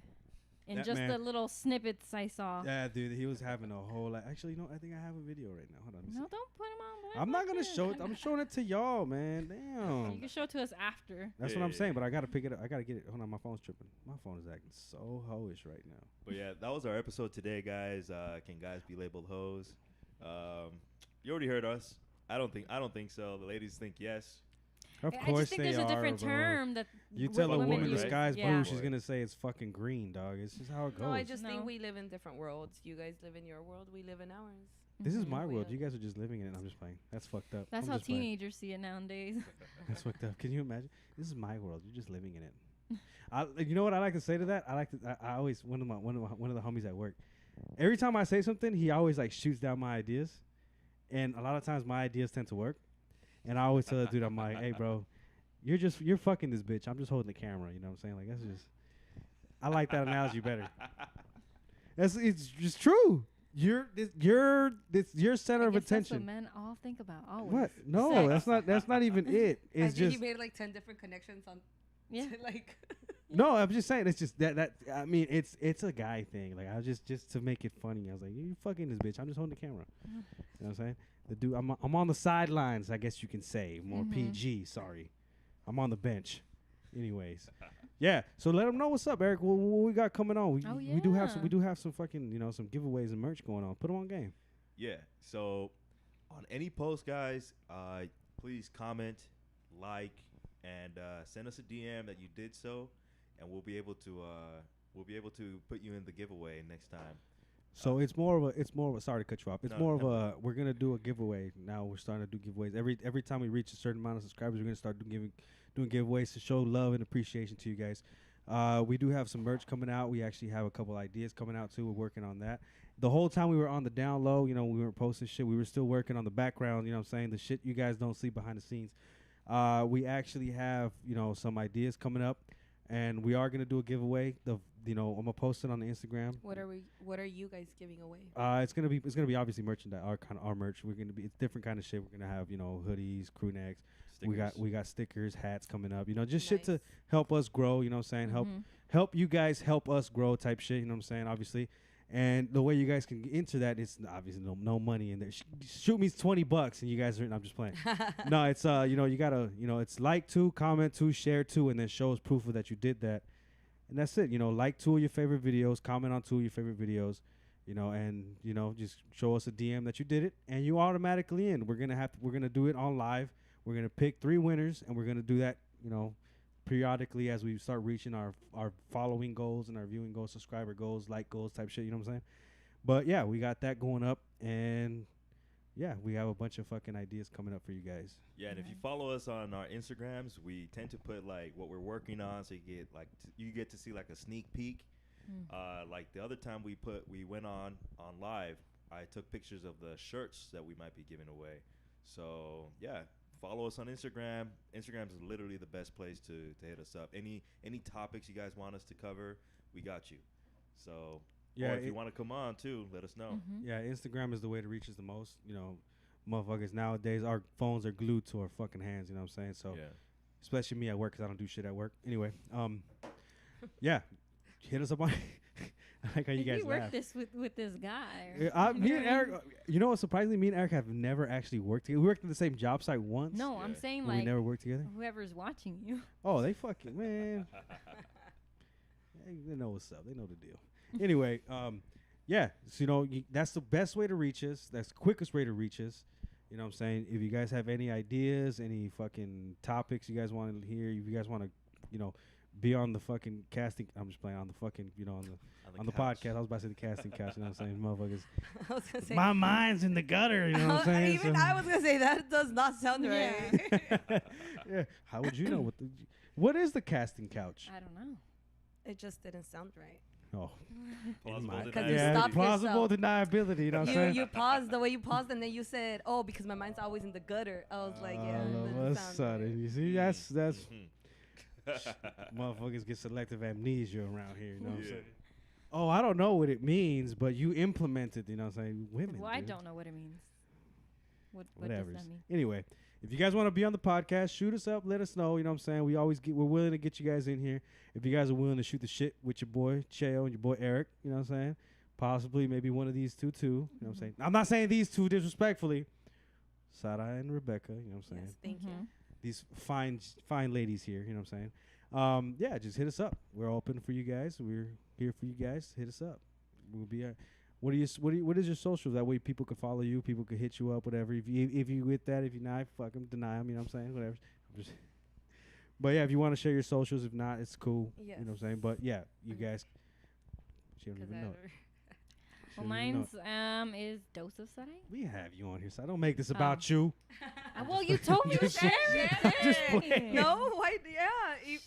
S3: And
S2: That
S3: just
S2: man-
S3: the little snippets I saw.
S2: Yeah, dude. He was having a whole lot. Actually, I think I have a video right now. Hold on. Let me see.
S3: No, don't put him on. blast
S2: I'm not
S3: like
S2: gonna
S3: this.
S2: show it. I'm showing it to y'all, man.
S3: You
S2: Damn.
S3: can show it to us after.
S2: That's what I'm
S1: Yeah.
S2: saying. But I gotta pick it up. I gotta get it. Hold on, my phone's tripping. My phone is acting so hoish right now.
S1: But yeah, that was our episode today, guys. Can guys be labeled hoes? You already heard us. I don't think so. The ladies think yes.
S2: Of
S3: I
S2: course
S3: just think
S2: they
S3: there's
S2: are,
S3: a different
S2: bro.
S3: term that
S2: You
S3: w-
S2: tell a
S1: women
S2: woman the
S1: use.
S2: sky's
S3: Yeah.
S2: blue, she's
S1: Boy.
S2: gonna say it's fucking green, dog. It's just how it goes.
S4: No, I just
S3: No.
S4: think we live in different worlds. You guys live in your world. We live in ours.
S2: This is
S3: Mhm.
S2: my
S4: We
S2: world.
S4: are.
S2: You guys are just living in it. I'm just playing. That's fucked up.
S3: That's
S2: I'm
S3: how
S2: just playing.
S3: teenagers see it nowadays.
S2: That's fucked up. Can you imagine? This is my world. You're just living in it. You know what I like to say to that? I always one of the homies at work. Every time I say something, he always like shoots down my ideas, and a lot of times my ideas tend to work. And I always tell the dude, I'm like, hey, bro, you're fucking this bitch. I'm just holding the camera. You know what I'm saying? Like that's just. I like that analogy better. It's just true. You're your center
S3: I
S2: of
S3: guess that's
S2: attention.
S3: what men all think about. Always.
S2: What? No,
S3: Sex.
S2: that's not even it.
S4: I
S2: It's
S4: think he
S2: just
S4: made like 10 different connections on.
S3: Yeah.
S4: like.
S2: no. I'm just saying. It's just that. I mean, it's a guy thing. Like I was just to make it funny. I was like, you fucking this bitch. I'm just holding the camera. You know what I'm saying? The dude. I'm on the sidelines. I guess you can say more
S3: Mhm.
S2: PG. Sorry, I'm on the bench. Anyways, yeah. So let them know what's up, Eric. What we got coming on?
S3: Oh,
S2: We do have
S3: yeah.
S2: some fucking some giveaways and merch going on. Put them on game.
S1: Yeah. So on any post, guys, please comment, like, and send us a DM that you did so, and we'll be able to put you in the giveaway next time.
S2: So it's more of a sorry to cut you off. It's
S1: No,
S2: more of
S1: no.
S2: a we're gonna do a giveaway now. We're starting to do giveaways every time we reach a certain amount of subscribers. We're gonna start doing giveaways to show love and appreciation to you guys. We do have some merch coming out. We actually have a couple ideas coming out too. We're working on that. The whole time we were on the down low, we weren't posting shit. We were still working on the background. You know what I'm saying? The shit you guys don't see behind the scenes. We actually have some ideas coming up, and we are gonna do a giveaway. I'm gonna post it on the Instagram.
S4: What are you guys giving away?
S2: It's gonna be obviously merchandise, our merch. It's different kind of shit. We're gonna have hoodies, crew necks.
S1: Stickers.
S2: We got stickers, hats coming up. Just shit to
S4: Nice.
S2: help us grow. You know what I'm saying?
S3: Mhm.
S2: Help you guys help us grow type shit. You know what I'm saying? Obviously, and the way you guys can get into that is obviously no money in there. Shoot me $20 and you guys are. I'm just playing. No, it's you gotta it's like to, comment to, share to, and then show us proof of that you did that. And that's it. Like 2 of your favorite videos, comment on 2 of your favorite videos, and just show us a DM that you did it, and you automatically in. We're gonna do it on live. We're gonna pick 3 winners, and we're gonna do that, periodically as we start reaching our following goals and our viewing goals, subscriber goals, like goals type shit. You know what I'm saying? But yeah, we got that going up, and yeah, we have a bunch of fucking ideas coming up for you guys.
S1: Yeah, and if you follow us on our Instagrams, we tend to put like what we're working on, so you get to see like a sneak peek. Like the other time we went on live, I took pictures of the shirts that we might be giving away. So yeah, follow us on Instagram. Instagram is literally the best place to hit us up. Any topics you guys want us to cover, we got you. So
S2: Yeah,
S1: or if you want to come on too, let us know.
S3: Mhm.
S2: Yeah, Instagram is the way to reach us the most. Motherfuckers nowadays, our phones are glued to our fucking hands. You know what I'm saying? So,
S1: Yeah.
S2: especially me at work, because I don't do shit at work. Anyway, yeah, hit us up on. like how you guys
S3: We worked
S2: laugh.
S3: this with this guy.
S2: Me and Eric, you know what? Surprisingly, me and Eric have never actually worked together. We worked in the same job site once.
S3: No,
S1: Yeah.
S3: I'm saying
S2: but we
S3: like
S2: never worked together.
S3: whoever's watching you.
S2: Oh, they fucking man. They know what's up. They know the deal. Anyway, yeah. So that's the best way to reach us. That's the quickest way to reach us. You know what I'm saying? If you guys have any ideas, any fucking topics you guys want to hear, if you guys want to, be on the fucking casting. I'm just playing on the fucking, on the
S1: couch.
S2: podcast. I was about to say the casting couch. You know what I'm saying? Motherfuckers.
S4: I was gonna say.
S2: My mind's in the gutter. You know what I'm saying?
S4: Even
S2: So-
S4: I was gonna say that does not sound right.
S2: yeah. How would you know what is the casting couch?
S3: I don't know.
S4: It just didn't sound right.
S2: Oh,
S1: Plausible
S2: my-
S4: 'Cause you
S1: deniability.
S4: stopped
S2: plausible
S4: yourself.
S2: deniability. You know what I'm saying?
S4: You paused the way you paused, and then you said, "Oh, because my mind's always in the gutter." I was like, "Yeah." it
S2: All of
S4: doesn't
S2: a
S4: sound
S2: sudden,
S4: right.
S2: you see, that's
S1: Mhm.
S2: motherfuckers get selective amnesia around here. You know what I'm
S1: Yeah.
S2: saying? Oh, I don't know what it means, but you implemented. You know what I'm saying? Women.
S3: Well, I
S2: dude.
S3: don't know what it means. What
S2: Whatever.
S3: does that mean?
S2: Anyway, if you guys want to be on the podcast, shoot us up. Let us know. You know what I'm saying? We're willing to get you guys in here. If you guys are willing to shoot the shit with your boy Cheo and your boy Eric, you know what I'm saying? Possibly maybe one of these two too. You know what I'm saying? I'm not saying these two disrespectfully. Sarah and Rebecca. You know what I'm saying?
S4: Yes, thank you.
S3: Mhm.
S2: These fine ladies here. You know what I'm saying? Yeah, just hit us up. We're open for you guys. We're here for you guys. Hit us up. We'll be. What is your socials? That way people can follow you. People can hit you up. Whatever. If you with that, if you're not, fuck them, deny them. You know what I'm saying? Whatever. I'm just. But yeah, if you want to share your socials, if not, it's cool.
S4: Yes.
S2: You know what I'm saying? But yeah, you guys. She don't
S4: 'Cause
S2: even
S4: I
S2: know.
S4: don't-
S2: It. She
S3: Well,
S2: don't even know
S3: mine's
S2: it.
S3: is Dose of Sarai.
S2: We have you on here, so I don't make this about you.
S3: Well, you told me to
S2: Just-
S3: share it.
S2: just playing.
S4: No, why? Yeah,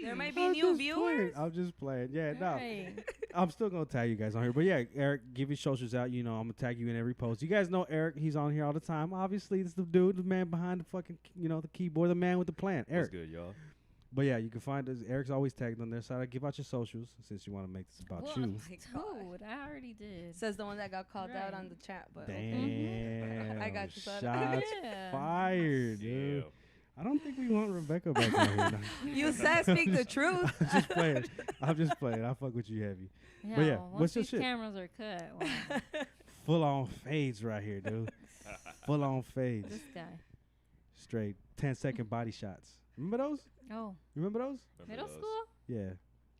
S4: there might be
S2: I'm
S4: new
S2: just
S4: viewers.
S2: playing. I'm just playing. Yeah, no.
S3: Right.
S2: I'm still gonna tag you guys on here, but yeah, Eric, give your socials out. I'm gonna tag you in every post. You guys know Eric; he's on here all the time. Obviously, it's the dude, the man behind the fucking, the keyboard, the man with the plan,
S1: That's
S2: Eric.
S1: good, y'all.
S2: But yeah, you can find us. Eric's always tagged on there, so I give out your socials since you want to make this about
S3: Well,
S2: you.
S4: My God.
S3: Dude, I already did.
S4: Says the one that got called out on
S3: Right.
S4: the chat, but
S2: Damn,
S4: I got you, son.
S2: shots
S3: Yeah.
S2: fired, dude.
S1: Damn.
S2: I don't think we want Rebecca back on here. No.
S4: You said speak the truth.
S2: I'm just playing. I'm just playing. I fuck with you heavy. But yeah,
S3: well,
S2: what's
S3: once
S2: your
S3: these
S2: shit?
S3: cameras are cut, wow,
S2: Full on fades right here, dude. Full on fades.
S3: this guy.
S2: Straight 10-second body shots. Remember those?
S3: Oh,
S2: You remember those?
S1: Remember
S3: middle
S1: those?
S3: school?
S2: Yeah.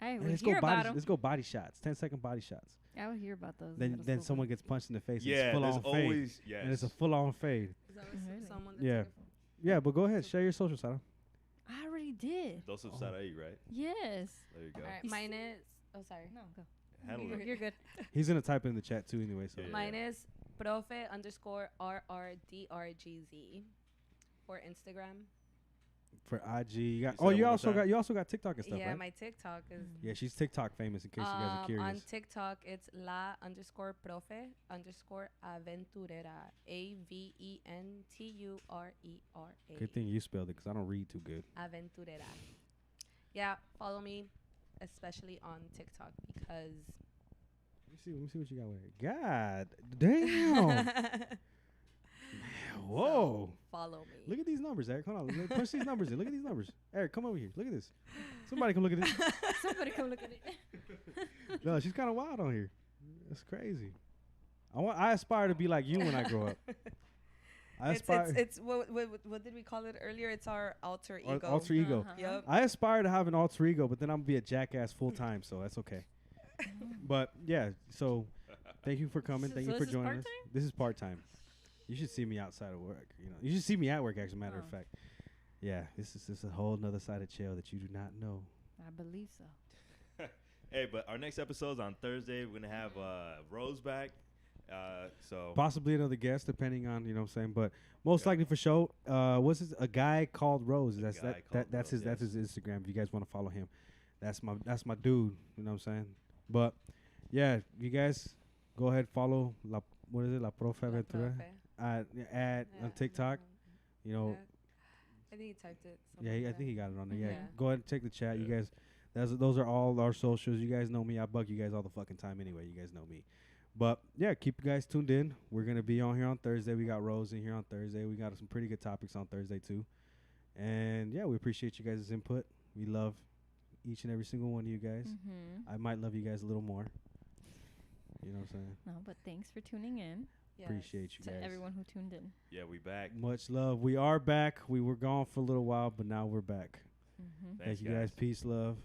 S3: I
S2: And
S3: would
S2: let's
S3: hear
S2: go
S3: about
S2: body.
S3: them.
S2: Let's go body shots. 10-second body shots.
S3: I would hear about those. in
S2: Then
S3: middle
S2: then
S3: school,
S2: someone
S3: but-
S2: gets punched in the face. and
S1: Yeah,
S2: it's full
S1: there's
S2: on fade.
S1: always yes.
S2: And it's a full on fade.
S3: Really?
S4: Someone that's
S2: Yeah.
S4: different.
S2: Yeah, but go ahead. Share your social, Sarah.
S3: I already did.
S1: Dose of
S2: Oh.
S1: Sarai, right?
S3: Yes.
S1: There you go.
S4: All right,
S3: You
S4: mine is. Oh, sorry.
S3: No, go.
S1: Handle
S3: You're,
S1: it.
S3: you're good.
S2: He's gonna type it in the chat too, anyway. So
S1: Yeah.
S4: Mine is profe_RRDRGZ for Instagram.
S2: for IG, you got.
S1: You said
S2: Oh,
S1: it
S2: you
S1: one more
S2: also
S1: time?
S2: got. You also got TikTok and stuff,
S4: Yeah,
S2: right?
S4: my TikTok is.
S2: Yeah, she's TikTok famous. In case you guys are
S4: On
S2: curious.
S4: TikTok, it's la_profe_aventurera. AVENTURERA.
S2: Good thing you spelled it, cause I don't read too good.
S4: Aventurera. Yeah, follow me, especially on TikTok because.
S2: Let me see what you got with it. God damn. Whoa.
S4: So, follow me.
S2: Look at these numbers, Eric. Hold on. Push these numbers in. Look at these numbers. Eric, come over here. Look at this. Somebody come look at this.
S3: Somebody come look at it.
S2: No, she's kind of wild on here. That's crazy. I aspire to be like you when I grow up. I aspire.
S4: It's what did we call it earlier? It's our alter
S2: Or
S4: ego.
S2: alter ego.
S3: Uh-huh.
S4: Yep.
S2: I aspire to have an alter ego, but then I'm gonna be a jackass full time, so that's okay. But yeah, so thank you for coming.
S3: So
S2: Thank you
S3: this
S2: for
S3: is
S2: joining us.
S3: part-time?
S2: This is part time. You should see me outside of work. You should see me at work. As a matter of
S3: Oh.
S2: fact, yeah, this is a whole nother side of Chael that you do not know.
S3: I believe so.
S1: Hey, but our next episode's on Thursday. We're gonna have Rose back. So
S2: Possibly another guest, depending on what I'm saying. But most
S1: Yeah.
S2: likely for show, what's his, a guy called Rose? That's
S1: guy called
S2: that's his
S1: Rose,
S2: that's his Instagram. If you guys want to follow him, that's my dude. You know what I'm saying? But yeah, you guys go ahead follow La Profe
S4: La
S2: Aventura
S4: Profe.
S2: at
S4: Yeah,
S2: on TikTok. You know,
S4: yeah. I think he typed it.
S2: yeah, I think he got it on there. Yeah,
S4: Yeah.
S2: go ahead and check the chat. You
S1: Yeah.
S2: guys, those are all our socials. You guys know me. I bug you guys all the fucking time anyway. You guys know me. But yeah, keep you guys tuned in. We're gonna be on here on Thursday. We got Rose in here on Thursday. We got some pretty good topics on Thursday too. And yeah, we appreciate you guys' input. We love each and every single one of you guys.
S3: Mm-hmm.
S2: I might love you guys a little more. You know what I'm saying?
S3: No, but thanks for tuning in.
S4: Yes.
S2: Appreciate you
S3: To
S2: guys.
S3: everyone who tuned in.
S1: Yeah, we back.
S2: Much love. We are back. We were gone for a little while, but now we're back.
S3: Mm-hmm.
S2: Thank you guys. Peace, love.